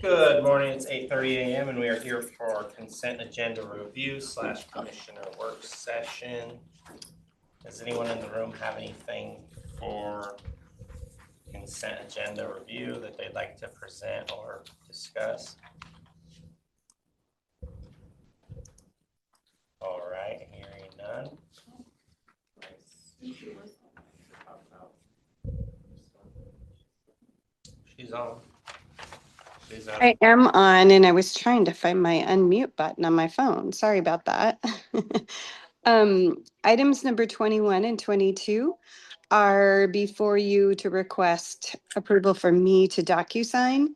Good morning, it's 8:30 a.m. and we are here for consent agenda review / commissioner work session. Does anyone in the room have anything for consent agenda review that they'd like to present or discuss? All right, hearing none. She's on. I am on, and I was trying to find my unmute button on my phone. Sorry about that. Items number 21 and 22 are before you to request approval for me to DocuSign.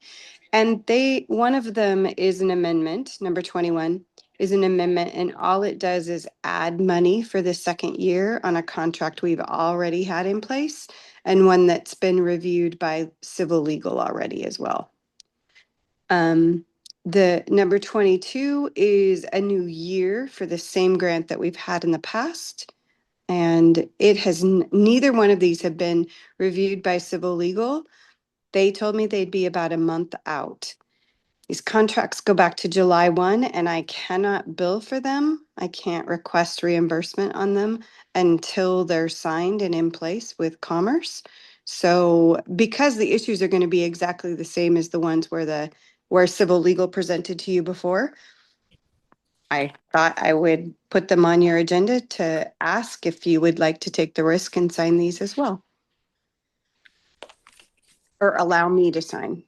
And one of them is an amendment. Number 21 is an amendment, and all it does is add money for the second year on a contract we've already had in place and one that's been reviewed by civil legal already as well. The number 22 is a new year for the same grant that we've had in the past. And it has, neither one of these have been reviewed by civil legal. They told me they'd be about a month out. These contracts go back to July 1, and I cannot bill for them. I can't request reimbursement on them until they're signed and in place with Commerce. So because the issues are going to be exactly the same as the ones where civil legal presented to you before, I thought I would put them on your agenda to ask if you would like to take the risk and sign these as well. Or allow me to sign.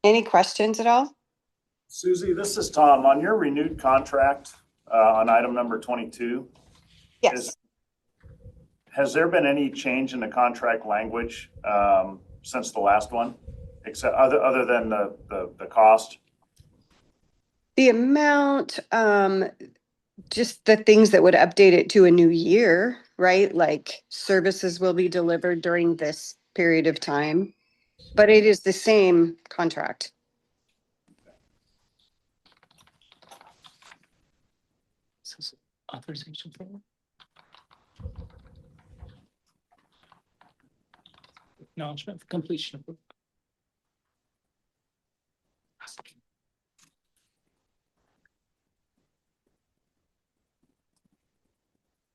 Any questions at all? Susie, this is Tom. On your renewed contract on item number 22, Yes. Has there been any change in the contract language since the last one, except other than the cost? The amount, just the things that would update it to a new year, right? Like services will be delivered during this period of time, but it is the same contract. Authorization for acknowledgement for completion of.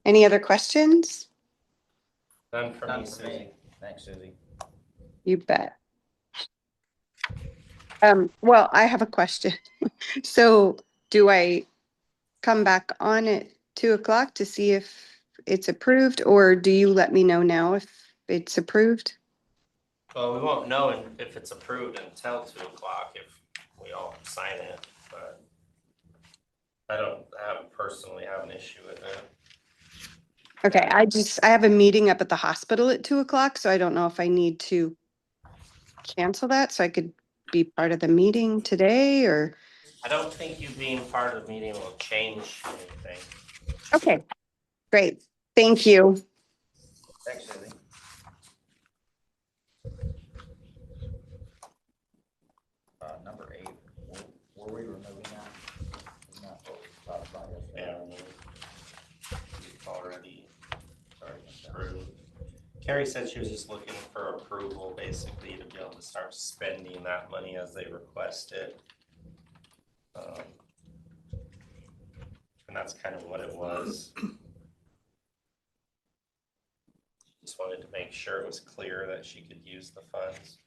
Any other questions? None for me, Susie. Thanks, Susie. You bet. Well, I have a question. So do I come back on at 2:00 to see if it's approved, or do you let me know now if it's approved? Well, we won't know if it's approved until 2:00 if we all sign it, but I don't personally have an issue with it. Okay, I have a meeting up at the hospital at 2:00, so I don't know if I need to cancel that so I could be part of the meeting today, or. I don't think you being part of the meeting will change anything. Okay, great. Thank you. Thanks, Susie. Number 8, were we removing that? Isn't that what we talked about yesterday? Yeah. Already approved. Carrie said she was just looking for approval basically to be able to start spending that money as they request it. And that's kind of what it was. Just wanted to make sure it was clear that she could use the funds.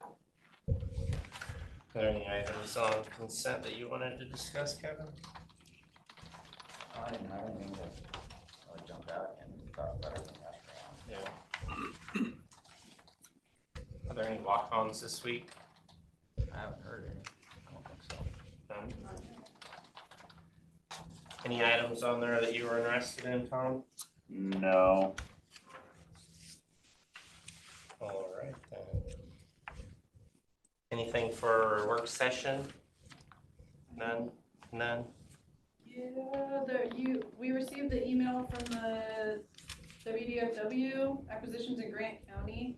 Are there any items on consent that you wanted to discuss, Kevin? I didn't have anything that really jumped out and thought about everything yesterday. Yeah. Are there any walk-ons this week? I haven't heard any. I don't think so. None? Any items on there that you were interested in, Tom? No. All right, then. Anything for work session? None? None? Yeah, we received the email from the WDFW Acquisitions in Grant County.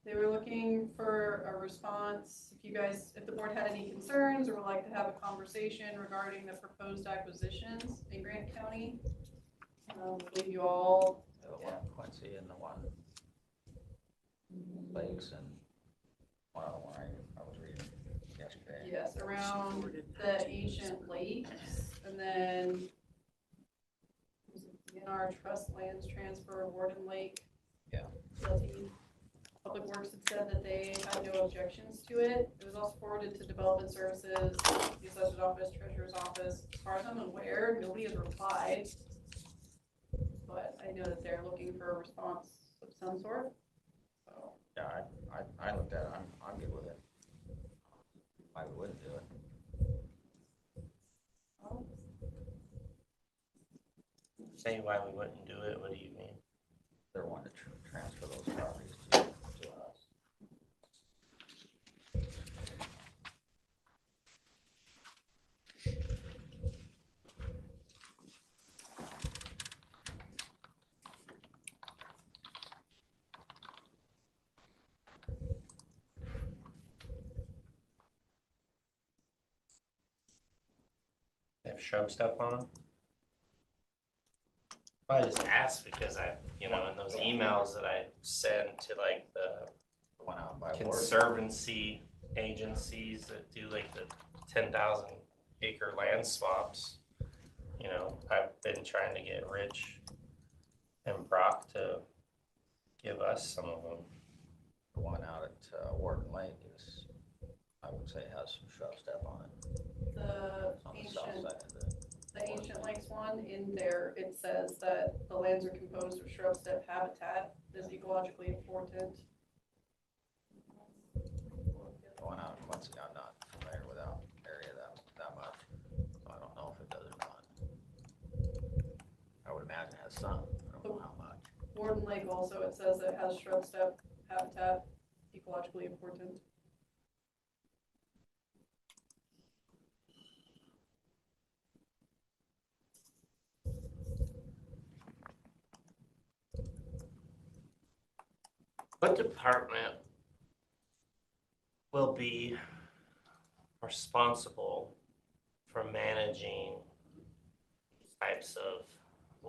They were looking for a response, if the board had any concerns or would like to have a conversation regarding the proposed acquisitions in Grant County. I believe you all, The one in Quincy and the one Lakes and one other one I was reading yesterday. yes, around the ancient lakes, and then in our trust lands transfer of Warden Lake. Yeah. Realty. Public Works had said that they had no objections to it. It was also forwarded to Development Services, the Assessor's Office, Treasurer's Office. As far as I'm aware, nobody has replied. But I know that they're looking for a response of some sort. So, Yeah, I looked at it, I'm good with it. Why we wouldn't do it. well, Say why we wouldn't do it, what do you mean? They're wanting to transfer those properties to us. They have shrub stuff on them? I just asked because in those emails that I sent to like the The one out by Ward. conservancy agencies that do like the 10,000 acre land swaps, I've been trying to get Rich and Brock to give us some of them. The one out at Warden Lake is, I would say, has some shrub stuff on it. the On the south ancient, side of the. the Ancient Lakes one, in there, it says that the lands are composed of shrub steppe habitat is ecologically important. Going out in Quincy, I'm not familiar with that area that much, so I don't know if it does or not. I would imagine it has some, I don't know how much. Warden Lake also, it says it has shrub steppe habitat, ecologically important. What department will be responsible for managing types of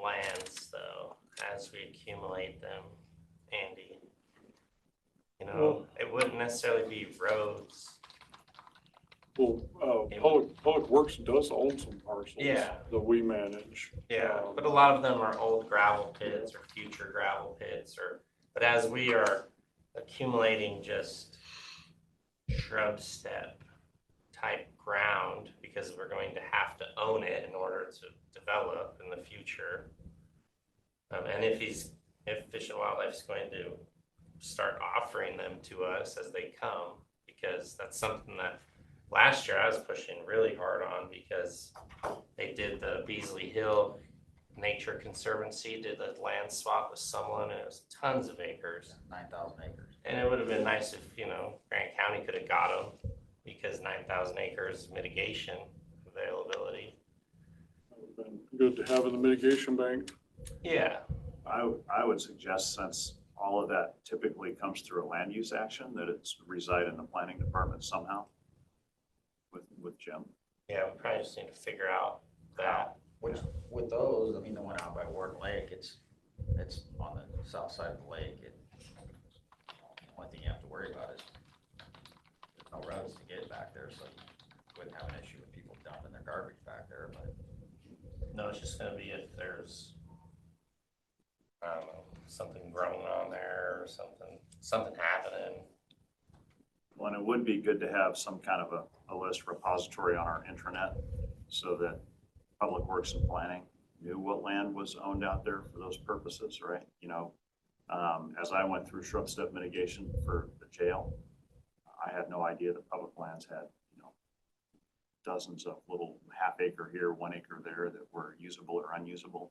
lands, though, as we accumulate them, Andy? It wouldn't necessarily be roads. Well, Public Works does own some parcels. Yeah. That we manage. Yeah, but a lot of them are old gravel pits or future gravel pits, but as we are accumulating just shrub steppe type ground, because we're going to have to own it in order to develop in the future. And if Fish and Wildlife is going to start offering them to us as they come, because that's something that last year I was pushing really hard on, because they did the Beasley Hill Nature Conservancy, did the land swap with someone, and it was tons of acres. 9,000 acres. And it would have been nice if, Grant County could have got them, because 9,000 acres mitigation availability. It would've been good to have in the mitigation bank. Yeah, I would suggest, since all of that typically comes through a land use action, that it's reside in the planning department somehow with Jim. yeah, we probably just need to figure out that. Which, with those, the one out by Warden Lake, it's on the south side of the lake. The only thing you have to worry about is there's no roads to get back there, so you wouldn't have an issue with people dumping their garbage back there, but. No, it's just gonna be if there's, I don't know, something growing on there or something happening. Well, and it would be good to have some kind of a list repository on our intranet so that Public Works and Planning knew what land was owned out there for those purposes, right? You know, as I went through shrub step mitigation for the jail, I had no idea that public lands had, you know, dozens of little half acre here, 1 acre there that were usable or unusable.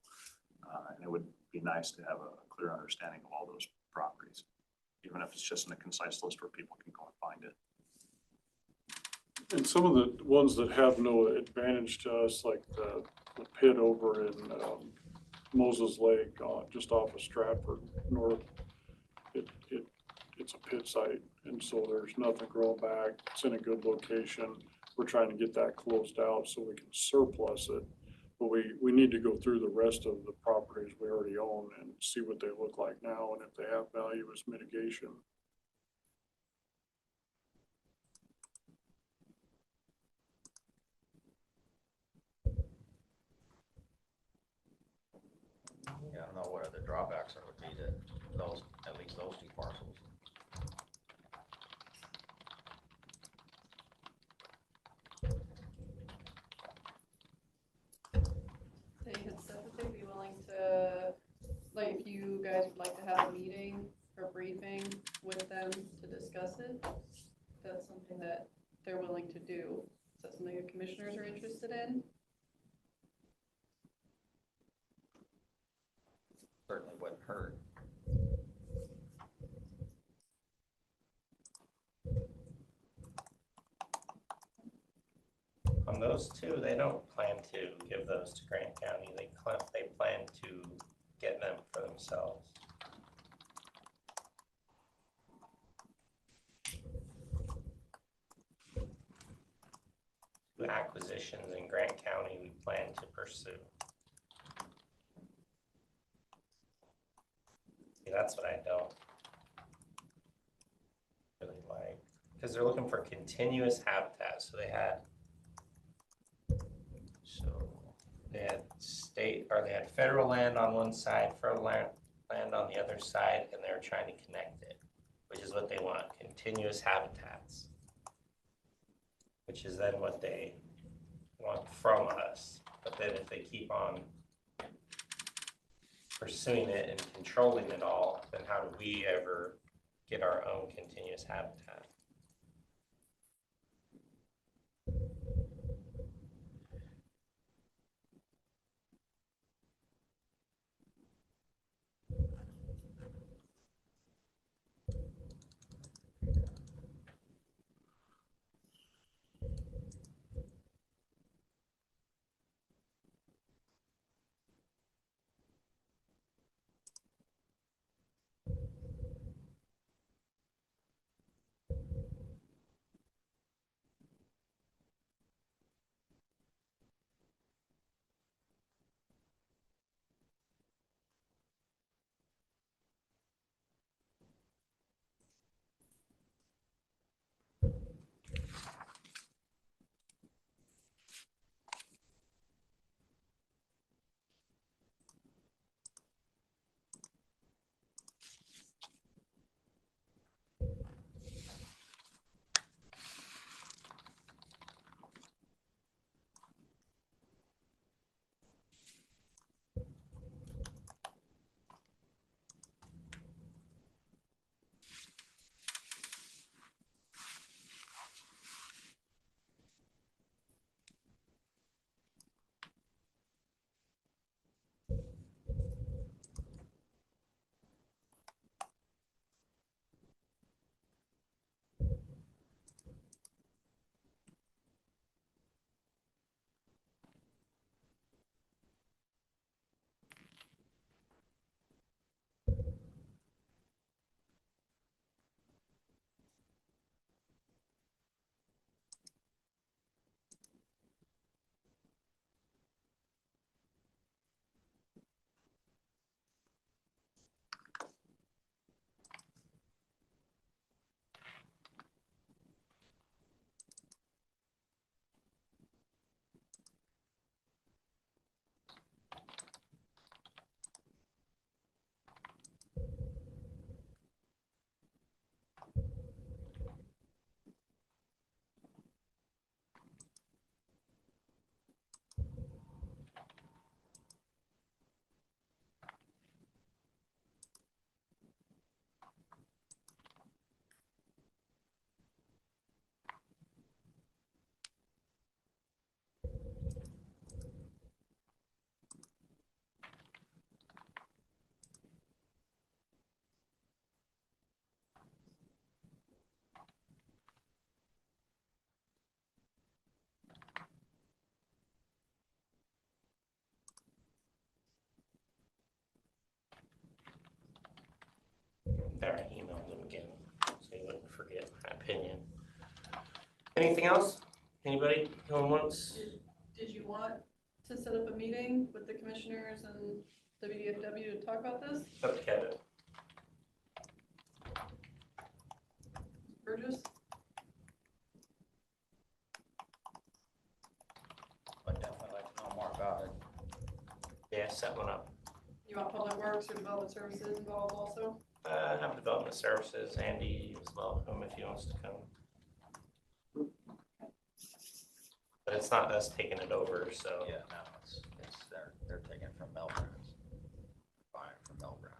And it would be nice to have a clear understanding of all those properties, even if it's just in a concise list where people can go and find it. And some of the ones that have no advantage to us, like the pit over in Moses Lake, just off of Stratford North, it's a pit site, and so there's nothing growing back. It's in a good location. We're trying to get that closed out so we can surplus it. But we need to go through the rest of the properties we already own and see what they look like now and if they have value as mitigation. Yeah, I don't know what other drawbacks there would be to those, at least those 2 parcels. They had said that they'd be willing to, like, if you guys would like to have a meeting or briefing with them to discuss it, that's something that they're willing to do. Is that something the commissioners are interested in? Certainly wouldn't hurt. On those 2, they don't plan to give those to Grant County. They plan to get them for themselves. Acquisitions in Grant County we plan to pursue. See, that's what I don't really like, because they're looking for continuous habitat. So they had state, or they had federal land on one side, federal land on the other side, and they're trying to connect it, which is what they want, continuous habitats, which is then what they want from us. But then if they keep on pursuing it and controlling it all, then how do we ever get our own continuous habitat? There, I emailed him again, so he wouldn't forget my opinion. Anything else? Anybody going once? Did you want to set up a meeting with the commissioners and WDFW to talk about this? Up to Kevin. Burgess? I'd definitely like to know more about it. Yeah, set one up. You want Public Works or Development Services involved also? Have development services. Andy is welcome if he wants to come. But it's not us taking it over, so. Yeah, no, it's, they're taking it from Melbrown's. Buying it from Melbrown's.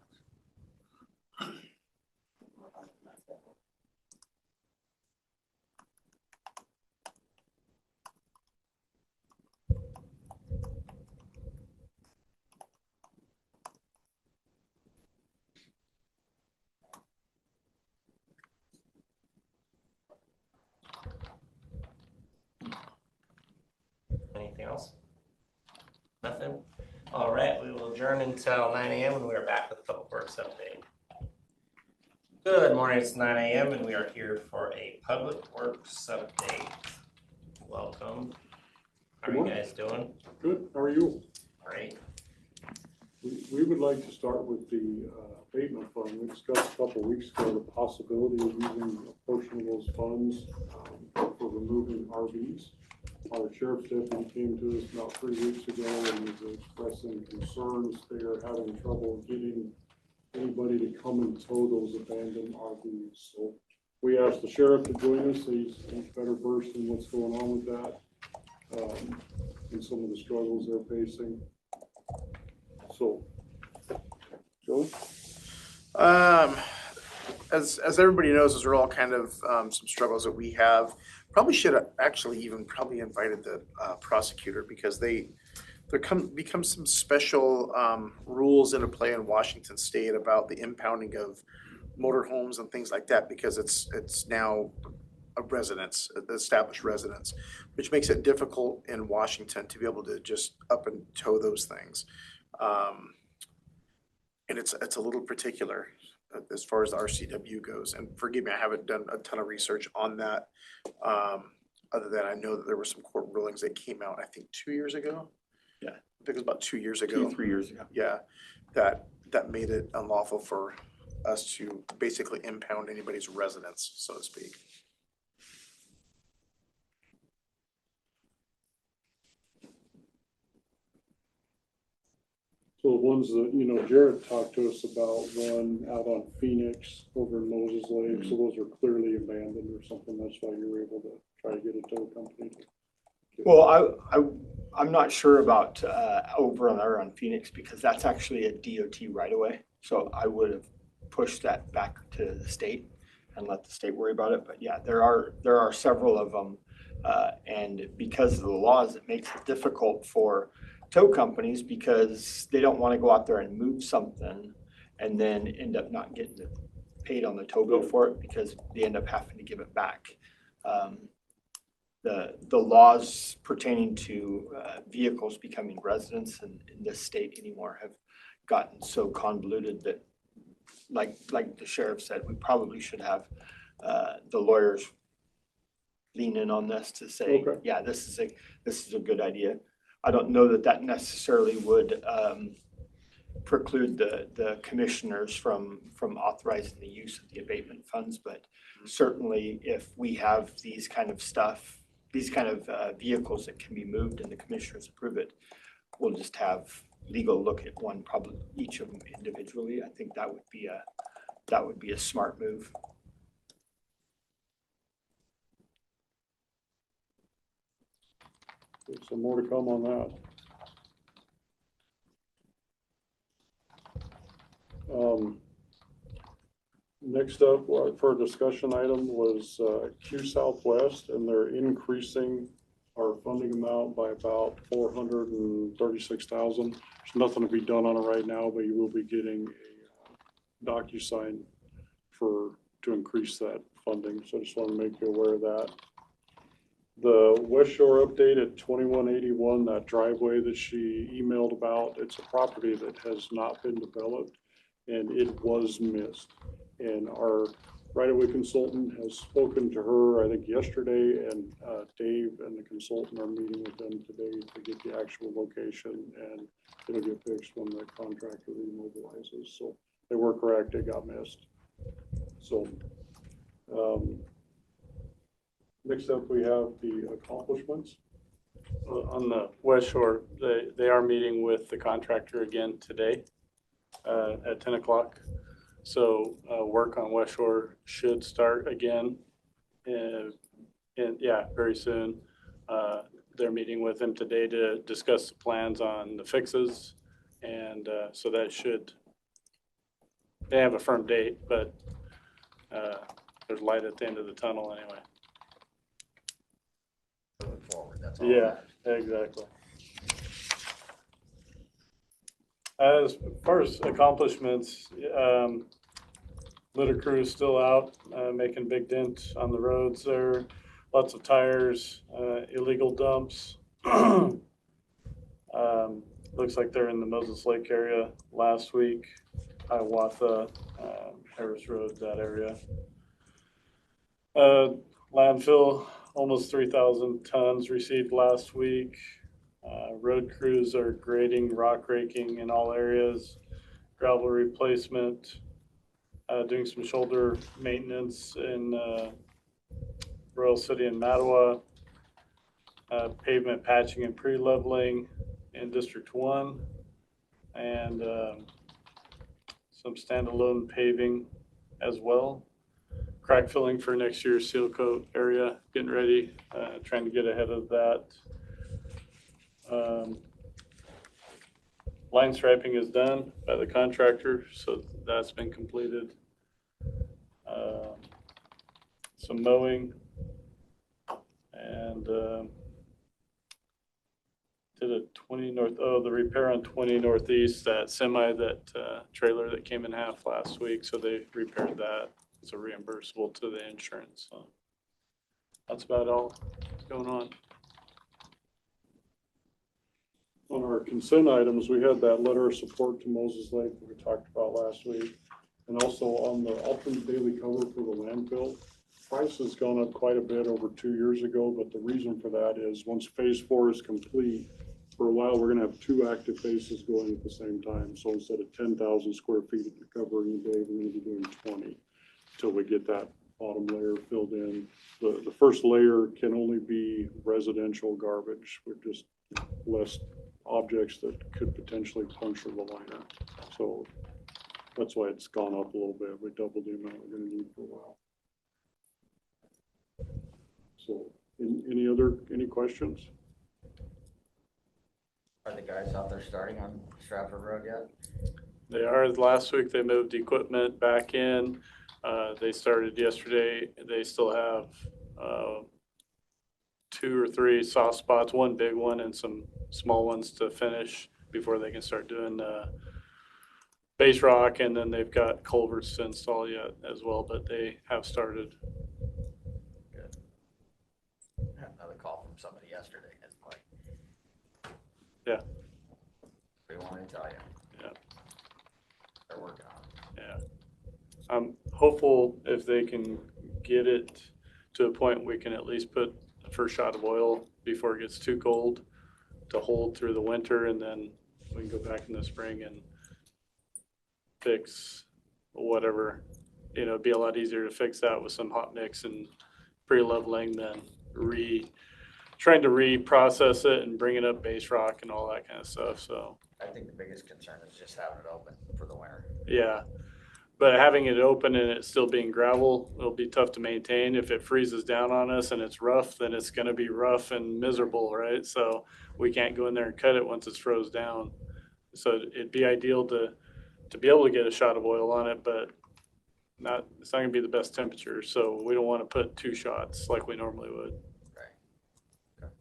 Anything else? Nothing? All right, we will adjourn until 9 a.m. and we are back with Public Works update. Good morning, it's 9 a.m. and we are here for a Public Works update. Welcome. How are you guys doing? Good, how are you? Great. We would like to start with the abatement fund. We discussed a couple of weeks ago the possibility of using a portion of those funds for removing RVs. Our sheriff's deputy came to us about 3 weeks ago and was expressing concerns. They are having trouble getting anybody to come and tow those abandoned RVs. So we asked the sheriff to join us. He's better versed in what's going on with that and some of the struggles they're facing. So, Joe? As everybody knows, those are all kind of some struggles that we have. Probably should have actually even probably invited the prosecutor, because there become some special rules into play in Washington State about the impounding of motorhomes and things like that, because it's now a residence, established residence, which makes it difficult in Washington to be able to just up and tow those things. And it's a little particular as far as the RCW goes. And forgive me, I haven't done a ton of research on that. Other than I know that there were some court rulings that came out, I think 2 years ago. Yeah. I think it was about 2 years ago. 3 years ago. Yeah, that made it unlawful for us to basically impound anybody's residence, so to speak. So the ones that, Jared talked to us about, one out on Phoenix over in Moses Lake, so those are clearly abandoned or something, that's why you were able to try to get a tow company to. Well, I'm not sure about over on there on Phoenix, because that's actually a DOT right away. So I would have pushed that back to the state and let the state worry about it. But yeah, there are several of them. And because of the laws, it makes it difficult for tow companies, because they don't want to go out there and move something and then end up not getting paid on the tow bill for it, because they end up having to give it back. The laws pertaining to vehicles becoming residents in this state anymore have gotten so convoluted that, like the sheriff said, we probably should have the lawyers lean in on this to say, Okay. yeah, this is a good idea. I don't know that necessarily would preclude the commissioners from authorizing the use of the abatement funds, but certainly if we have these kind of vehicles that can be moved and the commissioners approve it, we'll just have legal look at one, probably each of them individually. I think that would be a smart move. Some more to come on that. Next up for a discussion item was Q Southwest, and they're increasing our funding amount by about $436,000. There's nothing to be done on it right now, but you will be getting a DocuSign to increase that funding. So I just want to make you aware of that. The West Shore update at 2181, that driveway that she emailed about, it's a property that has not been developed and it was missed. And our right-of-way consultant has spoken to her, I think yesterday, and Dave and the consultant are meeting with them today to get the actual location, and it'll get fixed when the contractor remobilizes. So they were correct, it got missed. So next up, we have the accomplishments. On the West Shore, they are meeting with the contractor again today at 10 o'clock. So work on West Shore should start again and yeah, very soon. They're meeting with them today to discuss the plans on the fixes. And so that should, they have a firm date, but there's light at the end of the tunnel anyway. Moving forward, that's all. Yeah, exactly. As far as accomplishments, litter crew is still out, making big dent on the roads there. Lots of tires, illegal dumps. Looks like they're in the Moses Lake area last week, Hiawatha, Harris Road, that area. Landfill, almost 3,000 tons received last week. Road crews are grading, rock raking in all areas, gravel replacement, doing some shoulder maintenance in Royal City and Mattawa, pavement patching and pre-leveling in District 1, and some standalone paving as well. Crack filling for next year's seal coat area, getting ready, trying to get ahead of that. Line striping is done by the contractor, so that's been completed. Some mowing and did a 20 north, the repair on 20 northeast, that semi, that trailer that came in half last week, so they repaired that. It's a reimbursable to the insurance, so that's about all that's going on. On our consent items, we had that letter of support to Moses Lake that we talked about last week. And also on the alternate daily cover for the landfill, price has gone up quite a bit over 2 years ago, but the reason for that is once phase 4 is complete, for a while, we're gonna have 2 active phases going at the same time. So instead of 10,000 square feet of cover in a day, we're gonna be doing 20 until we get that bottom layer filled in. The first layer can only be residential garbage with just less objects that could potentially puncture the liner. So that's why it's gone up a little bit. We doubled the amount we're gonna need for a while. So any questions? Are the guys out there starting on Stratford Road yet? They are. Last week they moved equipment back in. They started yesterday. They still have 2 or 3 soft spots, one big one and some small ones to finish before they can start doing base rock, and then they've got culverts to install yet as well, but they have started. Good. I had another call from somebody yesterday, and like, Yeah. they wanted to tell you. Yeah. They're working on it. Yeah. I'm hopeful if they can get it to a point we can at least put the first shot of oil before it gets too cold to hold through the winter, and then we can go back in the spring and fix whatever. You know, it'd be a lot easier to fix that with some hot mix and pre-leveling than trying to reprocess it and bring it up base rock and all that kind of stuff. So I think the biggest concern is just having it open for the winter. yeah, but having it open and it still being gravel, it'll be tough to maintain. If it freezes down on us and it's rough, then it's going to be rough and miserable, right? So we can't go in there and cut it once it's froze down. So it'd be ideal to be able to get a shot of oil on it, but it's not going to be the best temperature. So we don't want to put 2 shots like we normally would. Right. Okay.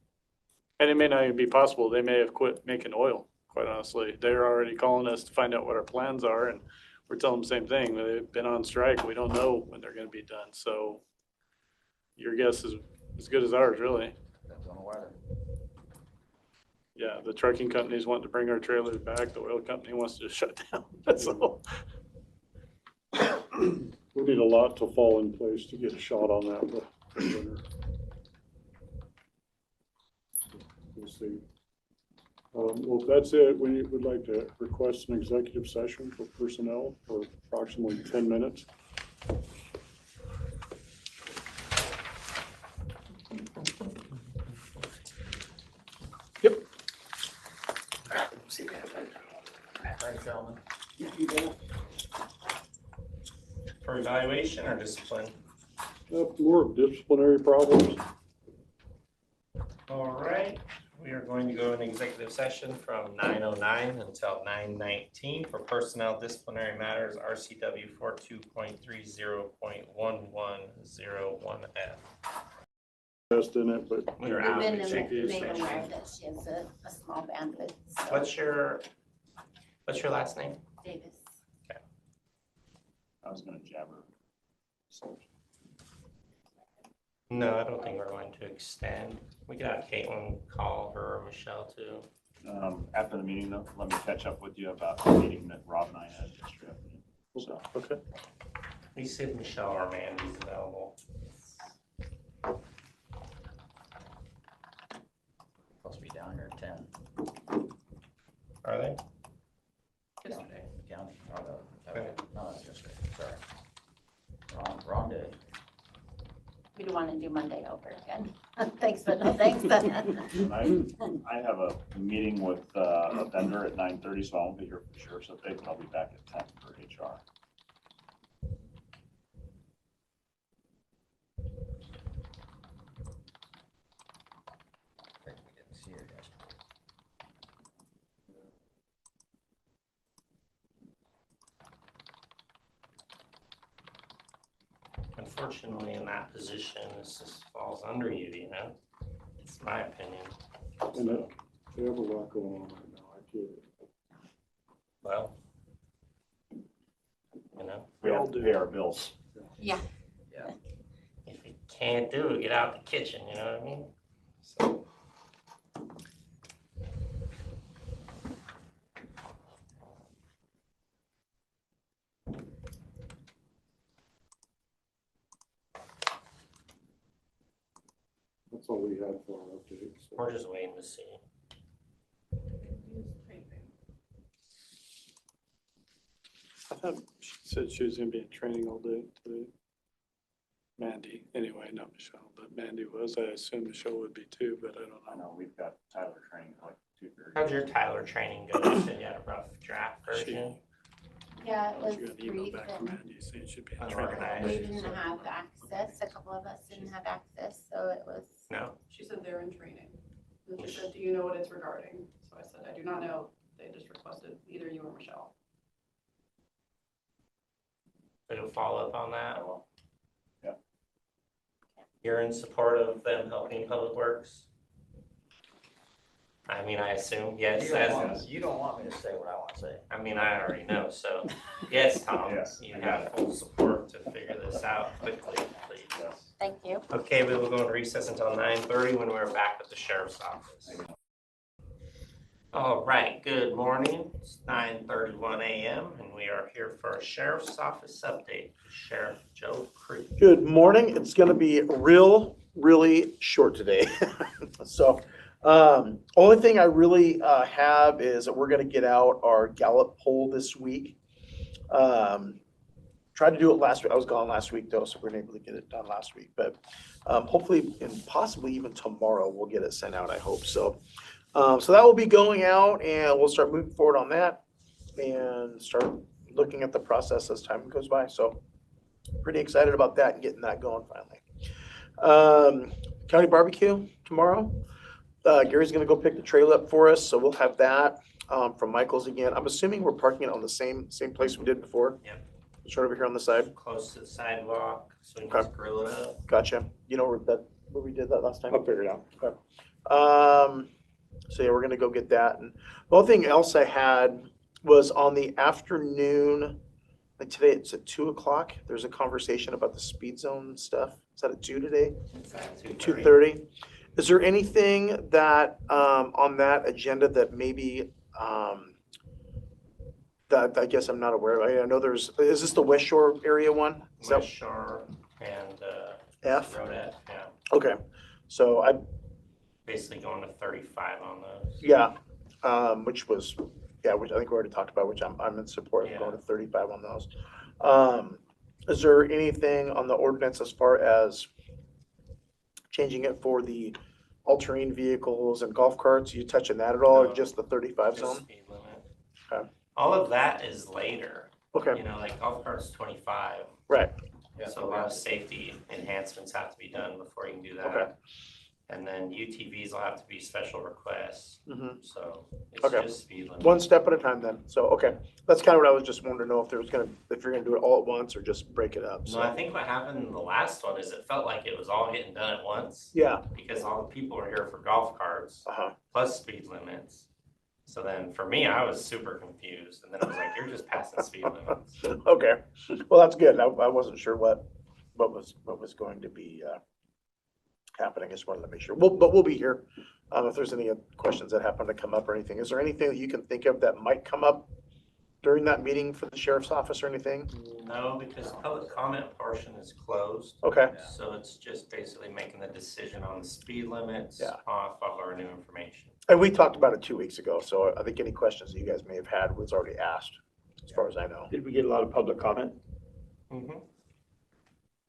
And it may not even be possible. They may have quit making oil, quite honestly. They're already calling us to find out what our plans are, and we're telling them the same thing. They've been on strike. We don't know when they're going to be done. So your guess is as good as ours, really. Depends on the weather. Yeah, the trucking company's wanting to bring our trailers back. The oil company wants to shut down. That's all. We need a lot to fall in place to get a shot on that winner. We'll see. Well, if that's it, we would like to request an executive session for personnel for approximately 10 minutes. Thanks, gentlemen. For evaluation or discipline? More of disciplinary problems. All right, we are going to go in executive session from 9:09 until 9:19 for personnel disciplinary matters, RCW 42.30.1101F. Best in it, but We are We've out of been executive made session. aware that she has a small bandwidth. So What's your last name? Davis. I was gonna jabber. So, No, I don't think we're going to extend. We could have Caitlin call her or Michelle too. after the meeting though, let me catch up with you about the meeting that Rob and I had yesterday afternoon. So, okay. We see if Michelle or Mandy's available. Supposed to be down here at 10. Are they? Yesterday. County, or the, Okay. no, that's just, sorry. Wrong day. We don't want to do Monday over again. Thanks, but no thanks. I have a meeting with a vendor at 9:30, so I won't be here for sure. So Dave, I'll be back at 10 for HR. We didn't see her yesterday. Unfortunately, in that position, this just falls under you, you know? It's my opinion. And they have a lot going on right now. I get it. Well, you know, We have to pay our bills. Yeah. if you can't do it, get out the kitchen, you know what I mean? So. That's all we had for our update. So. We're just waiting to see. I thought she said she was gonna be in training all day today. Mandy, anyway, not Michelle, but Mandy was. I assume Michelle would be too, but I don't I know. know we've got Tyler training at like 2:30. How'd your Tyler training go? You said you had a rough draft She- version? Yeah, it was She got an email brief back from and Mandy saying she'd be in Unorganized. training all we day. didn't have access. A couple of us didn't have access, so it was. No? She said they're in training. And she said, do you know what it's regarding? So I said, I do not know. They just requested either you or Michelle. So you'll follow up on that? I will. You're in support of them helping Public Works? I mean, I assume, yes, You don't want me to say what I want to say. I mean, I already know, so, yes, Tom, Yes, you I got have full support to figure this out quickly, please. Yes. Thank you. Okay, we will go into recess until 9:30 when we're back at the sheriff's office. All right, good morning. It's 9:31 a.m. and we are here for a sheriff's office update. Sheriff Joe Creed. Good morning. It's going to be really short today. So, only thing I really have is that we're going to get out our Gallup poll this week. Tried to do it last week. I was gone last week though, so we weren't able to get it done last week. But hopefully and possibly even tomorrow we'll get it sent out. I hope so. So that will be going out, and we'll start moving forward on that and start looking at the process as time goes by. So pretty excited about that and getting that going finally. County barbecue tomorrow. Gary's gonna go pick the trail up for us, so we'll have that from Michael's again. I'm assuming we're parking it on the same place we did before. Yep. It's right over here on the side. Close to the sidewalk, so we can Okay. just grill it up. Gotcha. You know where we did that last time? I'll figure it out. So yeah, we're gonna go get that. And the only thing else I had was on the afternoon, like today it's at 2:00. There's a conversation about the speed zone stuff. Is that at 2 today? 2:30. Is there anything that, on that agenda that maybe, that I guess I'm not aware of. I know is this the West Shore area one? Is that West Shore and, F? Road F, yeah. Okay, so Basically going to 35 on those. yeah, which was, yeah, which I think we already talked about, which I'm in support of Yeah. going to 35 on those. Is there anything on the ordinance as far as changing it for the all-terrain vehicles and golf carts? You touching that at all, or No. just the 35 Just zone? speed limit. Okay. All of that is later. Okay, You know, like golf cart's 25. right, So a lot of safety enhancements have to be done before you can do that. Okay. And then UTVs will have to be special requests, mhm. so it's Okay. just speed limit. One step at a time then, so, okay. That's kind of what I was just wanting to know, if you're gonna do it all at once or just break it up, No, I so. think what happened in the last one is it felt like it was all getting done at once Yeah, because all the people were here for golf carts uh-huh, plus speed limits. So then for me, I was super confused and then I was like, you're just passing speed limits. okay. Well, that's good. I wasn't sure what was going to be, happening. I just wanted to make sure. But we'll be here. If there's any questions that happen to come up or anything. Is there anything that you can think of that might come up during that meeting for the sheriff's office or anything? No, because public comment portion is closed. Okay, So it's just basically making the decision on the speed limits Yeah. off of our new information. and we talked about it 2 weeks ago, so I think any questions that you guys may have had was already asked, as far as I know. Did we get a lot of public comment?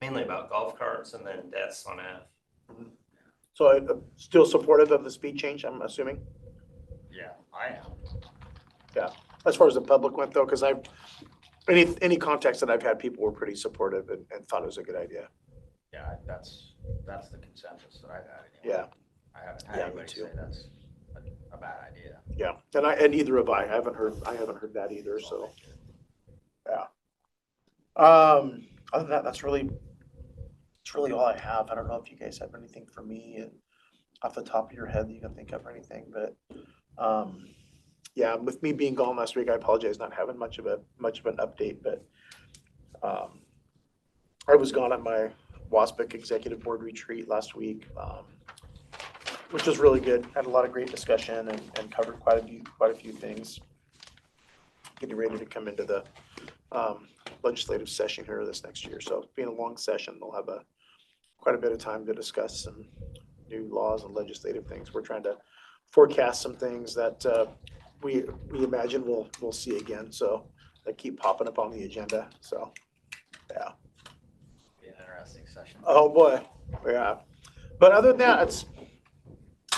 Mainly about golf carts and then deaths on F. So still supportive of the speed change, I'm assuming, Yeah, I am. as far as the public went though, because any contacts that I've had, people were pretty supportive and thought it was a good idea. Yeah, that's the consensus that I've had anyway. Yeah, I haven't Yeah, had me anybody too. say that's a bad idea. yeah, and neither have I. I haven't heard that either, so. Other than that, that's really all I have. I don't know if you guys have anything for me off the top of your head that you can think of or anything, but, yeah, with me being gone last week, I apologize not having much of an update, but, I was gone at my WASPIC Executive Board retreat last week, which was really good. Had a lot of great discussion and covered quite a few things. Getting ready to come into the, legislative session here this next year. So being a long session, they'll have quite a bit of time to discuss some new laws and legislative things. We're trying to forecast some things that we imagine we'll see again. So they keep popping up on the agenda. So, yeah. Be an interesting session. Oh, boy. Yeah. But other than that,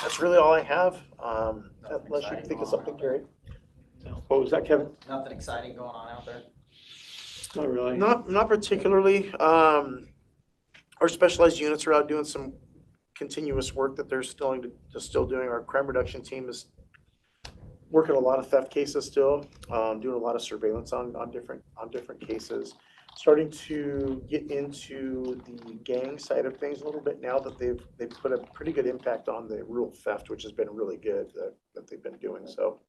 that's really all I have. Unless you can think of something, Gary. What was that, Kevin? Nothing exciting going on out there? Not really. Not particularly. Our specialized units are out doing some continuous work that they're still doing. Our crime reduction team is working a lot of theft cases still, doing a lot of surveillance on different cases. Starting to get into the gang side of things a little bit now that they've put a pretty good impact on the rural theft, which has been really good that they've been doing. So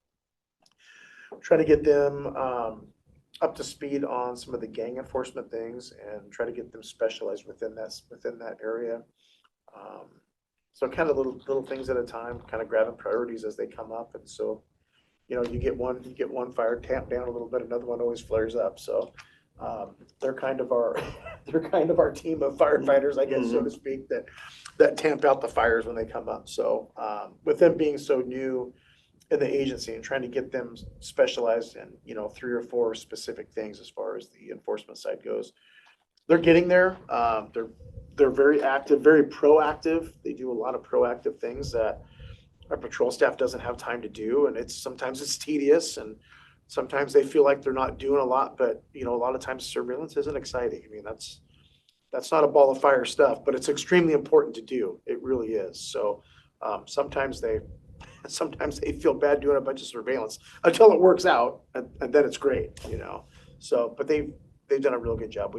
try to get them up to speed on some of the gang enforcement things and try to get them specialized within that area. So kind of little things at a time, kind of grabbing priorities as they come up. And so, you get one fire tamped down a little bit, another one always flares up. So they're kind of our team of firefighters, I guess, so to speak, that tamp out the fires when they come up. So with them being so new in the agency and trying to get them specialized in 3 or 4 specific things as far as the enforcement side goes, they're getting there. They're very active, very proactive. They do a lot of proactive things that our patrol staff doesn't have time to do, and sometimes it's tedious, and sometimes they feel like they're not doing a lot. But a lot of times surveillance isn't exciting. I mean, that's not a ball of fire stuff, but it's extremely important to do. It really is. So sometimes they feel bad doing a bunch of surveillance until it works out, and then it's great. So, but they've done a real good job.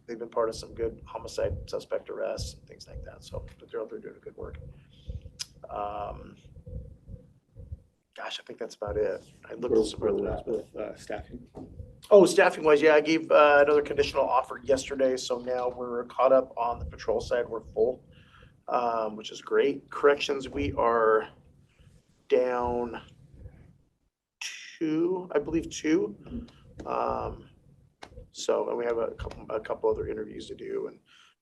They've been part of some good homicide suspect arrests and things like that. So they're doing a good work. Gosh, I think that's about it. I looked at some earlier. With staffing. Oh, staffing wise, yeah, I gave another conditional offer yesterday. So now we're caught up on the patrol side. We're full, which is great. Corrections, we are down two, I believe two. So, and we have a couple other interviews to do, and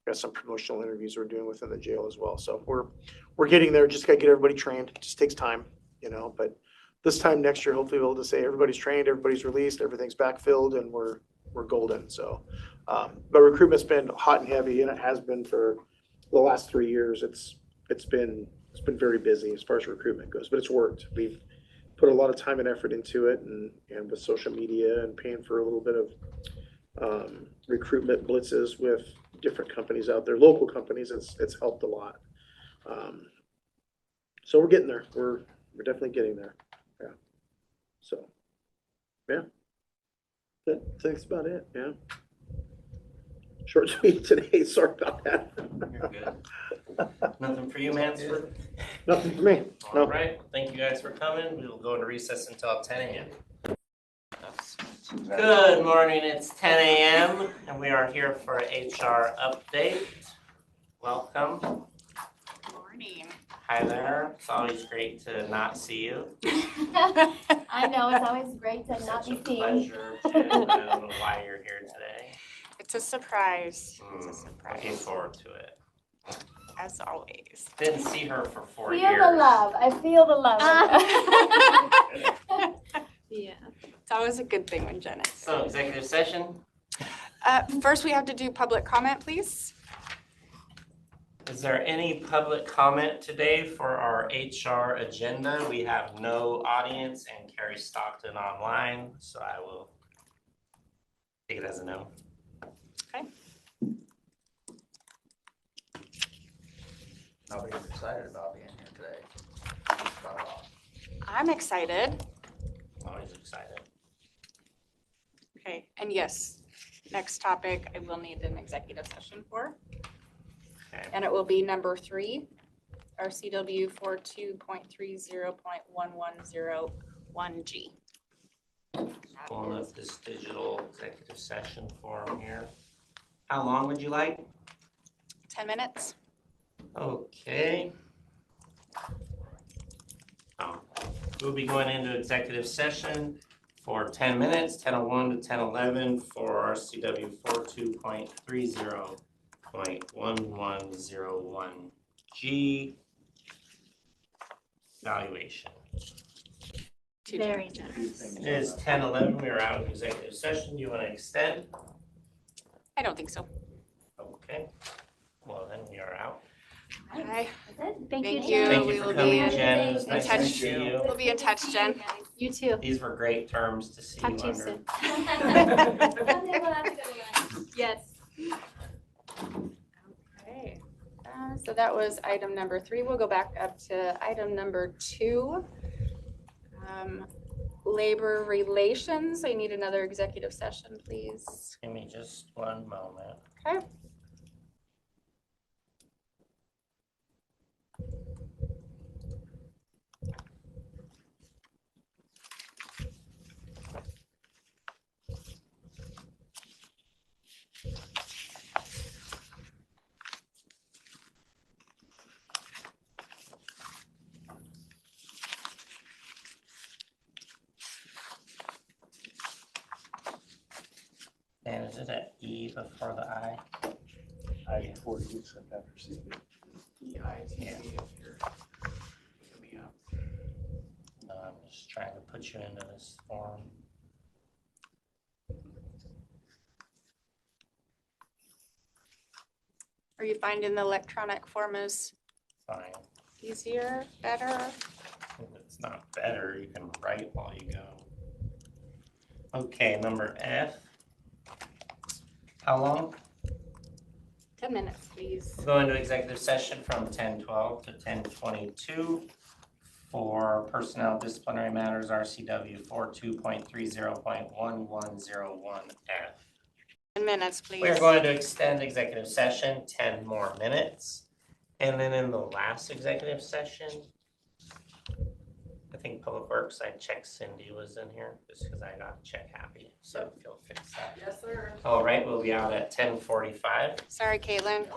got some promotional interviews we're doing within the jail as well. So we're getting there. Just gotta get everybody trained. It just takes time, you know, but this time next year, hopefully we'll be able to say everybody's trained, everybody's released, everything's backfilled, and we're golden. So, but recruitment's been hot and heavy, and it has been for the last 3 years. It's been very busy as far as recruitment goes, but it's worked. We've put a lot of time and effort into it, and with social media and paying for a little bit of recruitment blitzes with different companies out there, local companies. It's helped a lot. So we're getting there. We're definitely getting there. Yeah. So, yeah. That's about it. Yeah. Short tweet today. Sorry about that. You're good. Nothing for you, Mansford? Nothing for me. No. All right, thank you guys for coming. We will go into recess until 10 a.m. Good morning, it's 10 a.m. and we are here for an HR update. Welcome. Morning. Hi there. It's always great to not see you. I know, it's always great to not Such a be seen. pleasure, Jen. I don't know why you're here today. It's a surprise. It's a Looking surprise, forward to it. as always. Didn't see her for 4 Feel years. the love, I feel the love. Yeah, it's always a good thing when Jen is So, executive session, First, we have to do public comment, please. is there any public comment today for our HR agenda? We have no audience and Carrie Stockton online, so I will take it as a no. Nobody's excited about being here today. Cut off. I'm excited. Always excited. Okay, and yes, next topic I will need an executive session for. Okay. And it will be number 3, RCW 42.30.1101G. Pulling up this digital executive session form here. How long would you like? 10 minutes. Okay. We'll be going into executive session for 10 minutes, 10:01 to 10:11 for RCW 42.30.1101G valuation. Very generous. It is 10:11. We are out of executive session. Do you want to extend? I don't think so. Okay. Well, then we are out. Okay. Thank Thank you. you. Thank we you for will coming, be Jen. It was in nice to touch. see you. We'll be in touch, Jen. You too. These were great terms to see you Talk to you under. soon. Yes. Okay. So that was item number 3. We'll go back up to item number 2. Labor relations. I need another executive session, please. Give me just one moment. Okay. And is it an E before the I? I 40 said that received it. No, I'm just trying to put you into this form. Are you finding the electronic form is Fine. easier, better? If it's not better, you can write while you go. Okay, number F. How long? 10 minutes, please. We'll go into executive session from 10:12 to 10:22 for personnel disciplinary matters, RCW 42.30.1101F. 10 minutes, please. We are going to extend executive session 10 more minutes. And then in the last executive session, I think Public Works, I checked Cindy was in here just because I got check happy. So if you'll fix that. Yes, sir. All right, we'll be out at 10:45. Sorry, Caitlin. It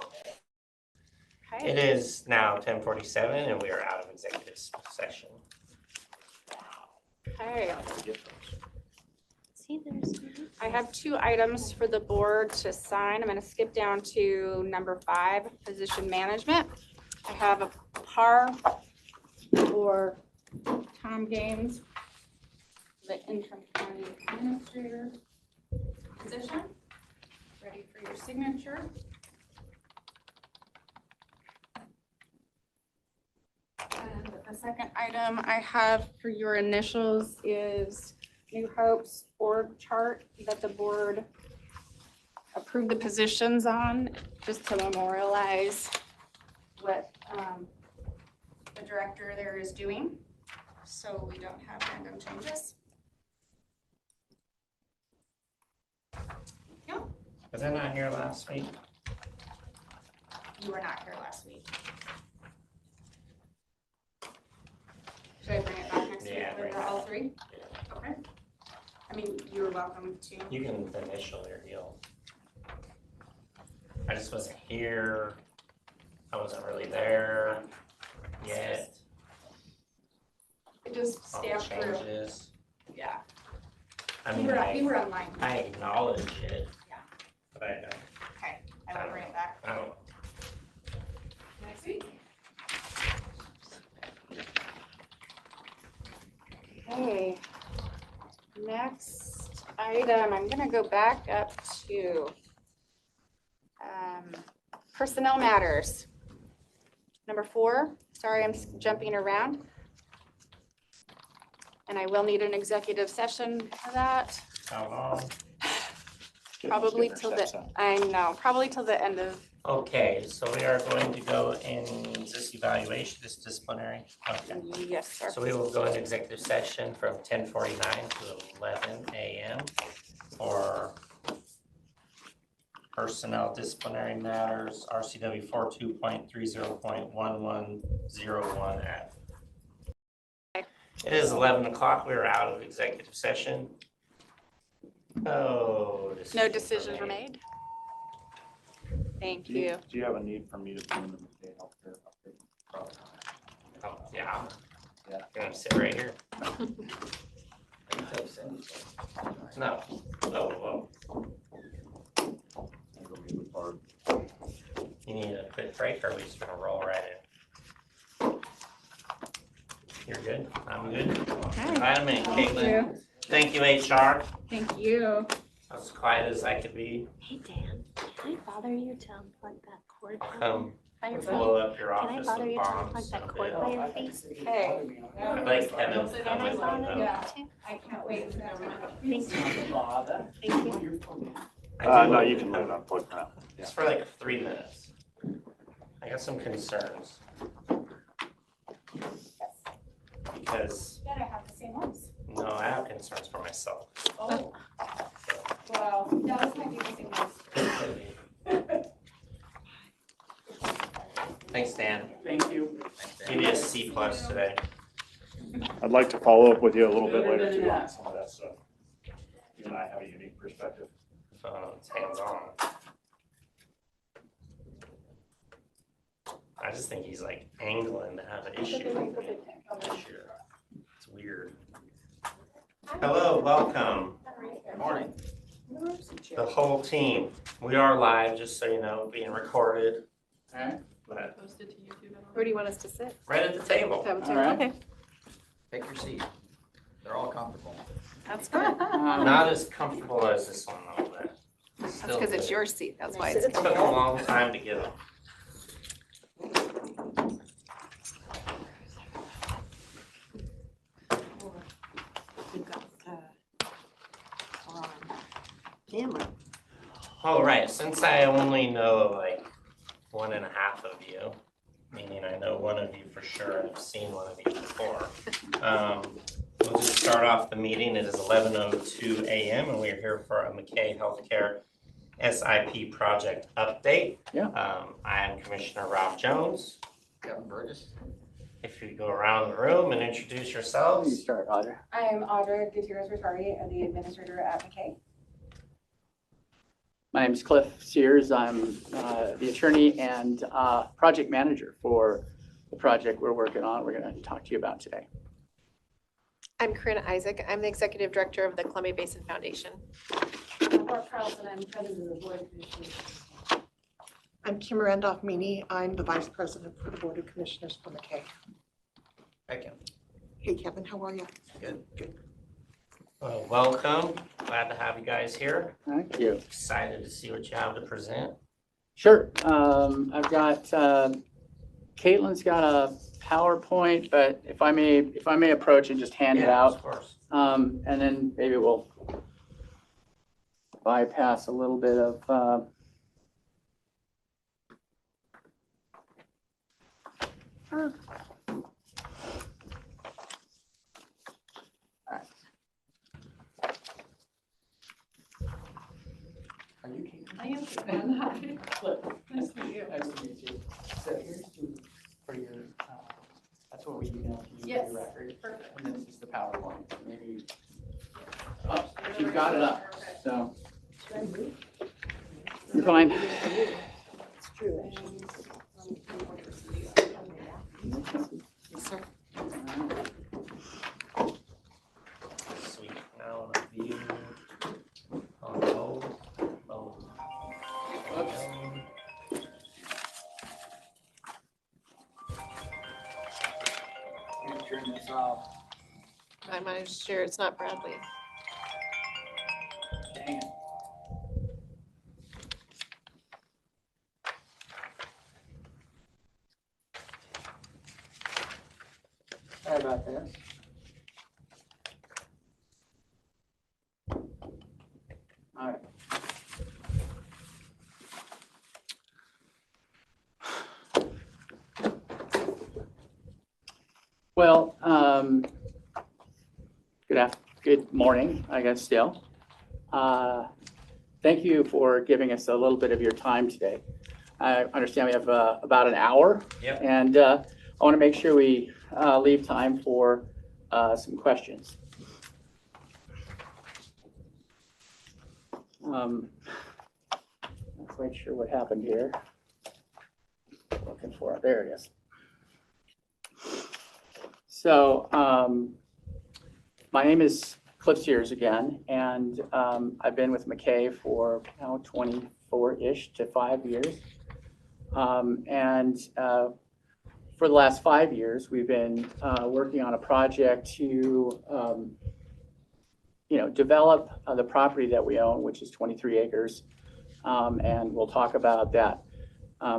Okay. is now 10:47 and we are out of executive session. Okay, Get those. See, there's. I have 2 items for the board to sign. I'm gonna skip down to number 5, position management. I have a par for Tom Gaines, the interim county administrator position. Ready for your signature. And the second item I have for your initials is New Hope's org chart that the board approved the positions on, just to memorialize what the director there is doing, so we don't have random changes. Was I not here last week? You were not here last week. Should I bring it back next week Yeah, bring with it all 3? Okay. I mean, you're welcome to. You can initial your deal. I just wasn't here. I wasn't really there yet. It just All the stamped through. changes. Yeah. I You mean, were online. I acknowledge it. Yeah. But I don't. Okay, I will bring it back I don't. next week. Okay. Next item, I'm gonna go back up to personnel matters. Number 4, sorry, I'm jumping around. And I will need an executive session for that. How long? Probably Getting till our the, steps in. I know, probably till the end of, Okay, so we are going to go in this evaluation, this disciplinary. Okay. yes, sir. So we will go into executive session from 10:49 to 11 a.m. for personnel disciplinary matters, RCW 42.30.1101F. It is 11 o'clock. We are out of executive session. Oh. No decisions were made? Thank you. Do you have a need for me to bring them to healthcare update? Oh, yeah. Yeah. You're gonna sit right here. No. Oh, whoa. You need a quick break, or are we just gonna roll right in? You're good? I'm good? Invite 'em in, Caitlin. Thank you, HR. Thank you. As quiet as I could be. Hey, Dan, can I bother you to unplug that cord Come by your feet? blow up your Can I office bother with you to bombs. unplug that in a cord bit. by your feet? Hey. I'd like Kevin to Can come I with me bother though. you Yeah. to? I can't wait. Thank you. I do. No, you can let it unplug for now. Just for like 3 minutes. I got some concerns. Because, Gotta have the same ones. no, I have concerns for myself. Oh, well, those might be the same ones. Thanks, Dan. Thank you. Give you a C+ today. I'd like to follow up with you a little bit later too on some of that stuff. You and I have a unique perspective. It's hands-on. I just think he's like angling to have an issue with me this year. It's weird. Hello, welcome. Good morning. The whole team. We are live, just so you know, being recorded. But Posted to YouTube. Where do you want us to sit? right at the table. Okay, Take your seat. They're all comfortable. that's good. Not as comfortable as this one though, but That's still because it's good. your seat, that's why It it's. took a long time to get them. Camera. All right, since I only know like 1.5 of you, meaning I know one of you for sure, and I've seen one of you before. We'll just start off the meeting. It is 11:02 a.m. and we're here for a McKay Healthcare SIP project update. Yeah. I am Commissioner Rob Jones. Kevin Burgess. If you go around the room and introduce yourselves. start, Audrey. I'm Audra Gutierrez-Rosari, the administrator at McKay. My name is Cliff Sears. I'm the attorney and project manager for the project we're working on. We're going to talk to you about today. I'm Corinna Isaac. I'm the Executive Director of the Columbia Basin Foundation. I'm Barb Carlson, I'm president of the board of commissioners. I'm Kim Randolph-Meany. I'm the Vice President for the Board of Commissioners for McKay. Hi, Kim. Hey, Kevin, how are you? Good, good. Well, welcome. Glad to have you guys here. Thank you. Excited to see what you have to present. Sure. I've got, Caitlin's got a PowerPoint, but if I may approach and just hand it out. Of course. And then maybe we'll bypass a little bit of, Are you Caitlin? I am Caitlin. Hi. Nice to meet you. Nice to meet you. So here's for your, that's what we emailed to you for Yes. your record. Perfect. And this is the PowerPoint. Maybe, oh, you've got it up, so. You're fine. It's true. Yes, sir. Sweet. Now on a view. On load. Turn this off. I'm not sure it's not Bradley. Dang it. Sorry about this. All right. Well, good morning, I guess still. Thank you for giving us a little bit of your time today. I understand we have about an hour. Yep. And I want to make sure we leave time for some questions. Not quite sure what happened here. Looking for it. There it is. So my name is Cliff Sears again, and I've been with McKay for now 24-ish to 5 years. For the last 5 years, we've been working on a project to develop the property that we own, which is 23 acres, and we'll talk about that.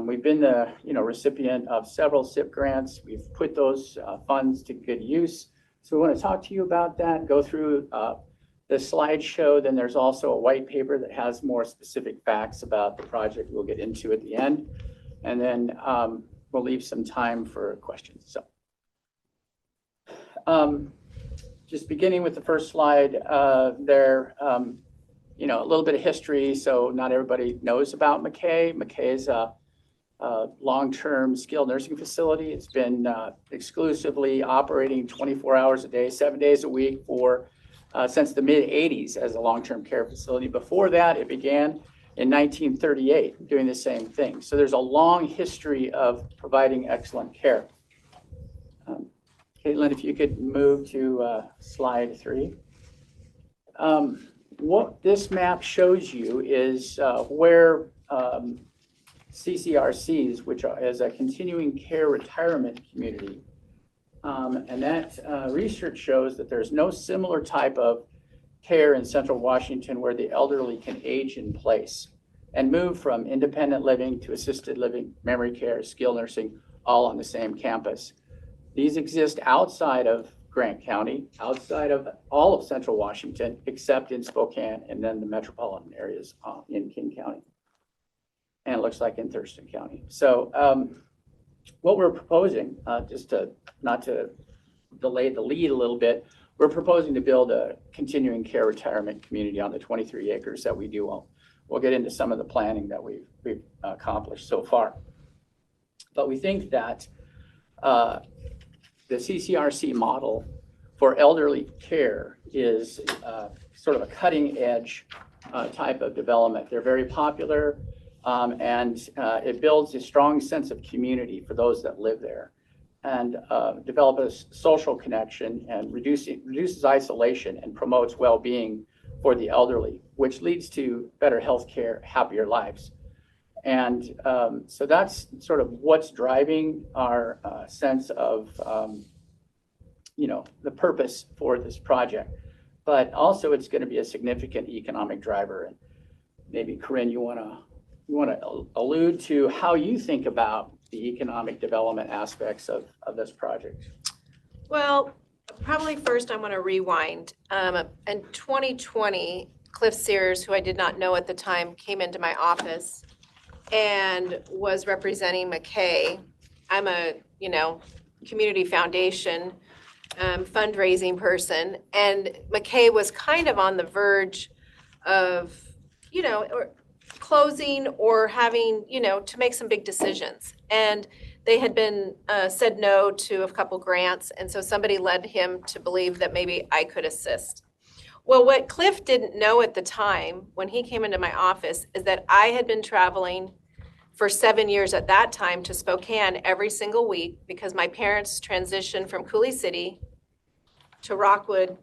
We've been the recipient of several SIP grants. We've put those funds to good use. So we want to talk to you about that, go through the slideshow. Then there's also a white paper that has more specific facts about the project we'll get into at the end. And then we'll leave some time for questions. So just beginning with the first slide there, a little bit of history. So not everybody knows about McKay. McKay is a long-term skilled nursing facility. It's been exclusively operating 24 hours a day, 7 days a week since the mid-'80s as a long-term care facility. Before that, it began in 1938 doing the same thing. So there's a long history of providing excellent care. Caitlin, if you could move to slide 3. What this map shows you is where CCRCs, which is a continuing care retirement community. And that research shows that there's no similar type of care in Central Washington where the elderly can age in place and move from independent living to assisted living, memory care, skilled nursing, all on the same campus. These exist outside of Grant County, outside of all of Central Washington, except in Spokane and then the metropolitan areas in King County. And it looks like in Thurston County. So what we're proposing, just not to delay the lead a little bit, we're proposing to build a continuing care retirement community on the 23 acres that we do own. We'll get into some of the planning that we've accomplished so far. But we think that the CCRC model for elderly care is sort of a cutting edge type of development. They're very popular. And it builds a strong sense of community for those that live there. develop a social connection and reduces isolation and promotes well-being for the elderly, which leads to better health care, happier lives. And so that's sort of what's driving our sense of, the purpose for this project. But also it's going to be a significant economic driver. And maybe Corinne, you want to allude to how you think about the economic development aspects of this project? Well, probably first I want to rewind. In 2020, Cliff Sears, who I did not know at the time, came into my office and was representing McKay. I'm a, community foundation fundraising person, and McKay was kind of on the verge of, or closing or having, to make some big decisions. And they had been said no to a couple grants, and so somebody led him to believe that maybe I could assist. Well, what Cliff didn't know at the time when he came into my office is that I had been traveling for 7 years at that time to Spokane every single week because my parents transitioned from Coulee City to Rockwood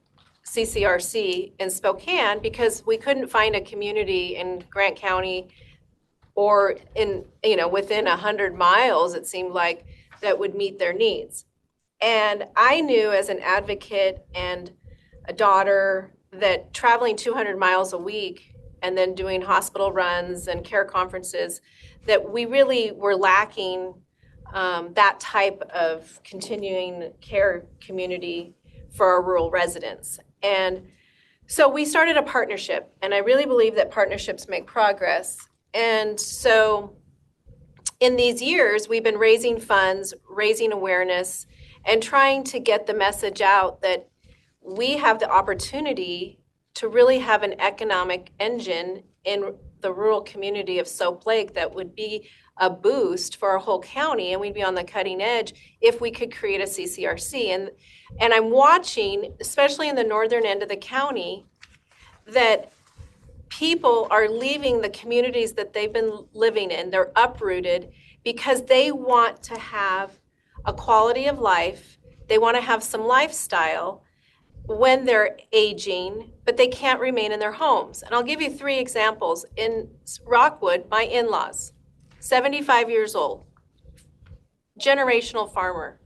CCRC in Spokane because we couldn't find a community in Grant County or in, within 100 miles, it seemed like, that would meet their needs. And I knew as an advocate and a daughter that traveling 200 miles a week and then doing hospital runs and care conferences, that we really were lacking that type of continuing care community for our rural residents. And so we started a partnership, and I really believe that partnerships make progress. And so in these years, we've been raising funds, raising awareness, and trying to get the message out that we have the opportunity to really have an economic engine in the rural community of Soap Lake that would be a boost for our whole county, and we'd be on the cutting edge if we could create a CCRC. And I'm watching, especially in the northern end of the county, that people are leaving the communities that they've been living in. They're uprooted because they want to have a quality of life. They want to have some lifestyle when they're aging, but they can't remain in their homes. And I'll give you 3 examples. In Rockwood, my in-laws, 75 years old, generational farmer.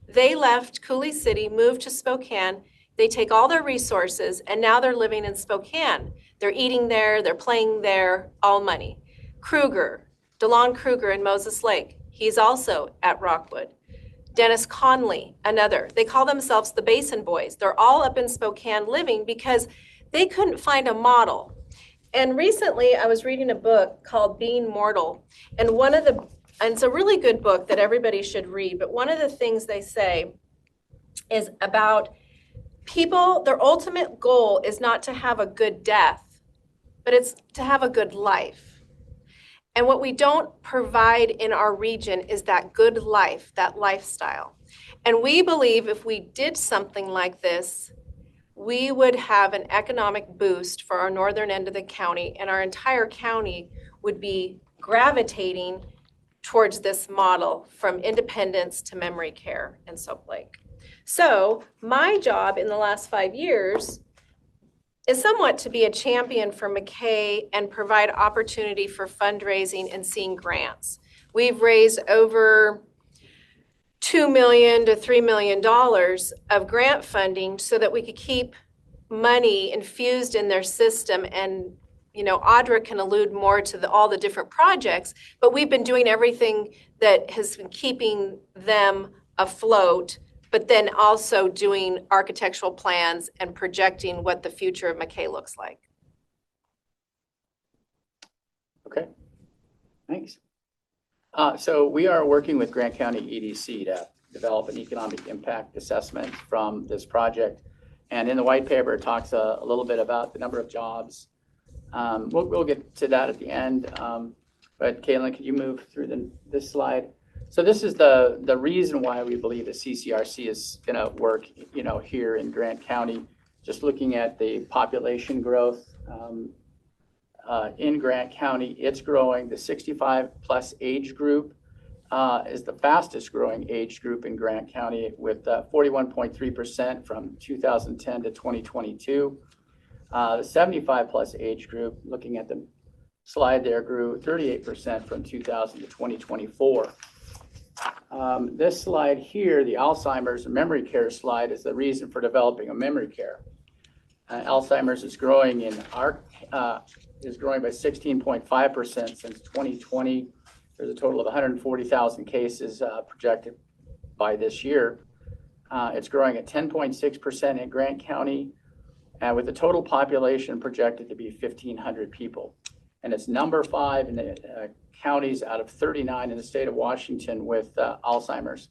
They left Coulee City, moved to Spokane. They take all their resources, and now they're living in Spokane. They're eating there, they're playing there, all money. Kruger, DeLon Kruger in Moses Lake, he's also at Rockwood. Dennis Conley, another. They call themselves the Basin Boys. They're all up in Spokane living because they couldn't find a model. And recently I was reading a book called Being Mortal, and it's a really good book that everybody should read, but one of the things they say is about people, their ultimate goal is not to have a good death, but it's to have a good life. And what we don't provide in our region is that good life, that lifestyle. And we believe if we did something like this, we would have an economic boost for our northern end of the county, and our entire county would be gravitating towards this model from independence to memory care in Soap Lake. So my job in the last 5 years is somewhat to be a champion for McKay and provide opportunity for fundraising and seeing grants. We've raised over $2 million to $3 million of grant funding so that we could keep money infused in their system. And, Audra can allude more to all the different projects, but we've been doing everything that has been keeping them afloat, but then also doing architectural plans and projecting what the future of McKay looks like. Okay, thanks. So we are working with Grant County EDC to develop an economic impact assessment from this project. And in the white paper, it talks a little bit about the number of jobs. We'll get to that at the end. But Caitlin, could you move through this slide? So this is the reason why we believe the CCRC is going to work, here in Grant County. Just looking at the population growth in Grant County, it's growing. The 65 plus age group is the fastest growing age group in Grant County with 41.3% from 2010 to 2022. The 75 plus age group, looking at the slide there, grew 38% from 2000 to 2024. This slide here, the Alzheimer's and memory care slide, is the reason for developing a memory care. Alzheimer's is growing by 16.5% since 2020. There's a total of 140,000 cases projected by this year. It's growing at 10.6% in Grant County, with the total population projected to be 1,500 people. And it's number 5 in the counties out of 39 in the state of Washington with Alzheimer's.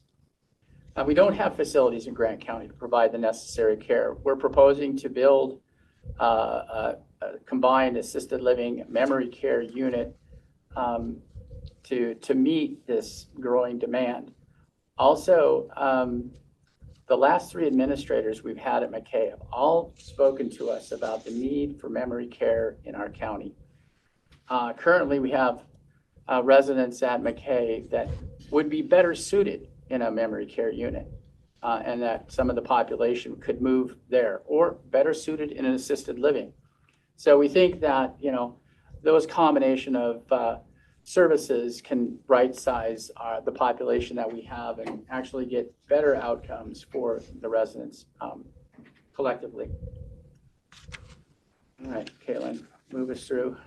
We don't have facilities in Grant County to provide the necessary care. We're proposing to build a combined assisted living memory care unit to meet this growing demand. Also, the last 3 administrators we've had at McKay have all spoken to us about the need for memory care in our county. Currently, we have residents at McKay that would be better suited in a memory care unit, and that some of the population could move there, or better suited in an assisted living. So we think that, you know, those combination of services can right size the population that we have and actually get better outcomes for the residents collectively. All right, Caitlin, move us through.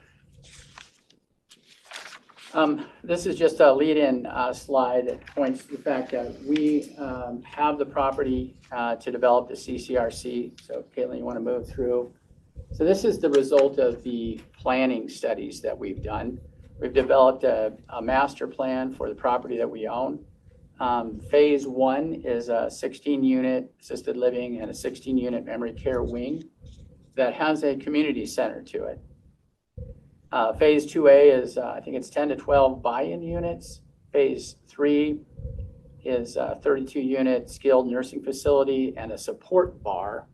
This is just a lead-in slide that points to the fact that we have the property to develop the CCRC. So Caitlin, you want to move through? So this is the result of the planning studies that we've done. We've developed a master plan for the property that we own. Phase 1 is a 16-unit assisted living and a 16-unit memory care wing that has a community center to it. Phase 2A is, I think it's 10 to 12 buy-in units. Phase 3 is a 32-unit skilled nursing facility and a support bar.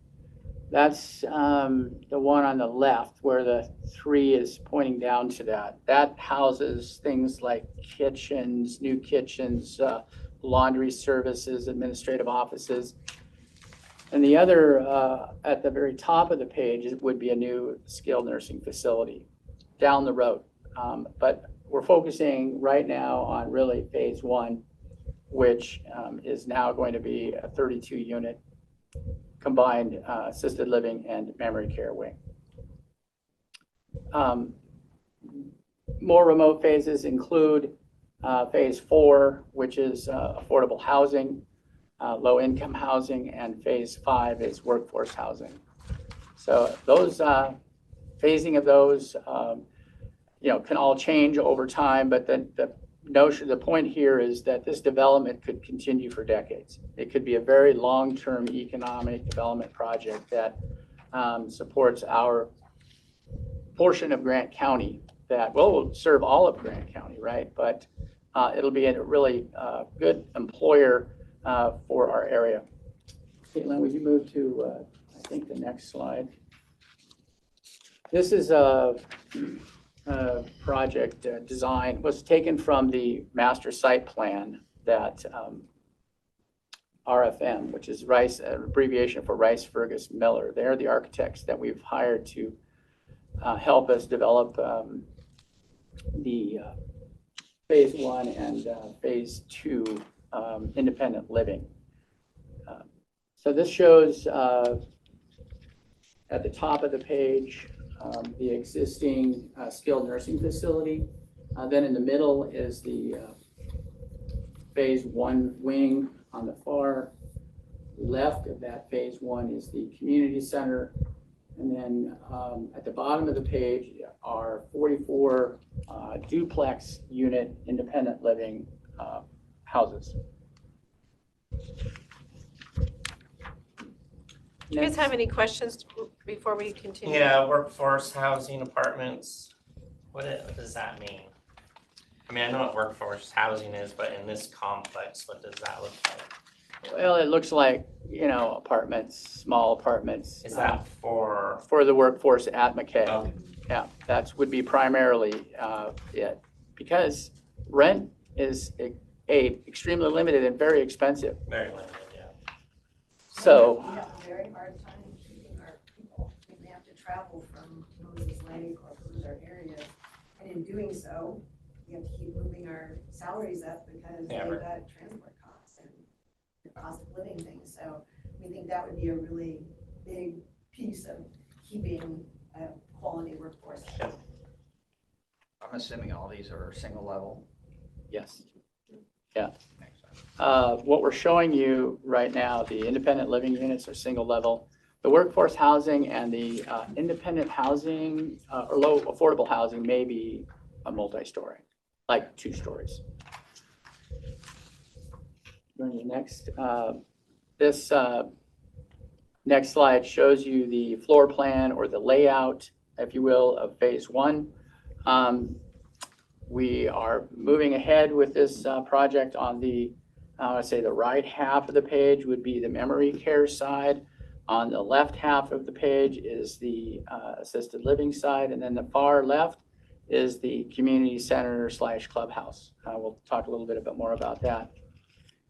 That's the one on the left where the 3 is pointing down to that. That houses things like kitchens, new kitchens, laundry services, administrative offices. And the other, at the very top of the page, would be a new skilled nursing facility down the road. But we're focusing right now on really phase 1, which is now going to be a 32-unit combined assisted living and memory care wing. More remote phases include phase 4, which is affordable housing, low-income housing, and phase 5 is workforce housing. So those phasing of those, can all change over time, but the point here is that this development could continue for decades. It could be a very long-term economic development project that supports our portion of Grant County that will serve all of Grant County, right? But it'll be a really good employer for our area. Caitlin, would you move to, I think, the next slide? This is a project design, was taken from the master site plan that RFM, which is Rice, abbreviation for Rice Fergus Miller. They're the architects that we've hired to help us develop the phase 1 and phase 2 independent living. So this shows at the top of the page the existing skilled nursing facility. Then in the middle is the phase 1 wing. On the far left of that phase 1 is the community center. And then at the bottom of the page are 44 duplex unit independent living houses. Do you guys have any questions before we continue? Yeah, workforce housing apartments. What does that mean? I mean, I know what workforce housing is, but in this complex, what does that look like? Well, it looks like, apartments, small apartments. Is that for the workforce at McKay? Okay. Yeah, that would be primarily it, because rent is extremely limited and very expensive. Very limited, yeah. So, We have a very hard time keeping our people. They have to travel from Moses Lake or other areas. And in doing so, we have to keep moving our salaries up because Yeah, they've right. got transport costs and the cost of living things. So we think that would be a really big piece of keeping a quality workforce. I'm assuming all these are single level. yes. Yeah. What we're showing you right now, the independent living units are single level. The workforce housing and the independent housing or low affordable housing may be a multi-story, like 2 stories. Going to the next, this next slide shows you the floor plan or the layout, if you will, of phase 1. We are moving ahead with this project on the, I would say the right half of the page would be the memory care side. On the left half of the page is the assisted living side, and then the far left is the community center / clubhouse. We'll talk a little bit more about that.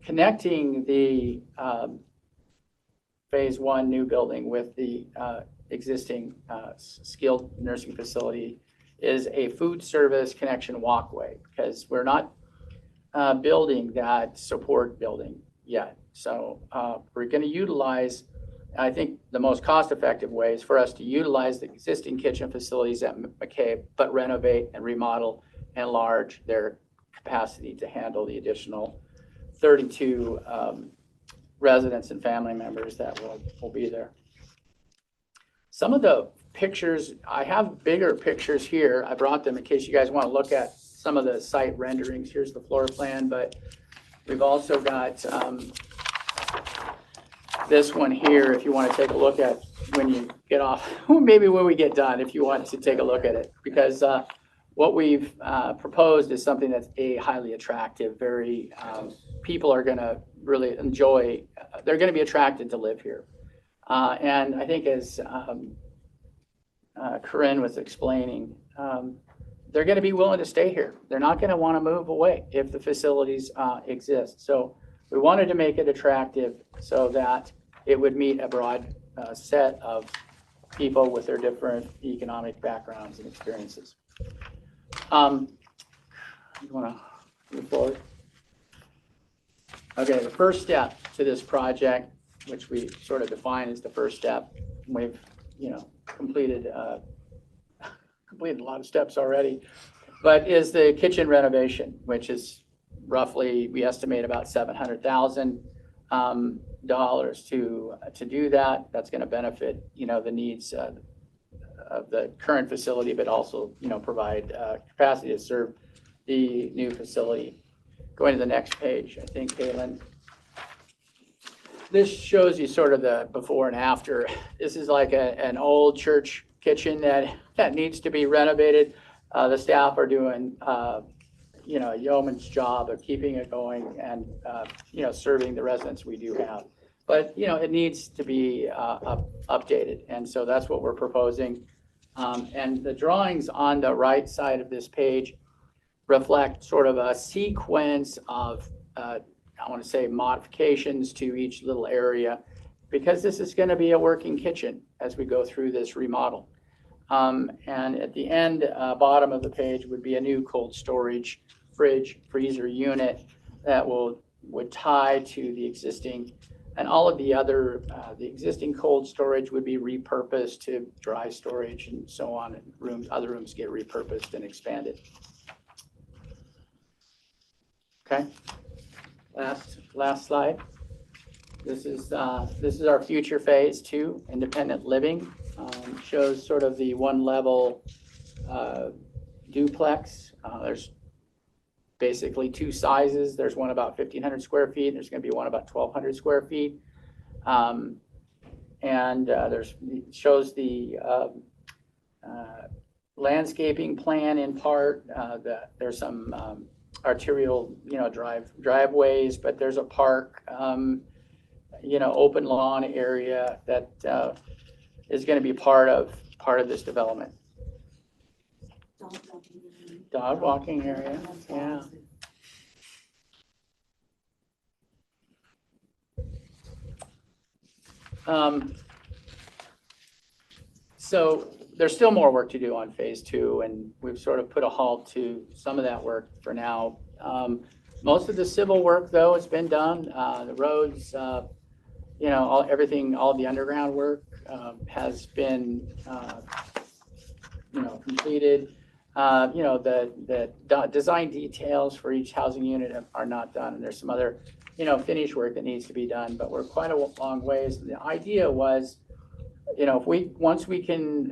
Connecting the phase 1 new building with the existing skilled nursing facility is a food service connection walkway, because we're not building that support building yet. So we're going to utilize, I think the most cost-effective way is for us to utilize the existing kitchen facilities at McCabe, but renovate and remodel, enlarge their capacity to handle the additional 32 residents and family members that will be there. Some of the pictures, I have bigger pictures here. I brought them in case you guys want to look at some of the site renderings. Here's the floor plan, but we've also got this one here if you want to take a look at when you get off, maybe when we get done, if you want to take a look at it. Because what we've proposed is something that's highly attractive, very, people are going to really enjoy, they're going to be attracted to live here. And I think as Corinne was explaining, they're going to be willing to stay here. They're not going to want to move away if the facilities exist. So we wanted to make it attractive so that it would meet a broad set of people with their different economic backgrounds and experiences. You want to move forward? Okay, the first step to this project, which we sort of define as the first step, we've completed a lot of steps already, but is the kitchen renovation, which is roughly, we estimate about $700,000 to do that. That's going to benefit the needs of the current facility, but also provide capacity to serve the new facility. Going to the next page, I think, Caitlin. This shows you sort of the before and after. This is like an old church kitchen that needs to be renovated. The staff are doing, a yeoman's job of keeping it going and, serving the residents we do have. But, it needs to be updated. And so that's what we're proposing. And the drawings on the right side of this page reflect sort of a sequence of I want to say modifications to each little area, because this is going to be a working kitchen as we go through this remodel. And at the end, bottom of the page would be a new cold storage freezer unit that would tie to the existing, and all of the other, the existing cold storage would be repurposed to dry storage and so on, and other rooms get repurposed and expanded. Okay. Last slide. This is our future phase 2, independent living. Shows sort of the 1-level duplex. There's basically 2 sizes. There's one about 1,500 square feet. There's going to be one about 1,200 square feet. And shows the landscaping plan in part. There's some arterial, driveways, but there's a park, open lawn area that is going to be part of this development. Dog walking area, yeah. So there's still more work to do on phase two, and we've sort of put a halt to some of that work for now. Most of the civil work, though, has been done. The roads, everything, all the underground work has been, completed. The design details for each housing unit are not done, and there's some other, finish work that needs to be done, but we're quite a long ways. The idea was, once we can,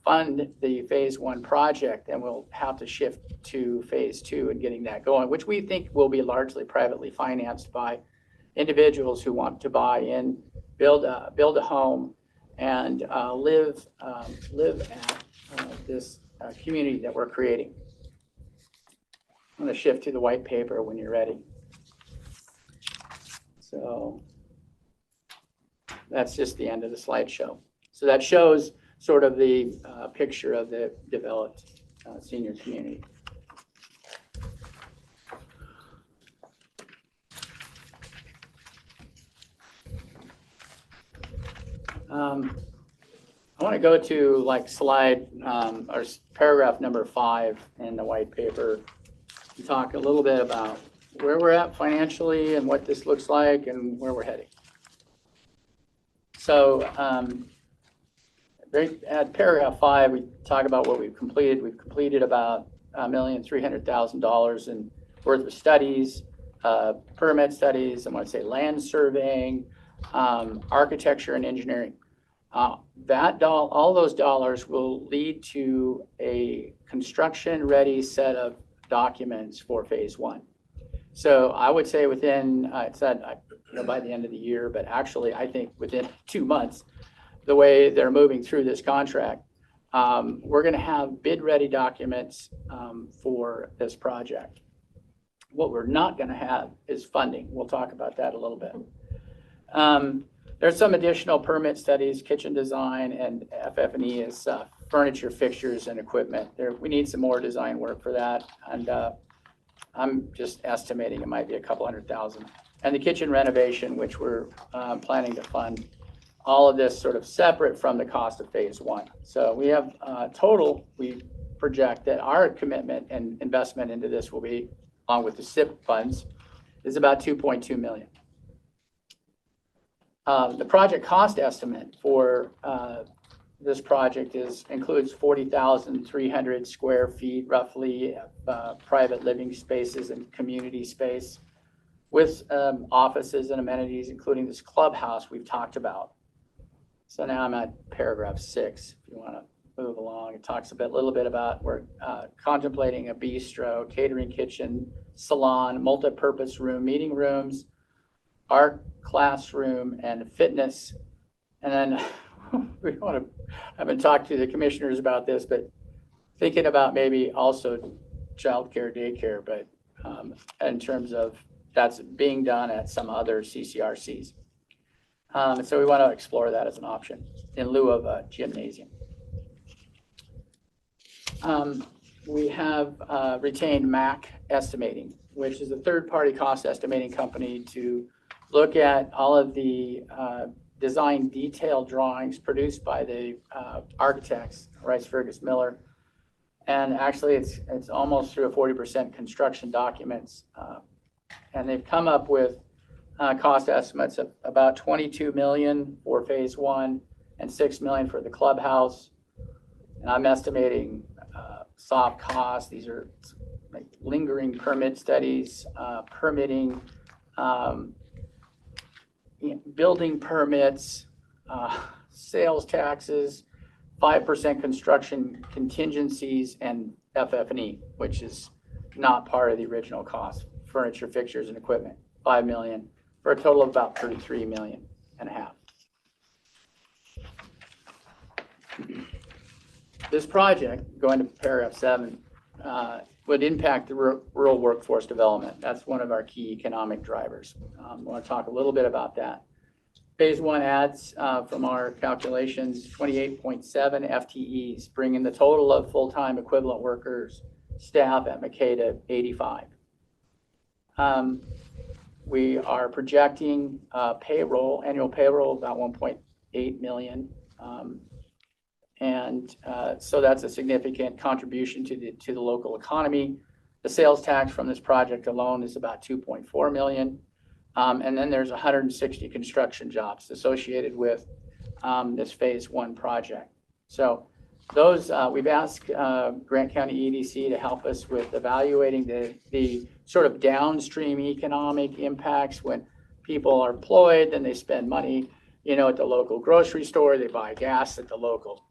fund the phase one project, then we'll have to shift to phase two and getting that going, which we think will be largely privately financed by individuals who want to buy in, build a home, and live at this community that we're creating. I'm going to shift to the white paper when you're ready. So that's just the end of the slideshow. So that shows sort of the picture of the developed senior community. I want to go to like slide or paragraph number 5 in the white paper and talk a little bit about where we're at financially and what this looks like and where we're heading. So at paragraph 5, we talk about what we've completed. We've completed about $1,300,000 in worth of studies, permit studies, I want to say land surveying, architecture and engineering. All those dollars will lead to a construction-ready set of documents for phase one. So I would say within, it said by the end of the year, but actually I think within 2 months, the way they're moving through this contract, we're going to have bid-ready documents for this project. What we're not going to have is funding. We'll talk about that a little bit. There's some additional permit studies, kitchen design, and FF&E is furniture, fixtures, and equipment. We need some more design work for that, and I'm just estimating it might be a couple $100,000. And the kitchen renovation, which we're planning to fund, all of this sort of separate from the cost of phase one. So we have total, we project that our commitment and investment into this will be, along with the SIP funds, is about $2.2 million. The project cost estimate for this project includes 40,300 square feet, roughly, private living spaces and community space with offices and amenities, including this clubhouse we've talked about. So now I'm at paragraph 6, if you want to move along. It talks a little bit about we're contemplating a bistro, catering kitchen, salon, multi-purpose room, meeting rooms, art classroom, and fitness. And then I haven't talked to the commissioners about this, but thinking about maybe also childcare, daycare, but in terms of that's being done at some other CCRCs. So we want to explore that as an option in lieu of a gymnasium. We have retained MAC Estimating, which is a third-party cost estimating company to look at all of the design detail drawings produced by the architects, Rice Fergus Miller. And actually, it's almost through a 40% construction documents. And they've come up with cost estimates of about $22 million for phase one and $6 million for the clubhouse. And I'm estimating soft costs. These are like lingering permit studies, permitting, building permits, sales taxes, 5% construction contingencies, and FF&E, which is not part of the original cost. Furniture, fixtures, and equipment, $5 million, for a total of about $33.5 million. This project, going to paragraph 7, would impact the rural workforce development. That's one of our key economic drivers. I want to talk a little bit about that. Phase one adds, from our calculations, 28.7 FTEs, bringing the total of full-time equivalent workers, staff at McKay to 85. We are projecting annual payroll about $8 million. So that's a significant contribution to the local economy. The sales tax from this project alone is about 2.4 million. And then there's 160 construction jobs associated with this phase 1 project. So those, we've asked Grant County EDC to help us with evaluating the sort of downstream economic impacts when people are employed, then they spend money, at the local grocery store, they buy gas at the local,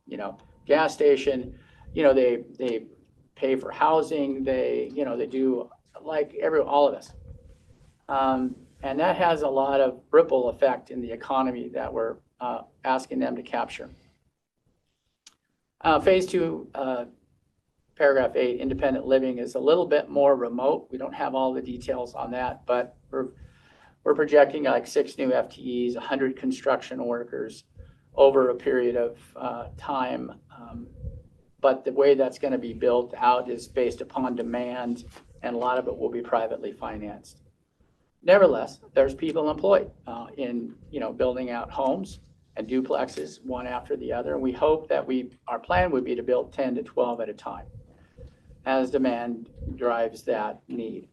gas station, they pay for housing, they do like all of us. And that has a lot of ripple effect in the economy that we're asking them to capture. Phase 2, paragraph 8, independent living is a little bit more remote. We don't have all the details on that, but we're projecting like 6 new FTEs, 100 construction workers over a period of time. But the way that's going to be built out is based upon demand, and a lot of it will be privately financed. Nevertheless, there's people employed in building out homes and duplexes one after the other. And we hope that our plan would be to build 10 to 12 at a time as demand drives that need.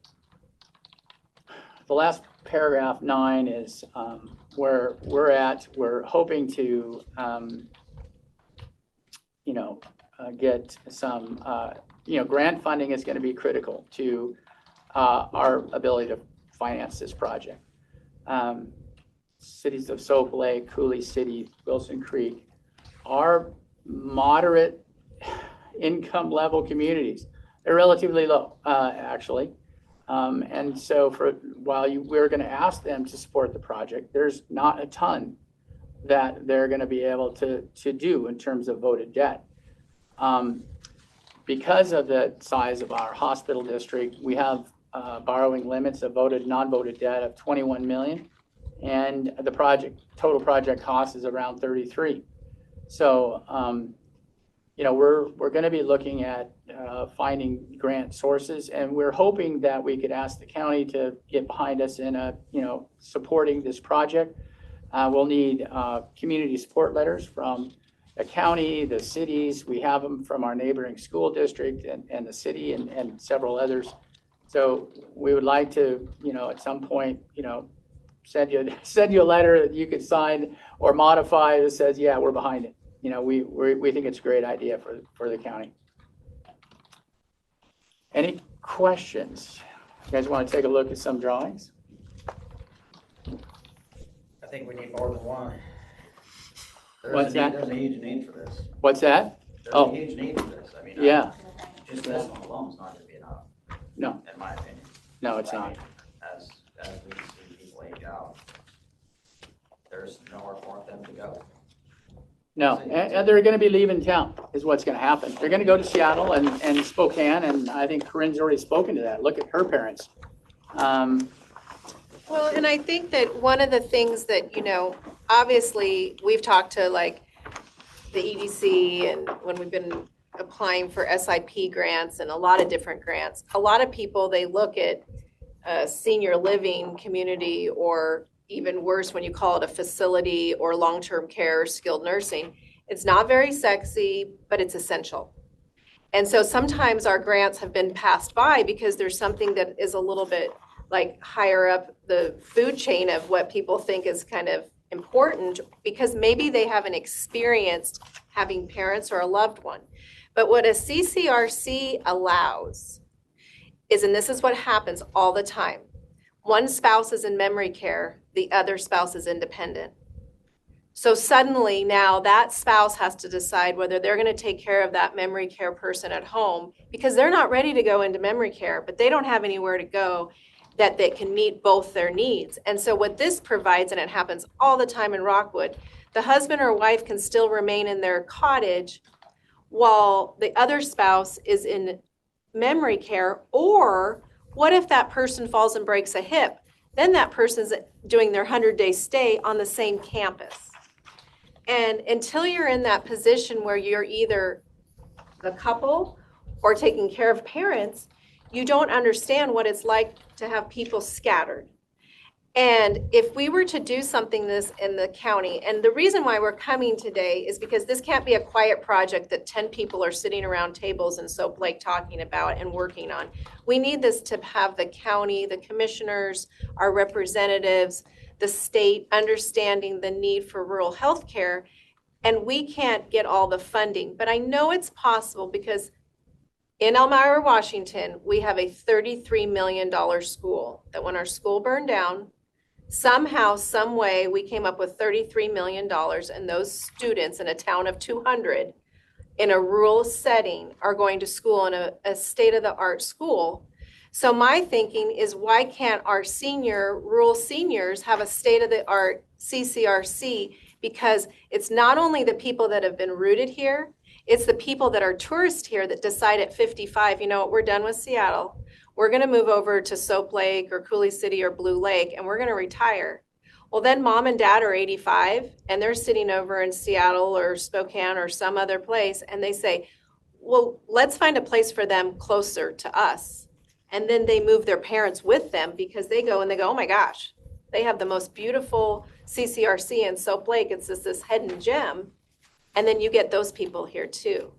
The last paragraph 9 is where we're at. We're hoping to get some grant funding is going to be critical to our ability to finance this project. Cities of Soap Lake, Cooley City, Wilson Creek are moderate income level communities. They're relatively low, actually. And so while we're going to ask them to support the project, there's not a ton that they're going to be able to do in terms of voted debt. Because of the size of our hospital district, we have borrowing limits of non-voted debt of 21 million. And the total project cost is around 33. So, we're going to be looking at finding grant sources, and we're hoping that we could ask the county to get behind us in supporting this project. We'll need community support letters from the county, the cities. We have them from our neighboring school district and the city and several others. So we would like to, at some point, send you a letter that you could sign or modify that says, yeah, we're behind it. We think it's a great idea for the county. Any questions? You guys want to take a look at some drawings? I think we need more than one. What's that? There's a huge need for this. What's that? There's a huge need for this. I mean, yeah. Just this one alone is not going to be enough. No. In my opinion. No, it's not. As we see people age out, there's nowhere for them to go. No, and they're going to be leaving town is what's going to happen. They're going to go to Seattle and Spokane, and I think Corinne's already spoken to that. Look at her parents. Well, and I think that one of the things that, obviously we've talked to like the EDC and when we've been applying for SIP grants and a lot of different grants, a lot of people, they look at a senior living community, or even worse when you call it a facility or long-term care, skilled nursing. It's not very sexy, but it's essential. And so sometimes our grants have been passed by because there's something that is a little bit like higher up the food chain of what people think is kind of important, because maybe they haven't experienced having parents or a loved one. But what a CCRC allows is, and this is what happens all the time, one spouse is in memory care, the other spouse is independent. So suddenly now that spouse has to decide whether they're going to take care of that memory care person at home, because they're not ready to go into memory care, but they don't have anywhere to go that they can meet both their needs. And so what this provides, and it happens all the time in Rockwood, the husband or wife can still remain in their cottage while the other spouse is in memory care. Or what if that person falls and breaks a hip? Then that person's doing their 100-day stay on the same campus. And until you're in that position where you're either the couple or taking care of parents, you don't understand what it's like to have people scattered. And if we were to do something this in the county, and the reason why we're coming today is because this can't be a quiet project that 10 people are sitting around tables in Soap Lake talking about and working on. We need this to have the county, the commissioners, our representatives, the state understanding the need for rural health care. And we can't get all the funding, but I know it's possible because in Elmira, Washington, we have a $33 million school that when our school burned down, somehow, some way, we came up with $33 million, and those students in a town of 200 in a rural setting are going to school in a state-of-the-art school. So my thinking is, why can't our rural seniors have a state-of-the-art CCRC? Because it's not only the people that have been rooted here, it's the people that are tourists here that decide at 55, you know what, we're done with Seattle. We're going to move over to Soap Lake or Coulee City or Blue Lake, and we're going to retire. Well, then mom and dad are 85, and they're sitting over in Seattle or Spokane or some other place, and they say, well, let's find a place for them closer to us. And then they move their parents with them because they go, oh my gosh, they have the most beautiful CCRC in Soap Lake. It's just this hidden gem. And then you get those people here too.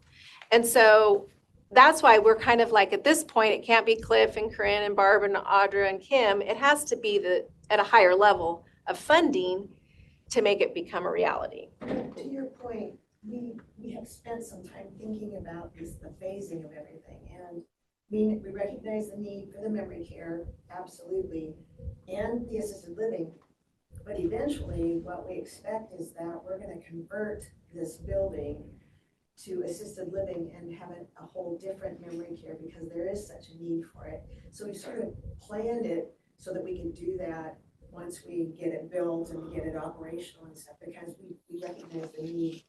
And so that's why we're kind of like, at this point, it can't be Cliff and Corinne and Barb and Audra and Kim. It has to be at a higher level of funding to make it become a reality. To your point, we have spent some time thinking about the phasing of everything. And we recognize the need for the memory care, absolutely, and the assisted living. But eventually, what we expect is that we're going to convert this building to assisted living and have a whole different memory care because there is such a need for it. So we sort of planned it so that we can do that once we get it built and get it operational and stuff, because we recognize the need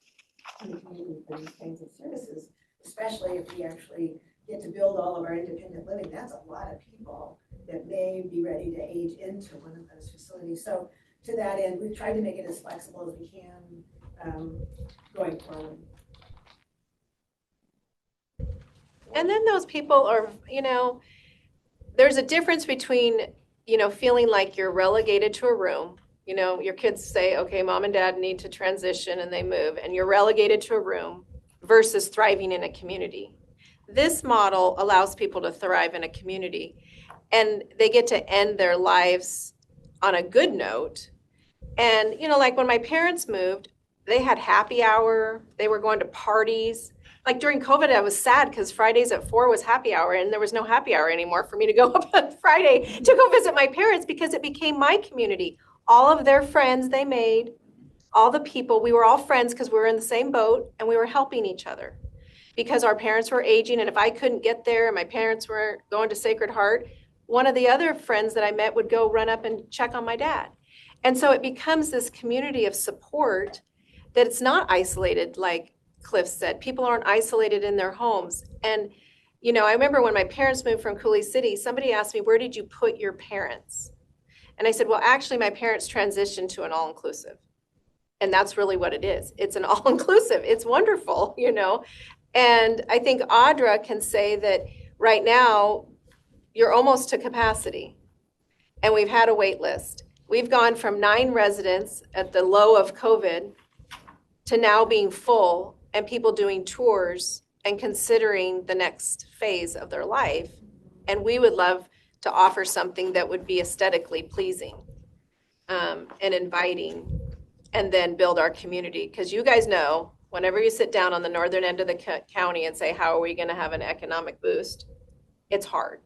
in the community for these kinds of services, especially if we actually get to build all of our independent living. That's a lot of people that may be ready to age into one of those facilities. So to that end, we've tried to make it as flexible as we can going forward. And then those people are, there's a difference between, feeling like you're relegated to a room. Your kids say, okay, mom and dad need to transition and they move, and you're relegated to a room versus thriving in a community. This model allows people to thrive in a community, and they get to end their lives on a good note. And, like when my parents moved, they had happy hour, they were going to parties. Like during COVID, I was sad because Fridays at 4 was happy hour, and there was no happy hour anymore for me to go up on Friday to go visit my parents because it became my community. All of their friends they made, all the people, we were all friends because we were in the same boat and we were helping each other because our parents were aging. And if I couldn't get there and my parents were going to Sacred Heart, one of the other friends that I met would go run up and check on my dad. And so it becomes this community of support that it's not isolated like Cliff said. People aren't isolated in their homes. And, I remember when my parents moved from Coulee City, somebody asked me, where did you put your parents? And I said, well, actually, my parents transitioned to an all-inclusive. And that's really what it is. It's an all-inclusive. It's wonderful, And I think Audra can say that right now, you're almost to capacity. And we've had a wait list. We've gone from 9 residents at the low of COVID to now being full and people doing tours and considering the next phase of their life. And we would love to offer something that would be aesthetically pleasing and inviting, and then build our community. Because you guys know, whenever you sit down on the northern end of the county and say, how are we going to have an economic boost? It's hard,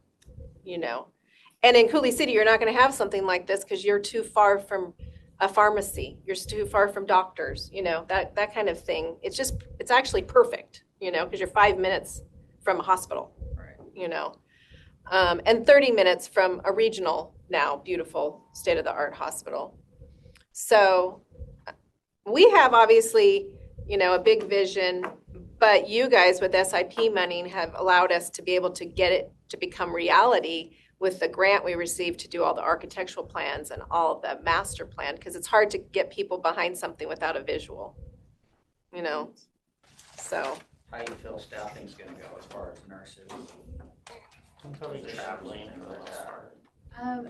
And in Coulee City, you're not going to have something like this because you're too far from a pharmacy. You're too far from doctors, that kind of thing. It's actually perfect, because you're 5 minutes from a hospital, and 30 minutes from a regional, now beautiful state-of-the-art hospital. So we have obviously, a big vision, but you guys with SIP money have allowed us to be able to get it to become reality with the grant we received to do all the architectural plans and all of the master plan, because it's hard to get people behind something without a visual, so. How do you feel staffing's gonna go as far as nurses? Probably traveling and all that.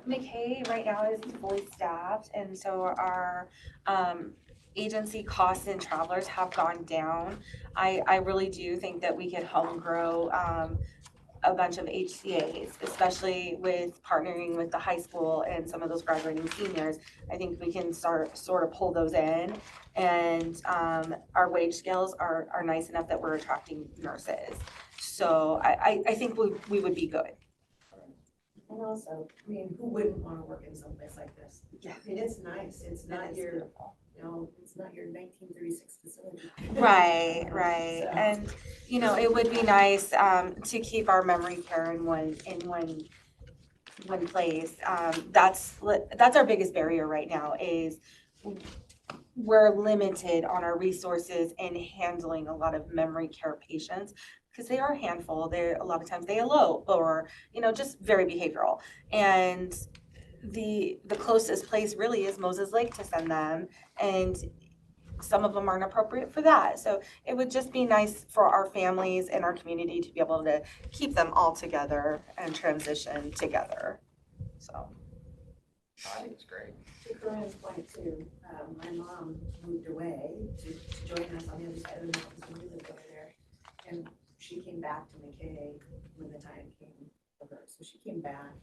McKay right now is fully staffed, and so our agency costs and travelers have gone down. I really do think that we could home grow a bunch of HCAs, especially with partnering with the high school and some of those graduating seniors. I think we can sort of pull those in, and our wage scales are nice enough that we're attracting nurses. So I think we would be good. And also, I mean, who wouldn't want to work in someplace like this? Yeah. I mean, it's nice. It's not your, you know, it's not your 1936 facility. Right. So- And, you know, it would be nice to keep our memory care in one place. That's our biggest barrier right now is we're limited on our resources in handling a lot of memory care patients because they are a handful. They're a lot of times they elope or, you know, just very behavioral. And the closest place really is Moses Lake to send them. And some of them aren't appropriate for that. So it would just be nice for our families and our community to be able to keep them all together and transition together. So. I think it's great. To Corinne's point too, my mom moved away to join us on the other side of the mountains when we lived over there. And she came back to McKay when the time came for her. So she came back.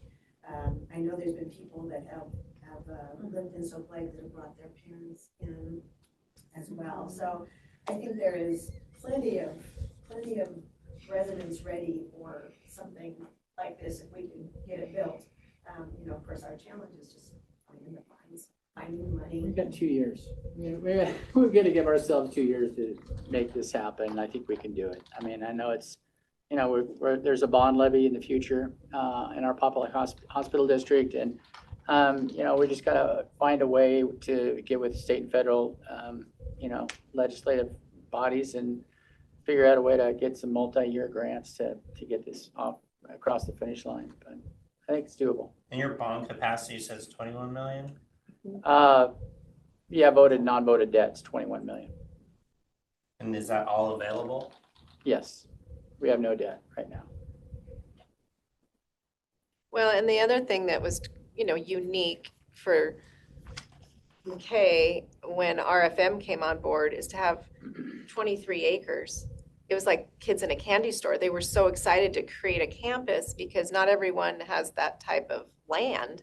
I know there's been people that have lived in Soap Lake that have brought their parents in as well. So I think there is plenty of residents ready for something like this if we can get it built. You know, of course, our challenge is just finding money. We've got 2 years. We're going to give ourselves 2 years to make this happen. I think we can do it. I mean, I know it's, you know, there's a bond levy in the future in our Poplar Hospital District. And, you know, we just got to find a way to get with state and federal, you know, legislative bodies and figure out a way to get some multi-year grants to get this off across the finish line. But I think it's doable. And your bond capacity says 21 million? Yeah, voted, non-voted debts, 21 million. And is that all available? Yes, we have no debt right now. Well, and the other thing that was, you know, unique for McKay when RFM came on board is to have 23 acres. It was like kids in a candy store. They were so excited to create a campus because not everyone has that type of land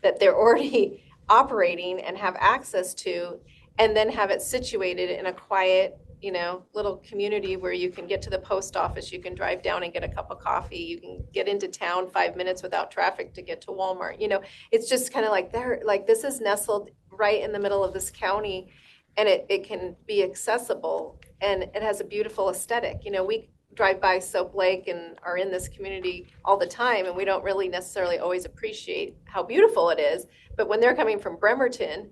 that they're already operating and have access to, and then have it situated in a quiet, you know, little community where you can get to the post office, you can drive down and get a cup of coffee, you can get into town 5 minutes without traffic to get to Walmart. You know, it's just kind of like they're like, this is nestled right in the middle of this county, and it can be accessible, and it has a beautiful aesthetic. You know, we drive by Soap Lake and are in this community all the time, and we don't really necessarily always appreciate how beautiful it is. But when they're coming from Bremerton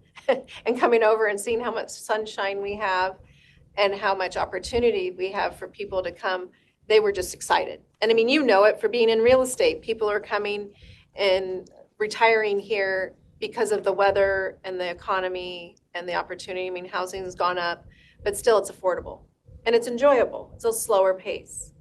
and coming over and seeing how much sunshine we have and how much opportunity we have for people to come, they were just excited. And I mean, you know it for being in real estate. People are coming and retiring here because of the weather and the economy and the opportunity. I mean, housing has gone up, but still it's affordable and it's enjoyable. It's a slower pace.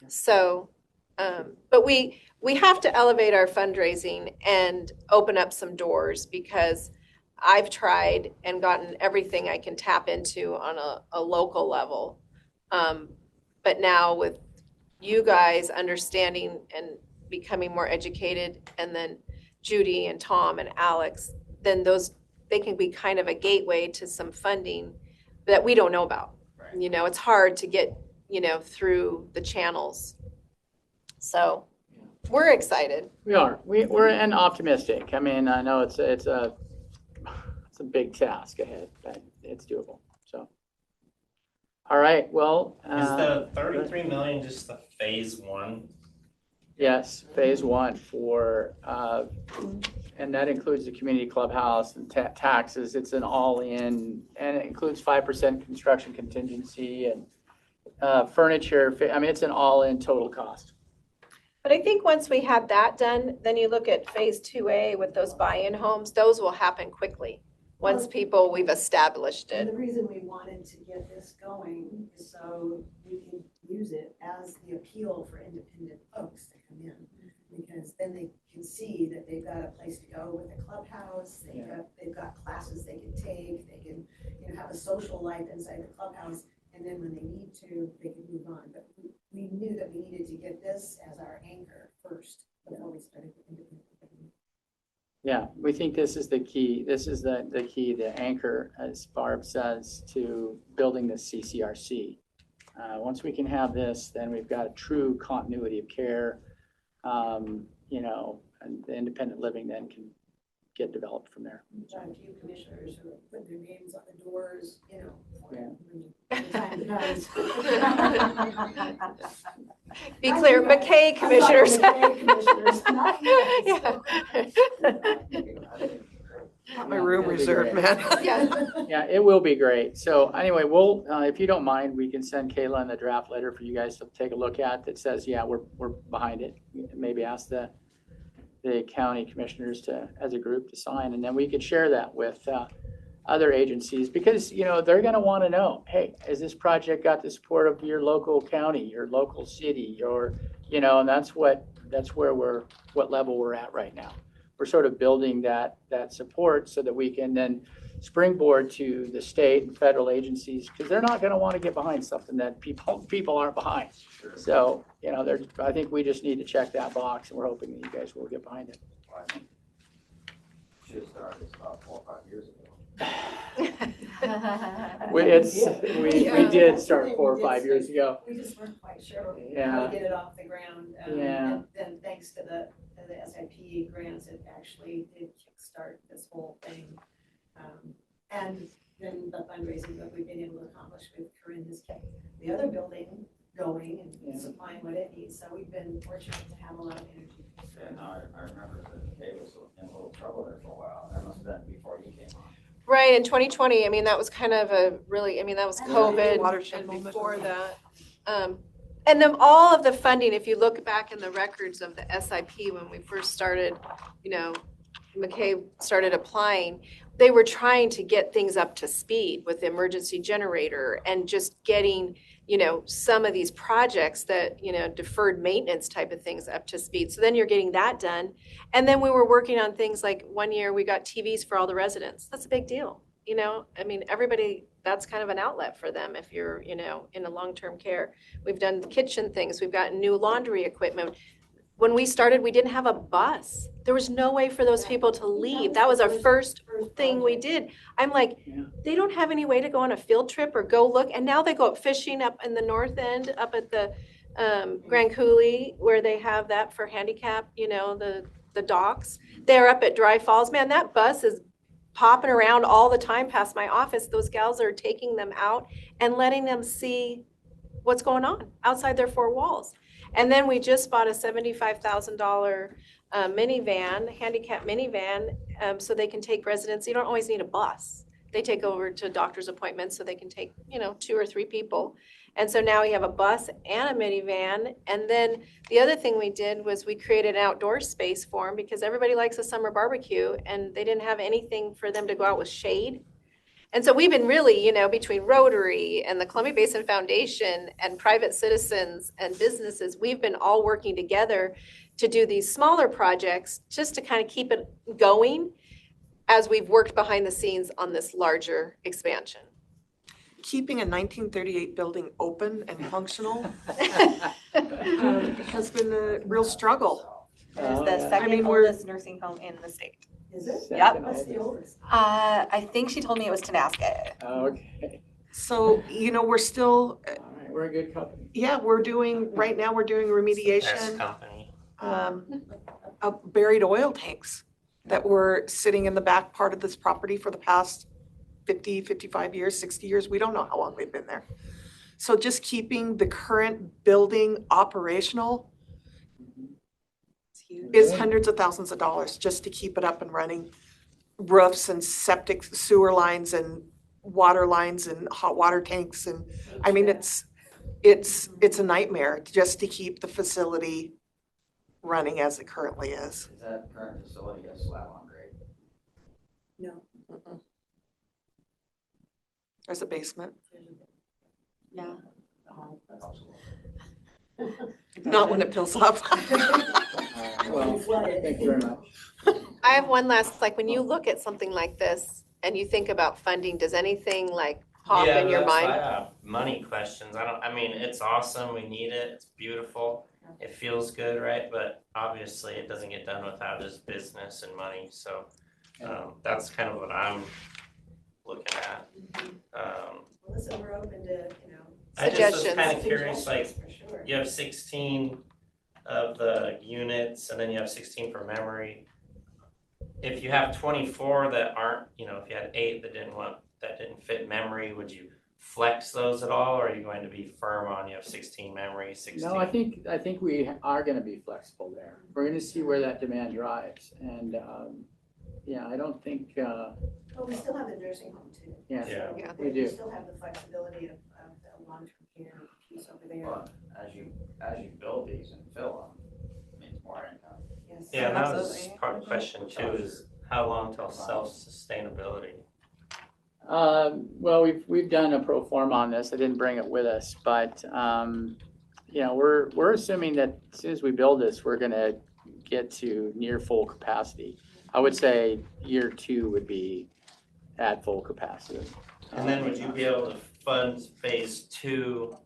So, but we have to elevate our fundraising and open up some doors, because I've tried and gotten everything I can tap into on a local level. But now with you guys understanding and becoming more educated, and then Judy and Tom and Alex, then they can be kind of a gateway to some funding that we don't know about. Right. You know, it's hard to get, you know, through the channels. So we're excited. We are. We're and optimistic. I mean, I know it's a big task ahead, but it's doable. So, all right. Well, is the 33 million just the phase one? Yes, phase one for, and that includes the community clubhouse and taxes. It's an all-in, and it includes 5% construction contingency and furniture. I mean, it's an all-in total cost. But I think once we have that done, then you look at phase 2A with those buy-in homes, those will happen quickly. Once we've established it. And the reason we wanted to get this going is so we can use it as the appeal for independent folks to come in, because then they can can see that they've got a place to go with a clubhouse, they've got classes they can take, they can, have a social life inside the clubhouse, and then when they need to, they can move on. But we knew that we needed to get this as our anchor first before we started the independent living. Yeah, we think this is the key. This is the key, the anchor, as Barb says, to building the CCRC. Once we can have this, then we've got a true continuity of care, and the independent living then can get developed from there. John, a few commissioners who put their names on the doors, Yeah. Be clear, McKay commissioners. Got my room reserved, man. Yeah, it will be great. So anyway, we'll, if you don't mind, we can send Kayla in the draft letter for you guys to take a look at that says, yeah, we're behind it. Maybe ask the county commissioners to, as a group, to sign, and then we could share that with other agencies, because they're going to want to know, hey, has this project got the support of your local county, your local city, or and that's what level we're at right now. We're sort of building that support so that we can then springboard to the state and federal agencies, because they're not going to want to get behind something that people aren't behind. Sure. So I think we just need to check that box, and we're hoping that you guys will get behind it. Well, I think should have started this about 4 or 5 years ago. We did start 4 or 5 years ago. We just weren't quite sure how Yeah. to get it off the ground. Yeah. And then thanks to the SIP grants, it actually did kickstart this whole thing. And then the fundraising that we've been able to accomplish with Corinne has kept the other building going and supplying what it needs. So we've been fortunate to have a lot of energy. Yeah, no, I remember that Kay was in a little trouble there for a while. That must have been before you came on. Right, in 2020, that was kind of that was COVID Watershed and moment. before that. And then all of the funding, if you look back in the records of the SIP, when we first started, McKay started applying, they were trying to get things up to speed with the emergency generator and just getting, some of these projects that, deferred maintenance type of things up to speed. So then you're getting that done. And then we were working on things like one year we got TVs for all the residents. That's a big deal. Everybody, that's kind of an outlet for them if you're, in a long-term care. We've done kitchen things. We've got new laundry equipment. When we started, we didn't have a bus. There was no way for those people to leave. That was our first thing we did. I'm like, they don't have any way to go on a field trip or go look. And now they go up fishing up in the north end, up at the Grand Coulee, where they have that for handicap, the docks. They're up at Dry Falls. Man, that bus is popping around all the time past my office. Those gals are taking them out and letting them see what's going on outside their 4 walls. And then we just bought a $75,000 minivan, handicap minivan, so they can take residents. You don't always need a bus. They take over to doctor's appointments so they can take, 2 or 3 people. And so now we have a bus and a minivan. And then the other thing we did was we created an outdoor space for them, because everybody likes a summer barbecue and they didn't have anything for them to go out with shade. And so we've been really, between Rotary and the Columbia Basin Foundation and private citizens and businesses, we've been all working together to do these smaller projects just to kind of keep it going as we've worked behind the scenes on this larger expansion. Keeping a 1938 building open and functional has been a real struggle. It is the second oldest nursing home in the state. Is it? Yep. What's the oldest? I think she told me it was Tenasket. Okay. So, we're still, All right, we're a good company. right now we're doing Best remediation company. of buried oil tanks that were sitting in the back part of this property for the past 50, 55 years, 60 years. We don't know how long they've been there. So just keeping the current building operational is hundreds of thousands of dollars just to keep it up and running. Roofs and septic sewer lines and water lines and hot water tanks. And I mean, it's a nightmare just to keep the facility running as it currently is. Is that current facility a slab on grade? No. There's a basement. Yeah. Not when it fills up. Well, thank you very much. I have one last, like, when you look at something like this and you think about funding, does anything like pop in your that's why mind? I have money questions. I mean, it's awesome. We need it. It's beautiful. It feels good, right? But obviously it doesn't get done without just business and money. So that's kind of what I'm looking at. Listen, we're open to, I just was Suggestions. kind of curious, like, for sure. you have 16 of the units and then you have 16 for memory. If you have 24 that aren't, if you had 8 that didn't fit memory, would you flex those at all, or are you going to be firm on you have 16 memory, 16? No, I think we are gonna be flexible there. We're gonna see where that demand drives, and, yeah, I don't think, But we still have the nursing home too. Yeah. So Yeah. We do. still have the flexibility of the long-term care piece over there. But as you build these and fill them, it means more income. Yes. Yeah, that was Absolutely. part of the question too, is how long till self-sustainability? well, we've done a pro forma on this. I didn't bring it with us, but, we're assuming that as soon as we build this, we're gonna get to near full capacity. I would say year 2 would be at full capacity. And then would you be able to fund phase 2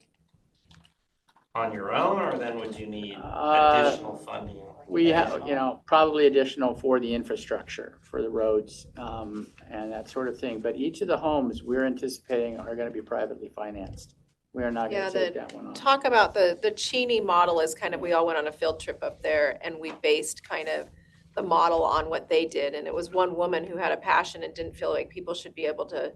on your own, or then would you need additional funding? We have, probably additional for the infrastructure, for the roads, and that sort of thing. But each of the homes we're anticipating are gonna be privately financed. We are not Yeah, gonna take that one on. Talk about the Cheney model is kind of, we all went on a field trip up there and we based kind of the model on what they did. And it was one woman who had a passion and didn't feel like people should be able to,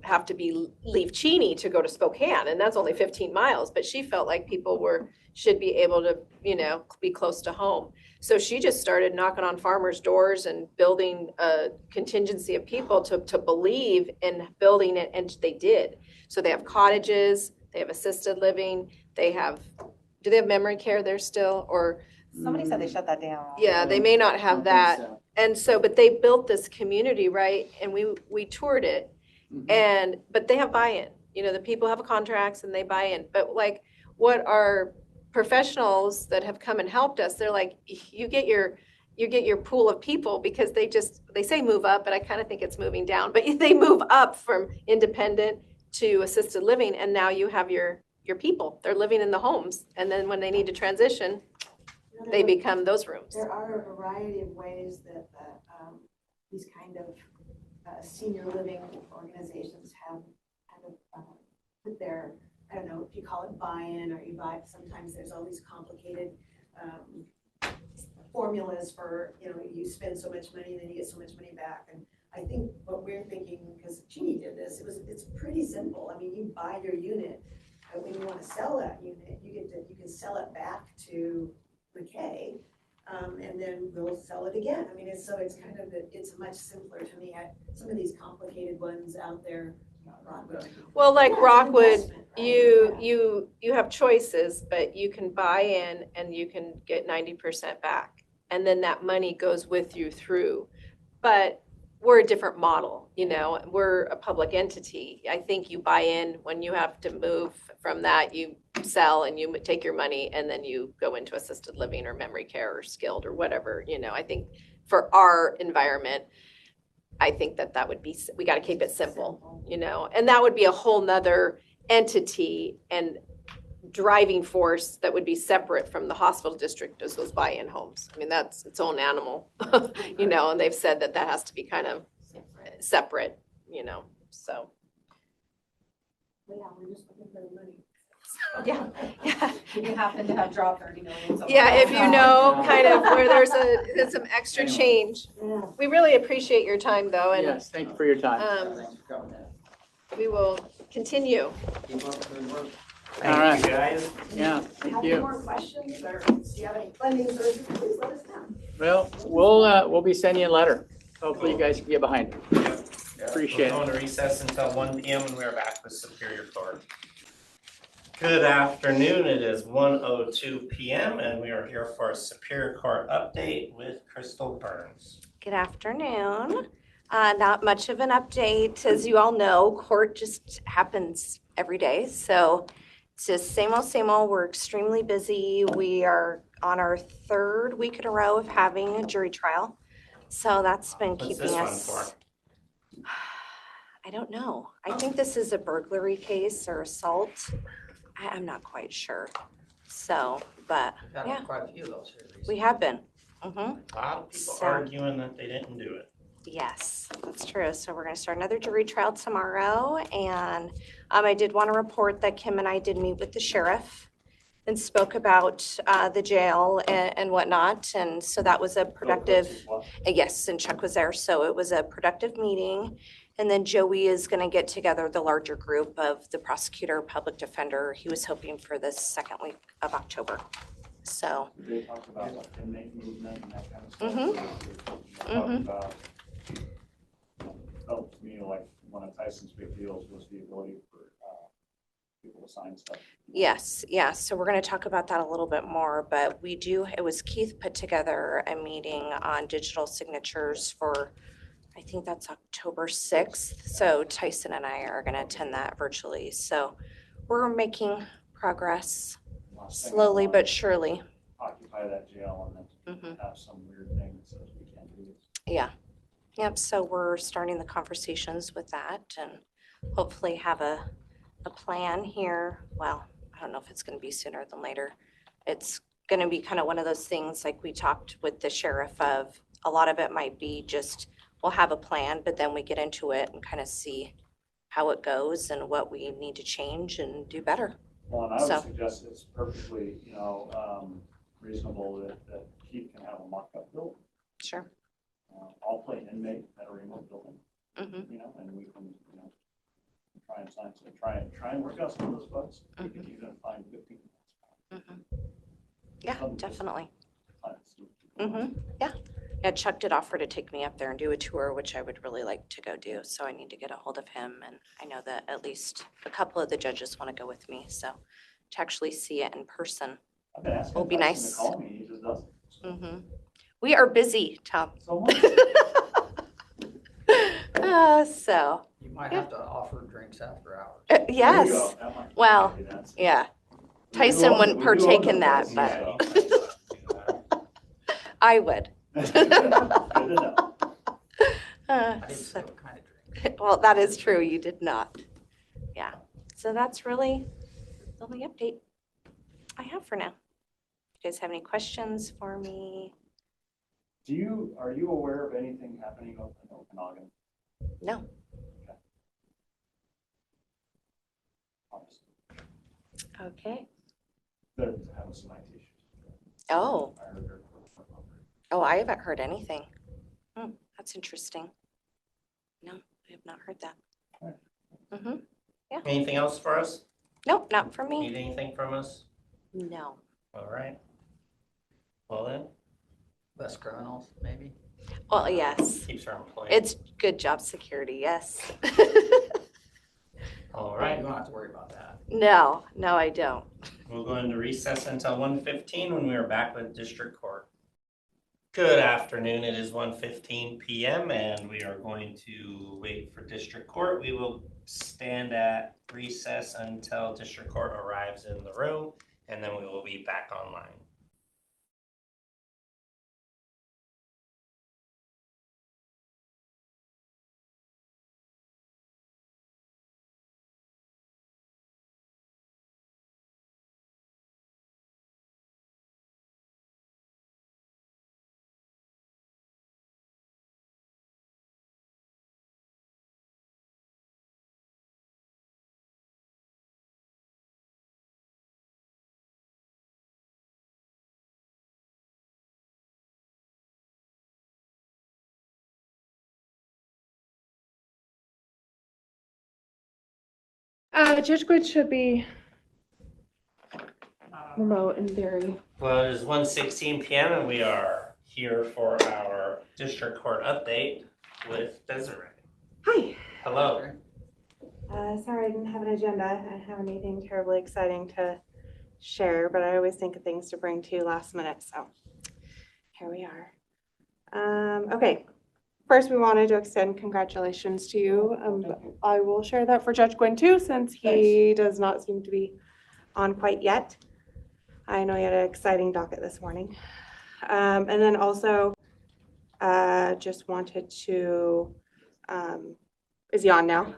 have to leave Cheney to go to Spokane. And that's only 15 miles, but she felt like people should be able to, be close to home. So she just started knocking on farmers' doors and building a contingency of people to believe in building it, and they did. So they have cottages, they have assisted living, do they have memory care there still, or? Somebody said they shut that down. Yeah, they may not have that. And so, but they built this community, right? And we toured it. But they have buy-in, the people have contracts and they buy in. But like what our professionals that have come and helped us, they're like, you get your pool of people, because they say move up, but I kind of think it's moving down. But they move up from independent to assisted living, and now you have your people. They're living in the homes, and then when they need to transition, they become those rooms. There are a variety of ways that these kind of senior living organizations have kind of put their, I don't know if you call it buy-in or you buy, sometimes there's all these complicated formulas for, you spend so much money and then you get so much money back. And I think what we're thinking, because Jeannie did this, it's pretty simple. I mean, you buy your unit, and when you want to sell that unit, you can sell it back to McKay, and then we'll sell it again. I mean, it's much simpler to me. Some of these complicated ones out there, Rockwood. Well, like Yeah, Rockwood, right? you have choices, but you can buy in and you can get 90% back. And then that money goes with you through. But we're a different model, we're a public entity. I think you buy in when you have to move from that, you sell and you take your money and then you go into assisted living or memory care or skilled or whatever, I think for our environment, I think that would be, we got to keep it simple, and that would be a whole nother entity and driving force that would be separate from the hospital district as those buy-in homes. I mean, that's its own animal, and they've said that has to be kind of separate, so. Yeah, we're just looking for the money. Yeah. You happen to have dropped 30 million. Yeah, if you know kind of where there's some extra change. Yeah. We really appreciate your time though, and Yes, thank you for your time. Thanks for coming in. we will continue. Keep up the good work. All right. Thank you, guys. Yeah, Have thank any you. more questions, or do you have any funding sources, please let us know. Well, we'll be sending you a letter. Hopefully you guys can get behind it. Appreciate We're it. going to recess until 1 p.m. and we are back with Superior Court. Good afternoon. It is 1:02 p.m. and we are here for a Superior Court update with Crystal Burns. Good afternoon. Not much of an update. As you all know, court just happens every day. So It's just same old, same old. We're extremely busy. We are on our 3rd week in a row of having a jury trial. So that's been What's keeping this one us. for? I don't know. I think this is a burglary case or assault. I'm not quite sure. So, but We've had yeah, quite a few of those here recently. we have been. A lot of people So- arguing that they didn't do it. Yes, that's true. So we're going to start another jury trial tomorrow. And I did want to report that Kim and I did meet with the sheriff and spoke about the jail and whatnot. And so that was a productive, yes, and Chuck was there. So it was a productive meeting. And then Joey is going to get together the larger group of the prosecutor, public defender. He was hoping for the 2nd week of October. So. They talked about like inmate movement and that kind of stuff. Mhm. They talked about, oh, to me, like one of Tyson's big deals was the ability for people to sign stuff. Yes, yes. So we're going to talk about that a little bit more, but it was Keith put together a meeting on digital signatures for, I think that's October 6th. So Tyson and I are going to attend that virtually. So we're making progress slowly but surely. Occupy that jail and then have some weird thing that says we can't do this. Yeah. Yep. So we're starting the conversations with that and hopefully have a plan here. Well, I don't know if it's going to be sooner than later. It's going to be kind of one of those things like we talked with the sheriff of, a lot of it might be just, we'll have a plan, but then we get into it and kind of see how it goes and what we need to change and do better. Well, and I would suggest it's perfectly, reasonable that Keith can have a mock-up built. Sure. I'll play inmate at a remote building, Mm-hmm. and we can, try and sign, so try and work out some of those bugs. We can even find 15. Mm-hmm. Yeah, definitely. Mm-hmm. Mm-hmm. Yeah. Yeah, Chuck did offer to take me up there and do a tour, which I would really like to go do. So I need to get a hold of him. And I know that at least a couple of the judges want to go with me. So to actually see it in person I've been asking will be Tyson nice. to call me, he just doesn't. Mm-hmm. We are busy, Tom. So much. So. You might have to offer drinks after hours. Yes. Well, yeah. Tyson wouldn't partake in that, but I would. I didn't say what kind of drink. Well, that is true. You did not. Yeah. So that's really the only update I have for now. You guys have any questions for me? Are you aware of anything happening up in Okanagan? No. Okay. They're having some IT issues. Oh. I heard they're. Oh, I haven't heard anything. That's interesting. No, I have not heard that. Mm-hmm. Yeah. Anything else for us? Nope, not for me. Need anything from us? No. All right. Well then. Less criminals, maybe? Well, yes. Keeps her employed. It's good job security, yes. All right. You don't have to worry about that. No, I don't. We'll go into recess until 1:15 when we are back with district court. Good afternoon. It is 1:15 p.m. and we are going to wait for district court. We will stand at recess until district court arrives in the room, and then we will be back online. Judge Gwynn should be remote in theory. Well, it is 1:16 p.m. and we are here for our district court update with Desiree. Hi. Hello. Sorry I didn't have an agenda. I don't have anything terribly exciting to share, but I always think of things to bring to you last minute, so here we are. Okay, first we wanted to extend congratulations to you. I will share that for Judge Gwynn too, since he does not seem to be on quite yet. I know you had an exciting docket this morning. And then also, just wanted to, is he on now?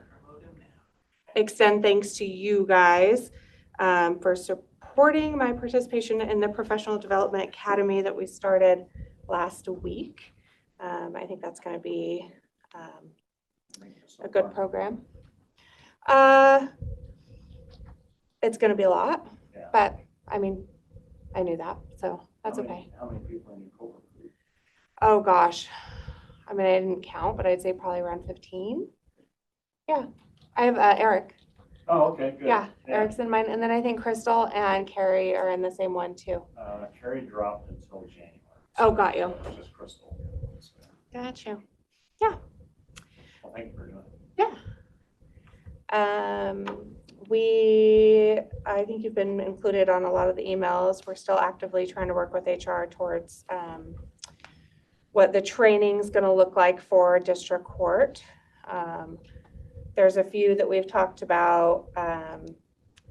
Extend thanks to you guys for supporting my participation in the Professional Development Academy that we started last week. I think that's going to be a good program. It's going to be a lot, but I mean, I knew that, so that's okay. How many people in your cohort? Oh gosh, I mean, I didn't count, but I'd say probably around 15. Yeah, I have Eric. Oh, okay, good. Yeah, Eric's in mine, and then I think Crystal and Carrie are in the same one too. Carrie dropped until January. Oh, got you. It was just Crystal. Got you. Yeah. Well, thank you for doing it. Yeah. I think you've been included on a lot of the emails. We're still actively trying to work with HR towards what the training's going to look like for district court. There's a few that we've talked about,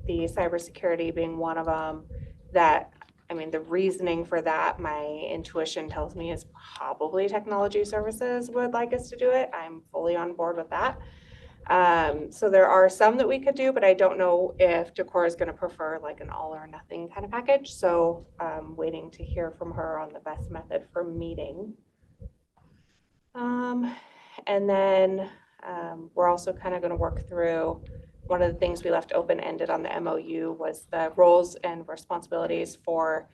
the cybersecurity being one of them. That, I mean, the reasoning for that, my intuition tells me is probably technology services would like us to do it. I'm fully on board with that. So there are some that we could do, but I don't know if Decor is going to prefer like an all or nothing kind of package. So I'm waiting to hear from her on the best method for meeting. And then we're also kind of going to work through one of the things we left open-ended on the MOU was the roles and responsibilities for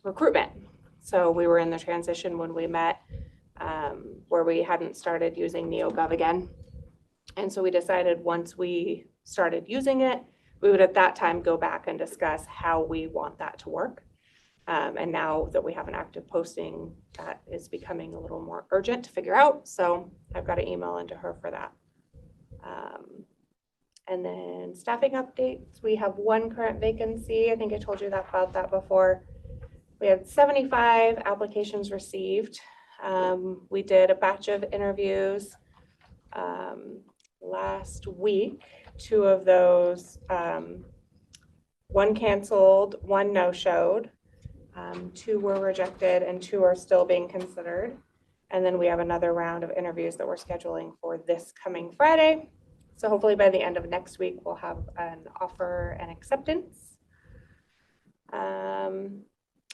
recruitment. So we were in the transition when we met where we hadn't started using NeoGov again. And so we decided once we started using it, we would at that time go back and discuss how we want that to work. And now that we have an active posting, that is becoming a little more urgent to figure out. So I've got an email into her for that. And then staffing updates, we have one current vacancy. I think I told you about that before. We had 75 applications received. We did a batch of interviews last week. 2 of those, one canceled, 1 no-showed. 2 were rejected and 2 are still being considered. And then we have another round of interviews that we're scheduling for this coming Friday. So hopefully by the end of next week, we'll have an offer and acceptance. And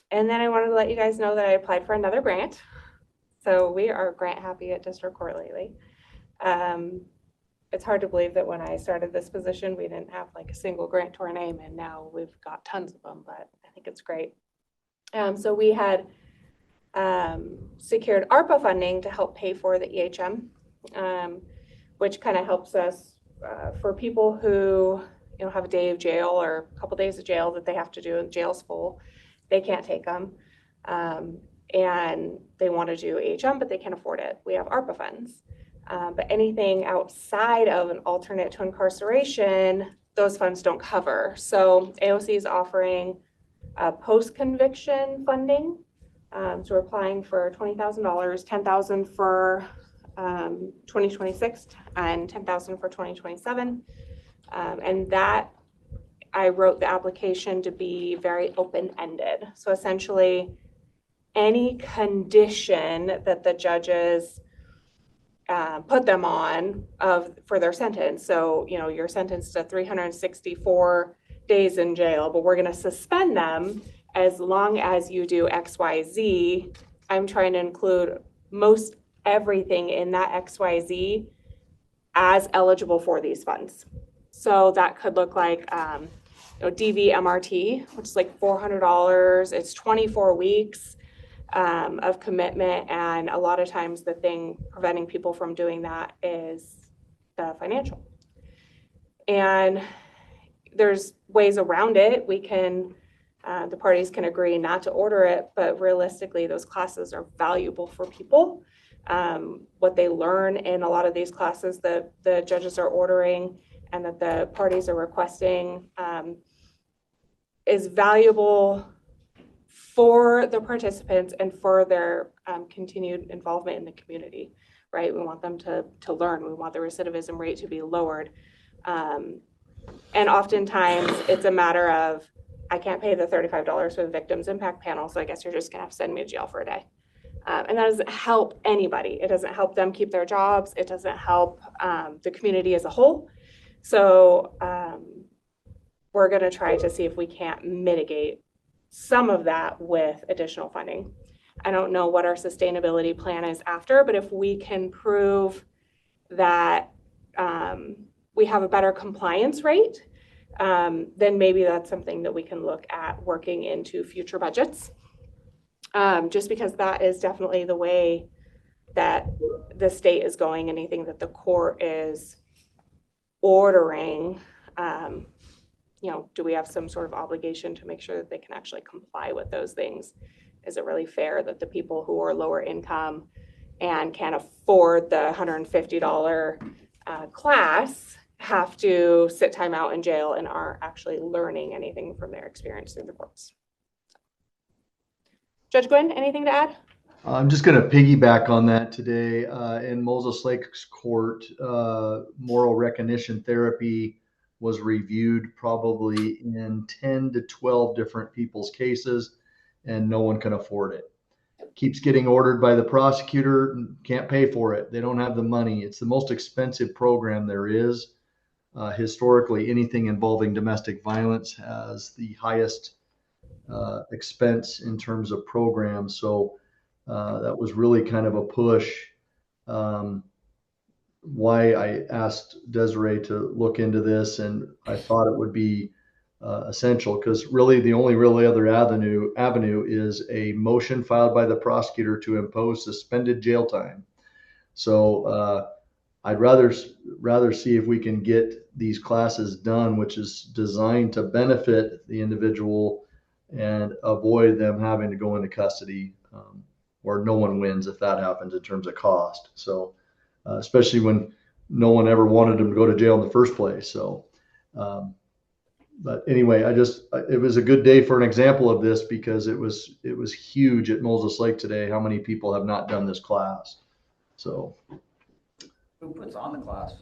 then I wanted to let you guys know that I applied for another grant. So we are grant happy at District Court lately. It's hard to believe that when I started this position, we didn't have like a single grant to our name, and now we've got tons of them, but I think it's great. So we had secured ARPA funding to help pay for the EHM, which kind of helps us for people who have a day of jail or a couple days of jail that they have to do, and jail's full, they can't take them, and they want to do EHM, but they can't afford it. We have ARPA funds. But anything outside of an alternate to incarceration, those funds don't cover. So AOC is offering post-conviction funding. So we're applying for $20,000, $10,000 for 2026 and $10,000 for 2027. And that, I wrote the application to be very open-ended. So essentially, any condition that the judges put them on for their sentence. So, you're sentenced to 364 days in jail, but we're going to suspend them as long as you do X, Y, Z. I'm trying to include most everything in that X, Y, Z as eligible for these funds. So that could look like DV MRT, which is like $400. It's 24 weeks. Of commitment, and a lot of times the thing preventing people from doing that is the financial. And there's ways around it. We can, the parties can agree not to order it, but realistically, those classes are valuable for people. What they learn in a lot of these classes that the judges are ordering and that the parties are requesting is valuable for the participants and for their continued involvement in the community, right? We want them to learn. We want the recidivism rate to be lowered. And oftentimes it's a matter of, I can't pay the $35 for the victim's impact panel, so I guess you're just gonna have to send me to jail for a day. And that doesn't help anybody. It doesn't help them keep their jobs. It doesn't help the community as a whole. So we're gonna try to see if we can't mitigate some of that with additional funding. I don't know what our sustainability plan is after, but if we can prove that we have a better compliance rate, then maybe that's something that we can look at working into future budgets. Just because that is definitely the way that the state is going. Anything that the court is ordering, do we have some sort of obligation to make sure that they can actually comply with those things? Is it really fair that the people who are lower income and can't afford the $150 class have to sit time out in jail and aren't actually learning anything from their experience through the courts? Judge Gwynn, anything to add? I'm just going to piggyback on that today. In Moses Lake's court, moral recognition therapy was reviewed probably in 10 to 12 different people's cases, and no one can afford it. Keeps getting ordered by the prosecutor, can't pay for it. They don't have the money. It's the most expensive program there is. Historically, anything involving domestic violence has the highest expense in terms of programs. So that was really kind of a push. Why I asked Desiree to look into this, and I thought it would be essential, because really the only really other avenue is a motion filed by the prosecutor to impose suspended jail time. So I'd rather see if we can get these classes done, which is designed to benefit the individual and avoid them having to go into custody, where no one wins if that happens in terms of cost. So especially when no one ever wanted them to go to jail in the first place. So but anyway, it was a good day for an example of this, because it was huge at Moses Lake today how many people have not done this class. So Who puts on the class?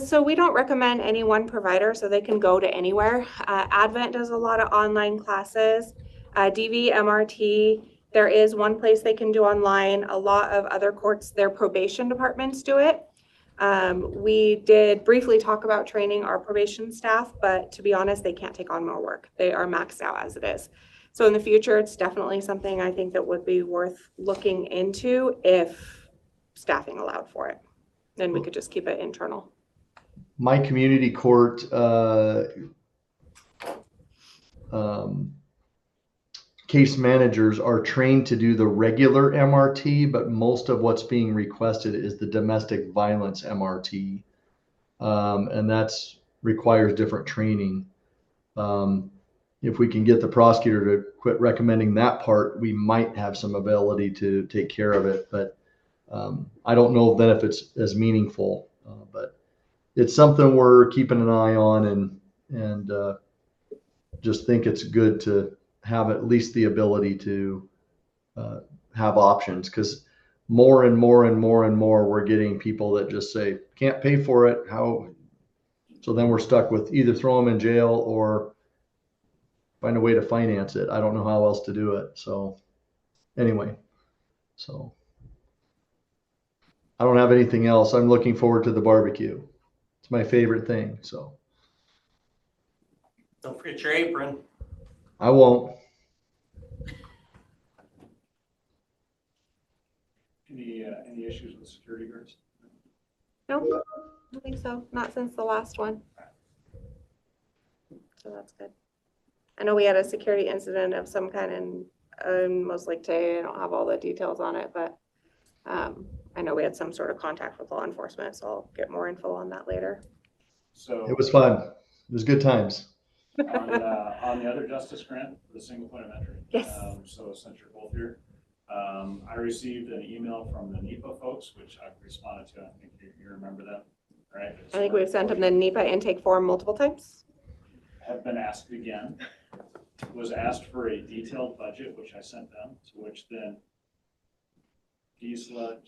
So we don't recommend any one provider, so they can go to anywhere. Advent does a lot of online classes. DV, MRT, there is one place they can do online. A lot of other courts, their probation departments do it. We did briefly talk about training our probation staff, but to be honest, they can't take on more work. They are maxed out as it is. So in the future, it's definitely something I think that would be worth looking into if staffing allowed for it. Then we could just keep it internal. My community court case managers are trained to do the regular MRT, but most of what's being requested is the domestic violence MRT. And that's requires different training. If we can get the prosecutor to quit recommending that part, we might have some ability to take care of it. But I don't know then if it's as meaningful, but it's something we're keeping an eye on, and just think it's good to have at least the ability to have options, because more and more we're getting people that just say can't pay for it. How? So then we're stuck with either throw them in jail or find a way to finance it. I don't know how else to do it. So anyway, so I don't have anything else. I'm looking forward to the barbecue. It's my favorite thing. So Don't forget your apron. I won't. Any issues with security guards? No, I don't think so. Not since the last one. So that's good. I know we had a security incident of some kind in Most Lake today. I don't have all the details on it, but I know we had some sort of contact with law enforcement, so I'll get more info on that later. So It was fun. It was good times. on the other justice grant, the single point of entry. Yes. So since you're both here, I received an email from the NEPA folks, which I've responded to. I think you remember that, right? I think we've sent them the NEPA intake form multiple times. Have been asked again, was asked for a detailed budget, which I sent them, to which then Gisela,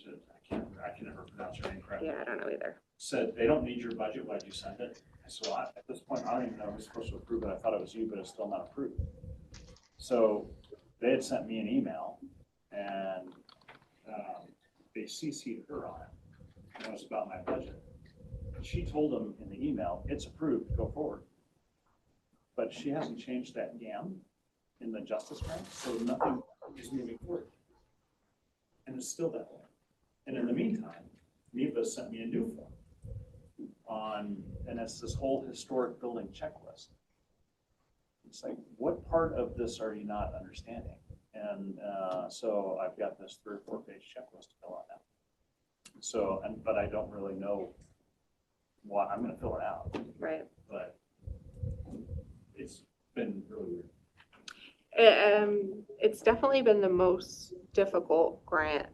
I can never pronounce her name correctly. Yeah, I don't know either. Said, they don't need your budget, why'd you send it? So at this point, I don't even know who's supposed to approve it. I thought it was you, but it's still not approved. So they had sent me an email and they CC'd her on it. And it was about my budget. And she told them in the email, it's approved, go forward. But she hasn't changed that GAM in the justice grant, so nothing is moving forward. And it's still that way. And in the meantime, NEPA sent me a new form and it's this whole historic building checklist. It's like, what part of this are you not understanding? And so I've got this 3 or 4 page checklist to fill out now. So, but I don't really know what, I'm gonna fill it out. Right. But it's been really weird. It's definitely been the most difficult grant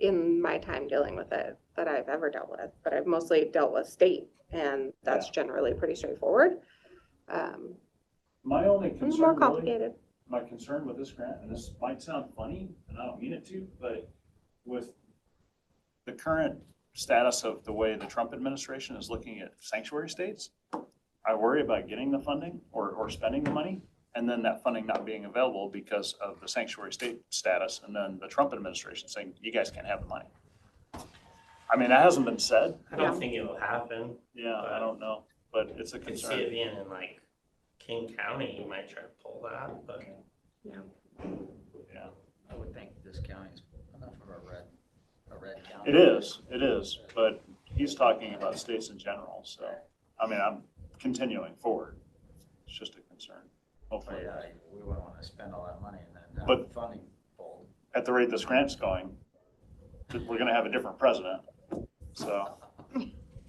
in my time dealing with it that I've ever dealt with, but I've mostly dealt with state, and that's generally pretty straightforward. My only It's concern, more really, complicated. my concern with this grant, and this might sound funny, and I don't mean it to, but with the current status of the way the Trump administration is looking at sanctuary states, I worry about getting the funding or spending the money, and then that funding not being available because of the sanctuary state status, and then the Trump administration saying, you guys can't have the money. I mean, that hasn't been said. I don't think it will happen. Yeah, I don't know, but it's a I could see concern. it being in like King County, you might try to pull that, but. Yeah. Yeah. I would think this county's enough of a red county. It is, but he's talking about states in general, so, I mean, I'm continuing forward. It's just a concern, hopefully. Yeah, we wouldn't want to spend all that money and then have But- the funding pulled. At the rate this grant's going, we're gonna have a different president, so,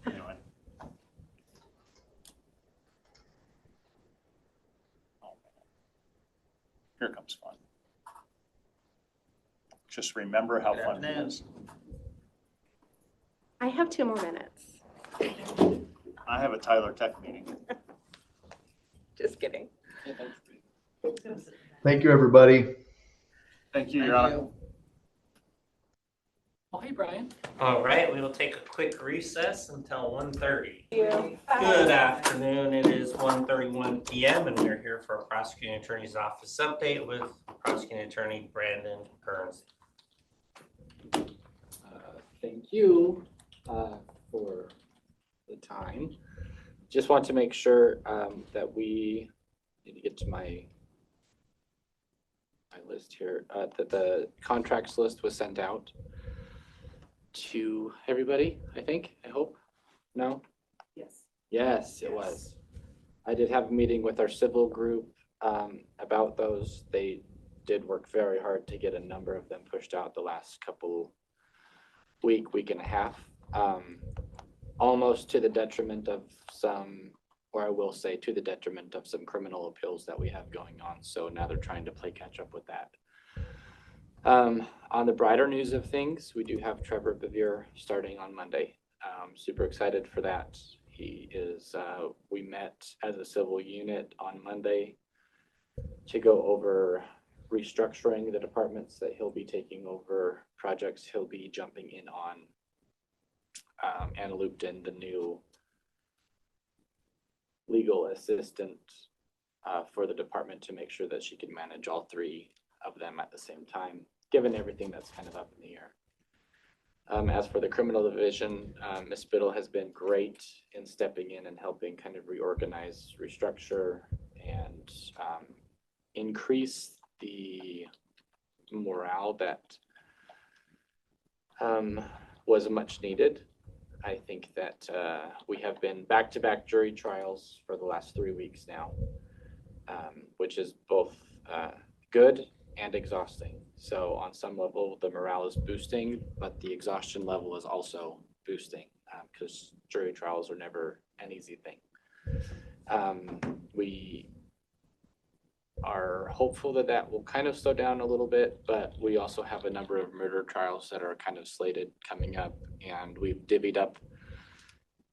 anyway. Here comes fun. Just remember how fun it is. I have 2 more minutes. I have a Tyler Tech meeting. Just kidding. Thank you, everybody. Thank you, Your Honor. Oh, hey, Brian. All right, we will take a quick recess until 1:30. You. Good afternoon, it is 1:31 PM and we're here for a prosecuting attorney's office update with prosecuting attorney Brandon Kearns. Thank you for the time. Just want to make sure that we need to get to my list here, that the contracts list was sent out to everybody, I hope. No? Yes. Yes, it was. I did have a meeting with our civil group about those. They did work very hard to get a number of them pushed out the last couple week and a half, almost to the detriment of some, or I will say to the detriment of some criminal appeals that we have going on. So now they're trying to play catch up with that. On the brighter news of things, we do have Trevor Bevere starting on Monday. Super excited for that. He is, we met as a civil unit on Monday to go over restructuring the departments that he'll be taking over, projects he'll be jumping in on, and looped in the new legal assistant for the department to make sure that she can manage all 3 of them at the same time, given everything that's kind of up in the air. As for the criminal division, Ms. Biddle has been great in stepping in and helping kind of reorganize, restructure, and increase the morale that was much needed. I think that we have been back-to-back jury trials for the last 3 weeks now, which is both good and exhausting. So on some level, the morale is boosting, but the exhaustion level is also boosting because jury trials are never an easy thing. We are hopeful that that will kind of slow down a little bit, but we also have a number of murder trials that are kind of slated coming up, and we've divvied up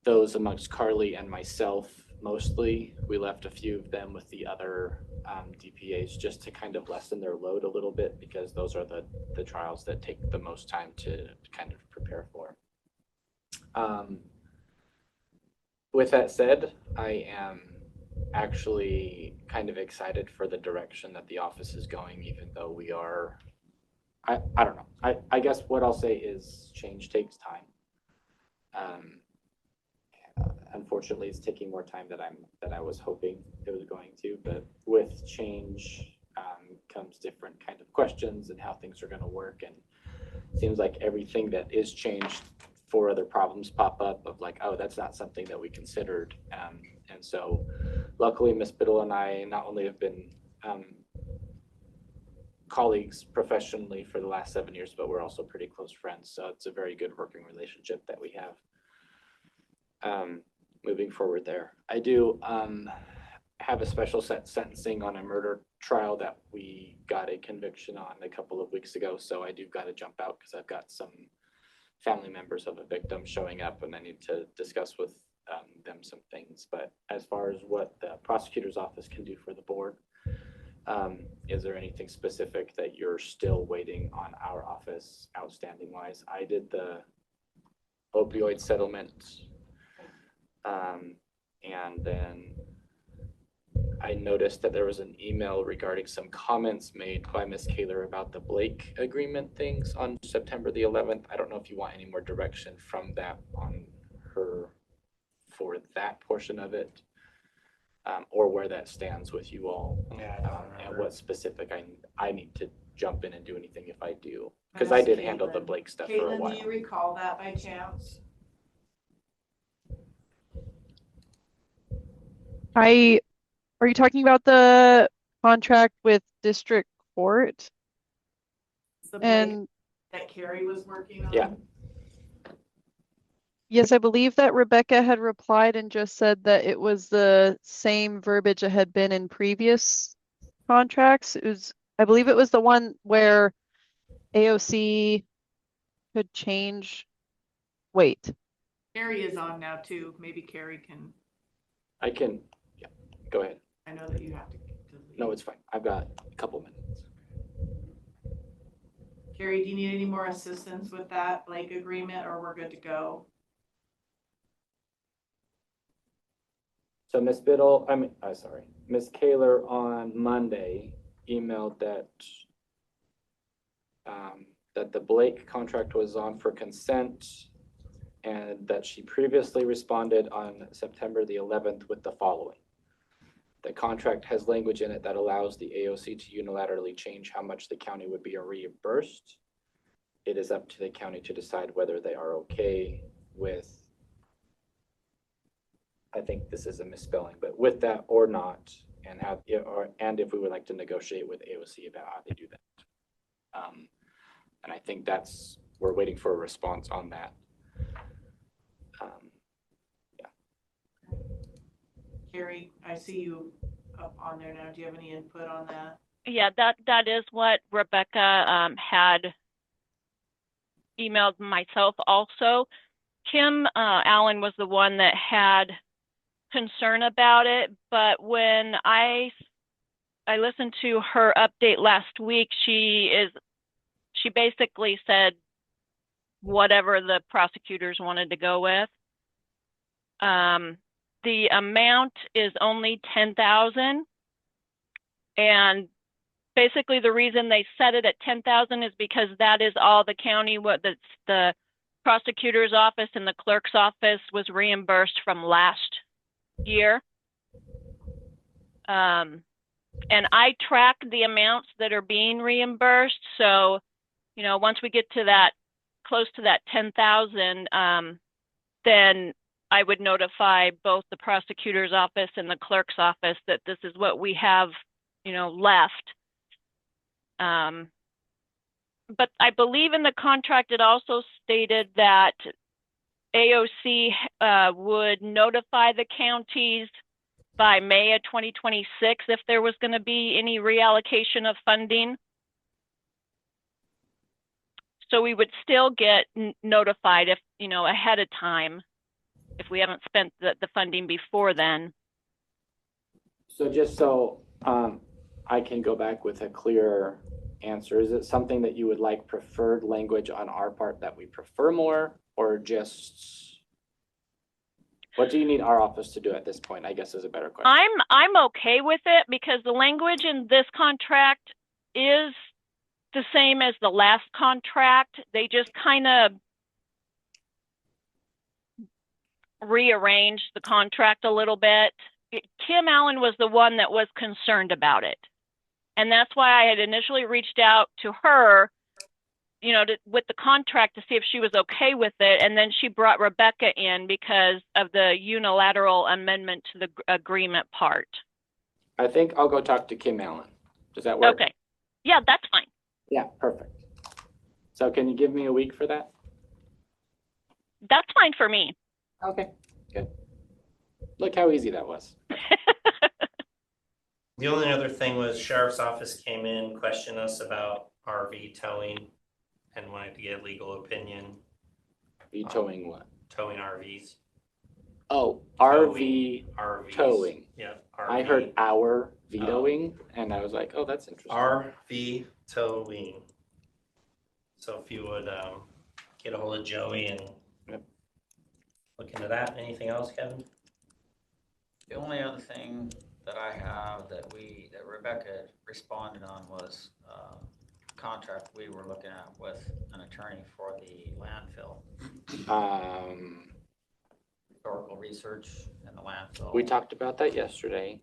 those amongst Carly and myself mostly. We left a few of them with the other DPAs just to kind of lessen their load a little bit, because those are the trials that take the most time to kind of prepare for. With that said, I am actually kind of excited for the direction that the office is going, even though we are, I don't know. I guess what I'll say is change takes time. Unfortunately, it's taking more time than I was hoping it was going to, but with change comes different kind of questions and how things are going to work. And it seems like everything that is changed, 4 other problems pop up of like, oh, that's not something that we considered. And so luckily, Ms. Biddle and I not only have been colleagues professionally for the last 7 years, but we're also pretty close friends. So it's a very good working relationship that we have moving forward there. I do have a special sentencing on a murder trial that we got a conviction on a couple of weeks ago. So I do got to jump out because I've got some family members of a victim showing up and I need to discuss with them some things. But as far as what the prosecutor's office can do for the board, is there anything specific that you're still waiting on our office outstanding wise? I did the opioid settlement, and then I noticed that there was an email regarding some comments made by Ms. Kaler about the Blake agreement things on September the 11th. I don't know if you want any more direction from that on her for that portion of it, or where that stands with you all, and what specific I need to jump in and do anything if I do, because I did handle the Blake stuff for a while. Caitlin, do you recall that by chance? Are you talking about the contract with district court? And that Carrie was working on? Yeah. Yes, I believe that Rebecca had replied and just said that it was the same verbiage that had been in previous contracts. I believe it was the one where AOC could change. Wait. Carrie is on now too. Maybe Carrie can. I can, yeah, go ahead. I know that you have to. No, it's fine. I've got a couple minutes. Carrie, do you need any more assistance with that Blake agreement, or we're good to go? So Ms. Biddle, sorry, Ms. Kaler on Monday emailed that that the Blake contract was on for consent, and that she previously responded on September the 11th with the following. The contract has language in it that allows the AOC to unilaterally change how much the county would be reimbursed. It is up to the county to decide whether they are okay with, I think this is a misspelling, but with that or not, and and if we would like to negotiate with AOC about how they do that. And I think we're waiting for a response on that. Yeah. Carrie, I see you up on there now. Do you have any input on that? Yeah, that is what Rebecca had emailed myself also. Kim Allen was the one that had concern about it, but when I listened to her update last week, she basically said whatever the prosecutors wanted to go with. The amount is only $10,000, and basically the reason they set it at $10,000 is because that is all the county, the prosecutor's office and the clerk's office was reimbursed from last year. And I track the amounts that are being reimbursed. So, once we get to that, close to that 10,000, then I would notify both the prosecutor's office and the clerk's office that this is what we have, left. But I believe in the contract, it also stated that AOC would notify the counties by May of 2026 if there was going to be any reallocation of funding. So we would still get notified if, ahead of time, if we haven't spent the funding before then. So just so I can go back with a clearer answer. Is it something that you would like preferred language on our part that we prefer more, or just what do you need our office to do at this point, I guess is a better question. I'm okay with it because the language in this contract is the same as the last contract. They just kind of rearranged the contract a little bit. Kim Allen was the one that was concerned about it. And that's why I had initially reached out to her, you know, with the contract to see if she was okay with it. And then she brought Rebecca in because of the unilateral amendment to the agreement part. I think I'll go talk to Kim Allen. Does that work? Okay. Yeah, that's fine. Yeah, perfect. So can you give me a week for that? That's fine for me. Okay, good. Look how easy that was. The only other thing was sheriff's office came in, questioned us about RV towing and wanted to get a legal opinion. Towing what? Towing RVs. Oh, RVs. towing. Yeah. I heard our vetoing, and I was like, oh, that's interesting. RV towing. So if you would get a hold of Joey and look into that. Anything else, Kevin? The only other thing that I have that Rebecca responded on was contract we were looking at with an attorney for the landfill. Historical research and the landfill. We talked about that yesterday.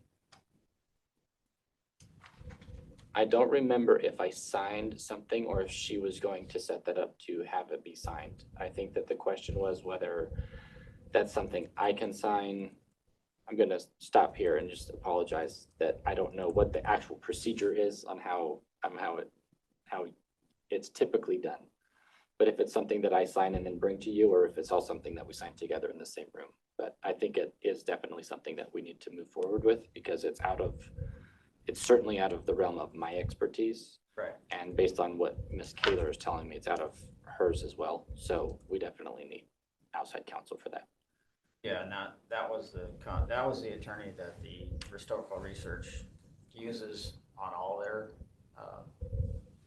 I don't remember if I signed something or if she was going to set that up to have it be signed. I think that the question was whether that's something I can sign. I'm going to stop here and just apologize that I don't know what the actual procedure is on how it's typically done. But if it's something that I sign and then bring to you, or if it's all something that we sign together in the same room. But I think it is definitely something that we need to move forward with because it's certainly out of the realm of my expertise. Right. And based on what Ms. Kaler is telling me, it's out of hers as well. So we definitely need outside counsel for that. Yeah, and that was the attorney that the historical research uses on all their,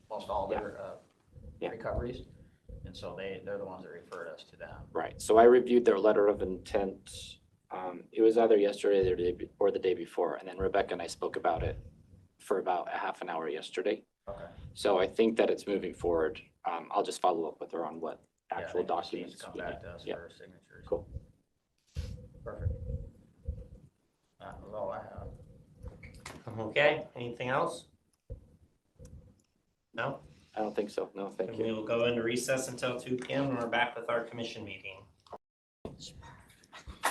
most all their recoveries. And so they're the ones that referred us to them. Right. So I reviewed their letter of intent. It was either yesterday or the day before. And then Rebecca and I spoke about it for about a half an hour yesterday. Okay. So I think that it's moving forward. I'll just follow up with her on what actual documents come we back need. to us Yep. for signatures. Cool. Perfect. That was all I have. Okay, anything else? No? I don't think so. No, thank you. We will go into recess until 2 p.m. and we're back with our commission meeting.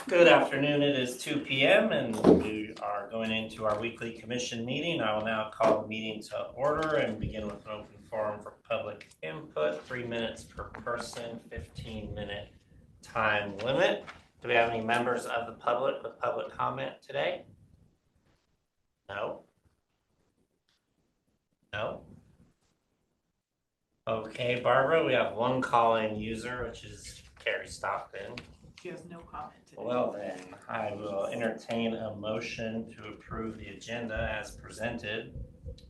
Good afternoon, it is 2 p.m. and we are going into our weekly commission meeting. I will now call the meeting to order and begin with an open forum for public input, 3 minutes per person, 15-minute time limit. Do we have any members of the public with public comment today? No? No? Okay, Barbara, we have one call-in user, which is Carrie Stockton. She has no comment today. Well then, I will entertain a motion to approve the agenda as presented.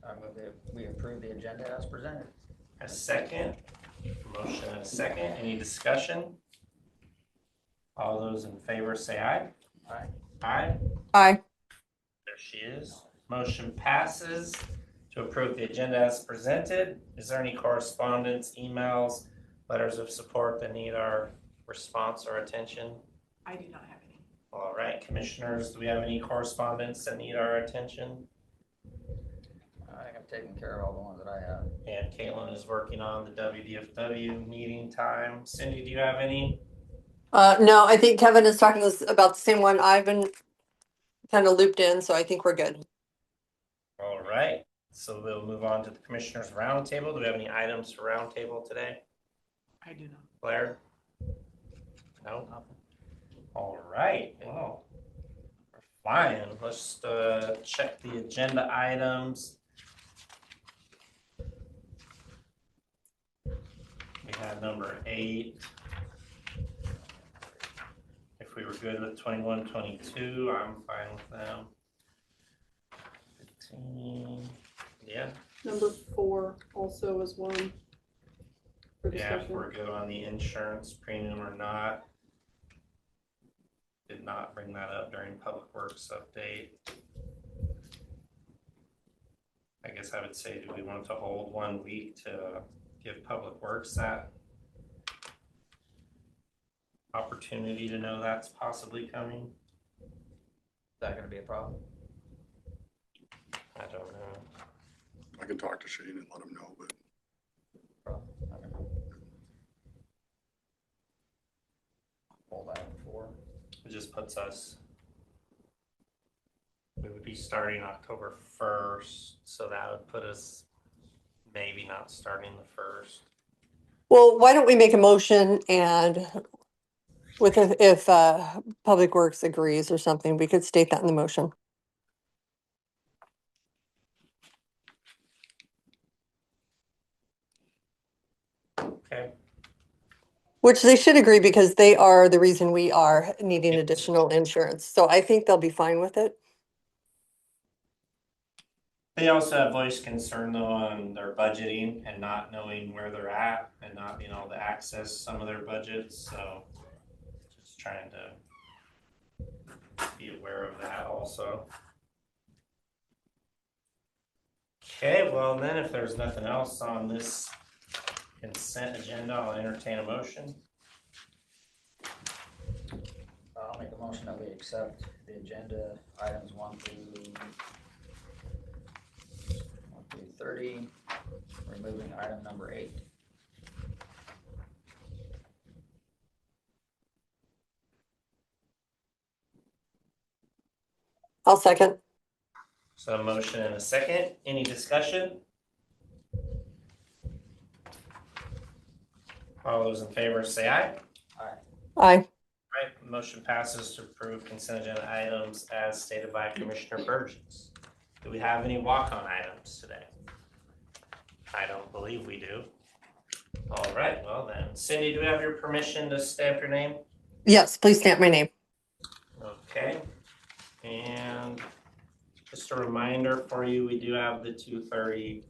I move that we approve the agenda as presented. A second. Motion and a second. Any discussion? All those in favor say aye. Aye. Aye. Aye. There she is. Motion passes to approve the agenda as presented. Is there any correspondence, emails, letters of support that need our response or attention? I do not have any. All right, commissioners, do we have any correspondence that need our attention? I think I've taken care of all the ones that I have. And Caitlin is working on the WDFW meeting time. Cindy, do you have any? No, I think Kevin is talking about the same one. I've been kind of looped in, so I think we're good. All right, so we'll move on to the commissioners roundtable. Do we have any items for roundtable today? I do not. Blair? No? All right, well, we're fine. Let's check the agenda items. We had number 8. If we were good with 21, 22, I'm fine with them. Yeah, Number 4 also is one for yeah, if discussion. we're good on the insurance premium or not. Did not bring that up during Public Works update. I guess I would say, do we want to hold 1 week to give Public Works that opportunity to know that's possibly coming? Is that gonna be a problem? I don't know. I can talk to Shane and let him know, but Hold item 4. It just puts us, we would be starting October 1st, so that would put us maybe not starting the 1st. Well, why don't we make a motion and if Public Works agrees or something, we could state that in the motion. Okay. Which they should agree because they are the reason we are needing additional insurance. So I think they'll be fine with it. They also have voiced concern though on their budgeting and not knowing where they're at and not being able to access some of their budgets, so just trying to be aware of that also. Okay, well then if there's nothing else on this consent agenda, I'll entertain a motion. I'll make a motion that we accept the agenda items 1 through 30, removing item number 8. I'll second. So a motion and a second. Any discussion? All those in favor say aye. Aye. Aye. Right, motion passes to approve consent agenda items as stated by Commissioner Burgess. Do we have any walk-on items today? I don't believe we do. All right, well then, Cindy, do we have your permission to stamp your name? Yes, please stamp my name. Okay, and just a reminder for you, we do have the 2:30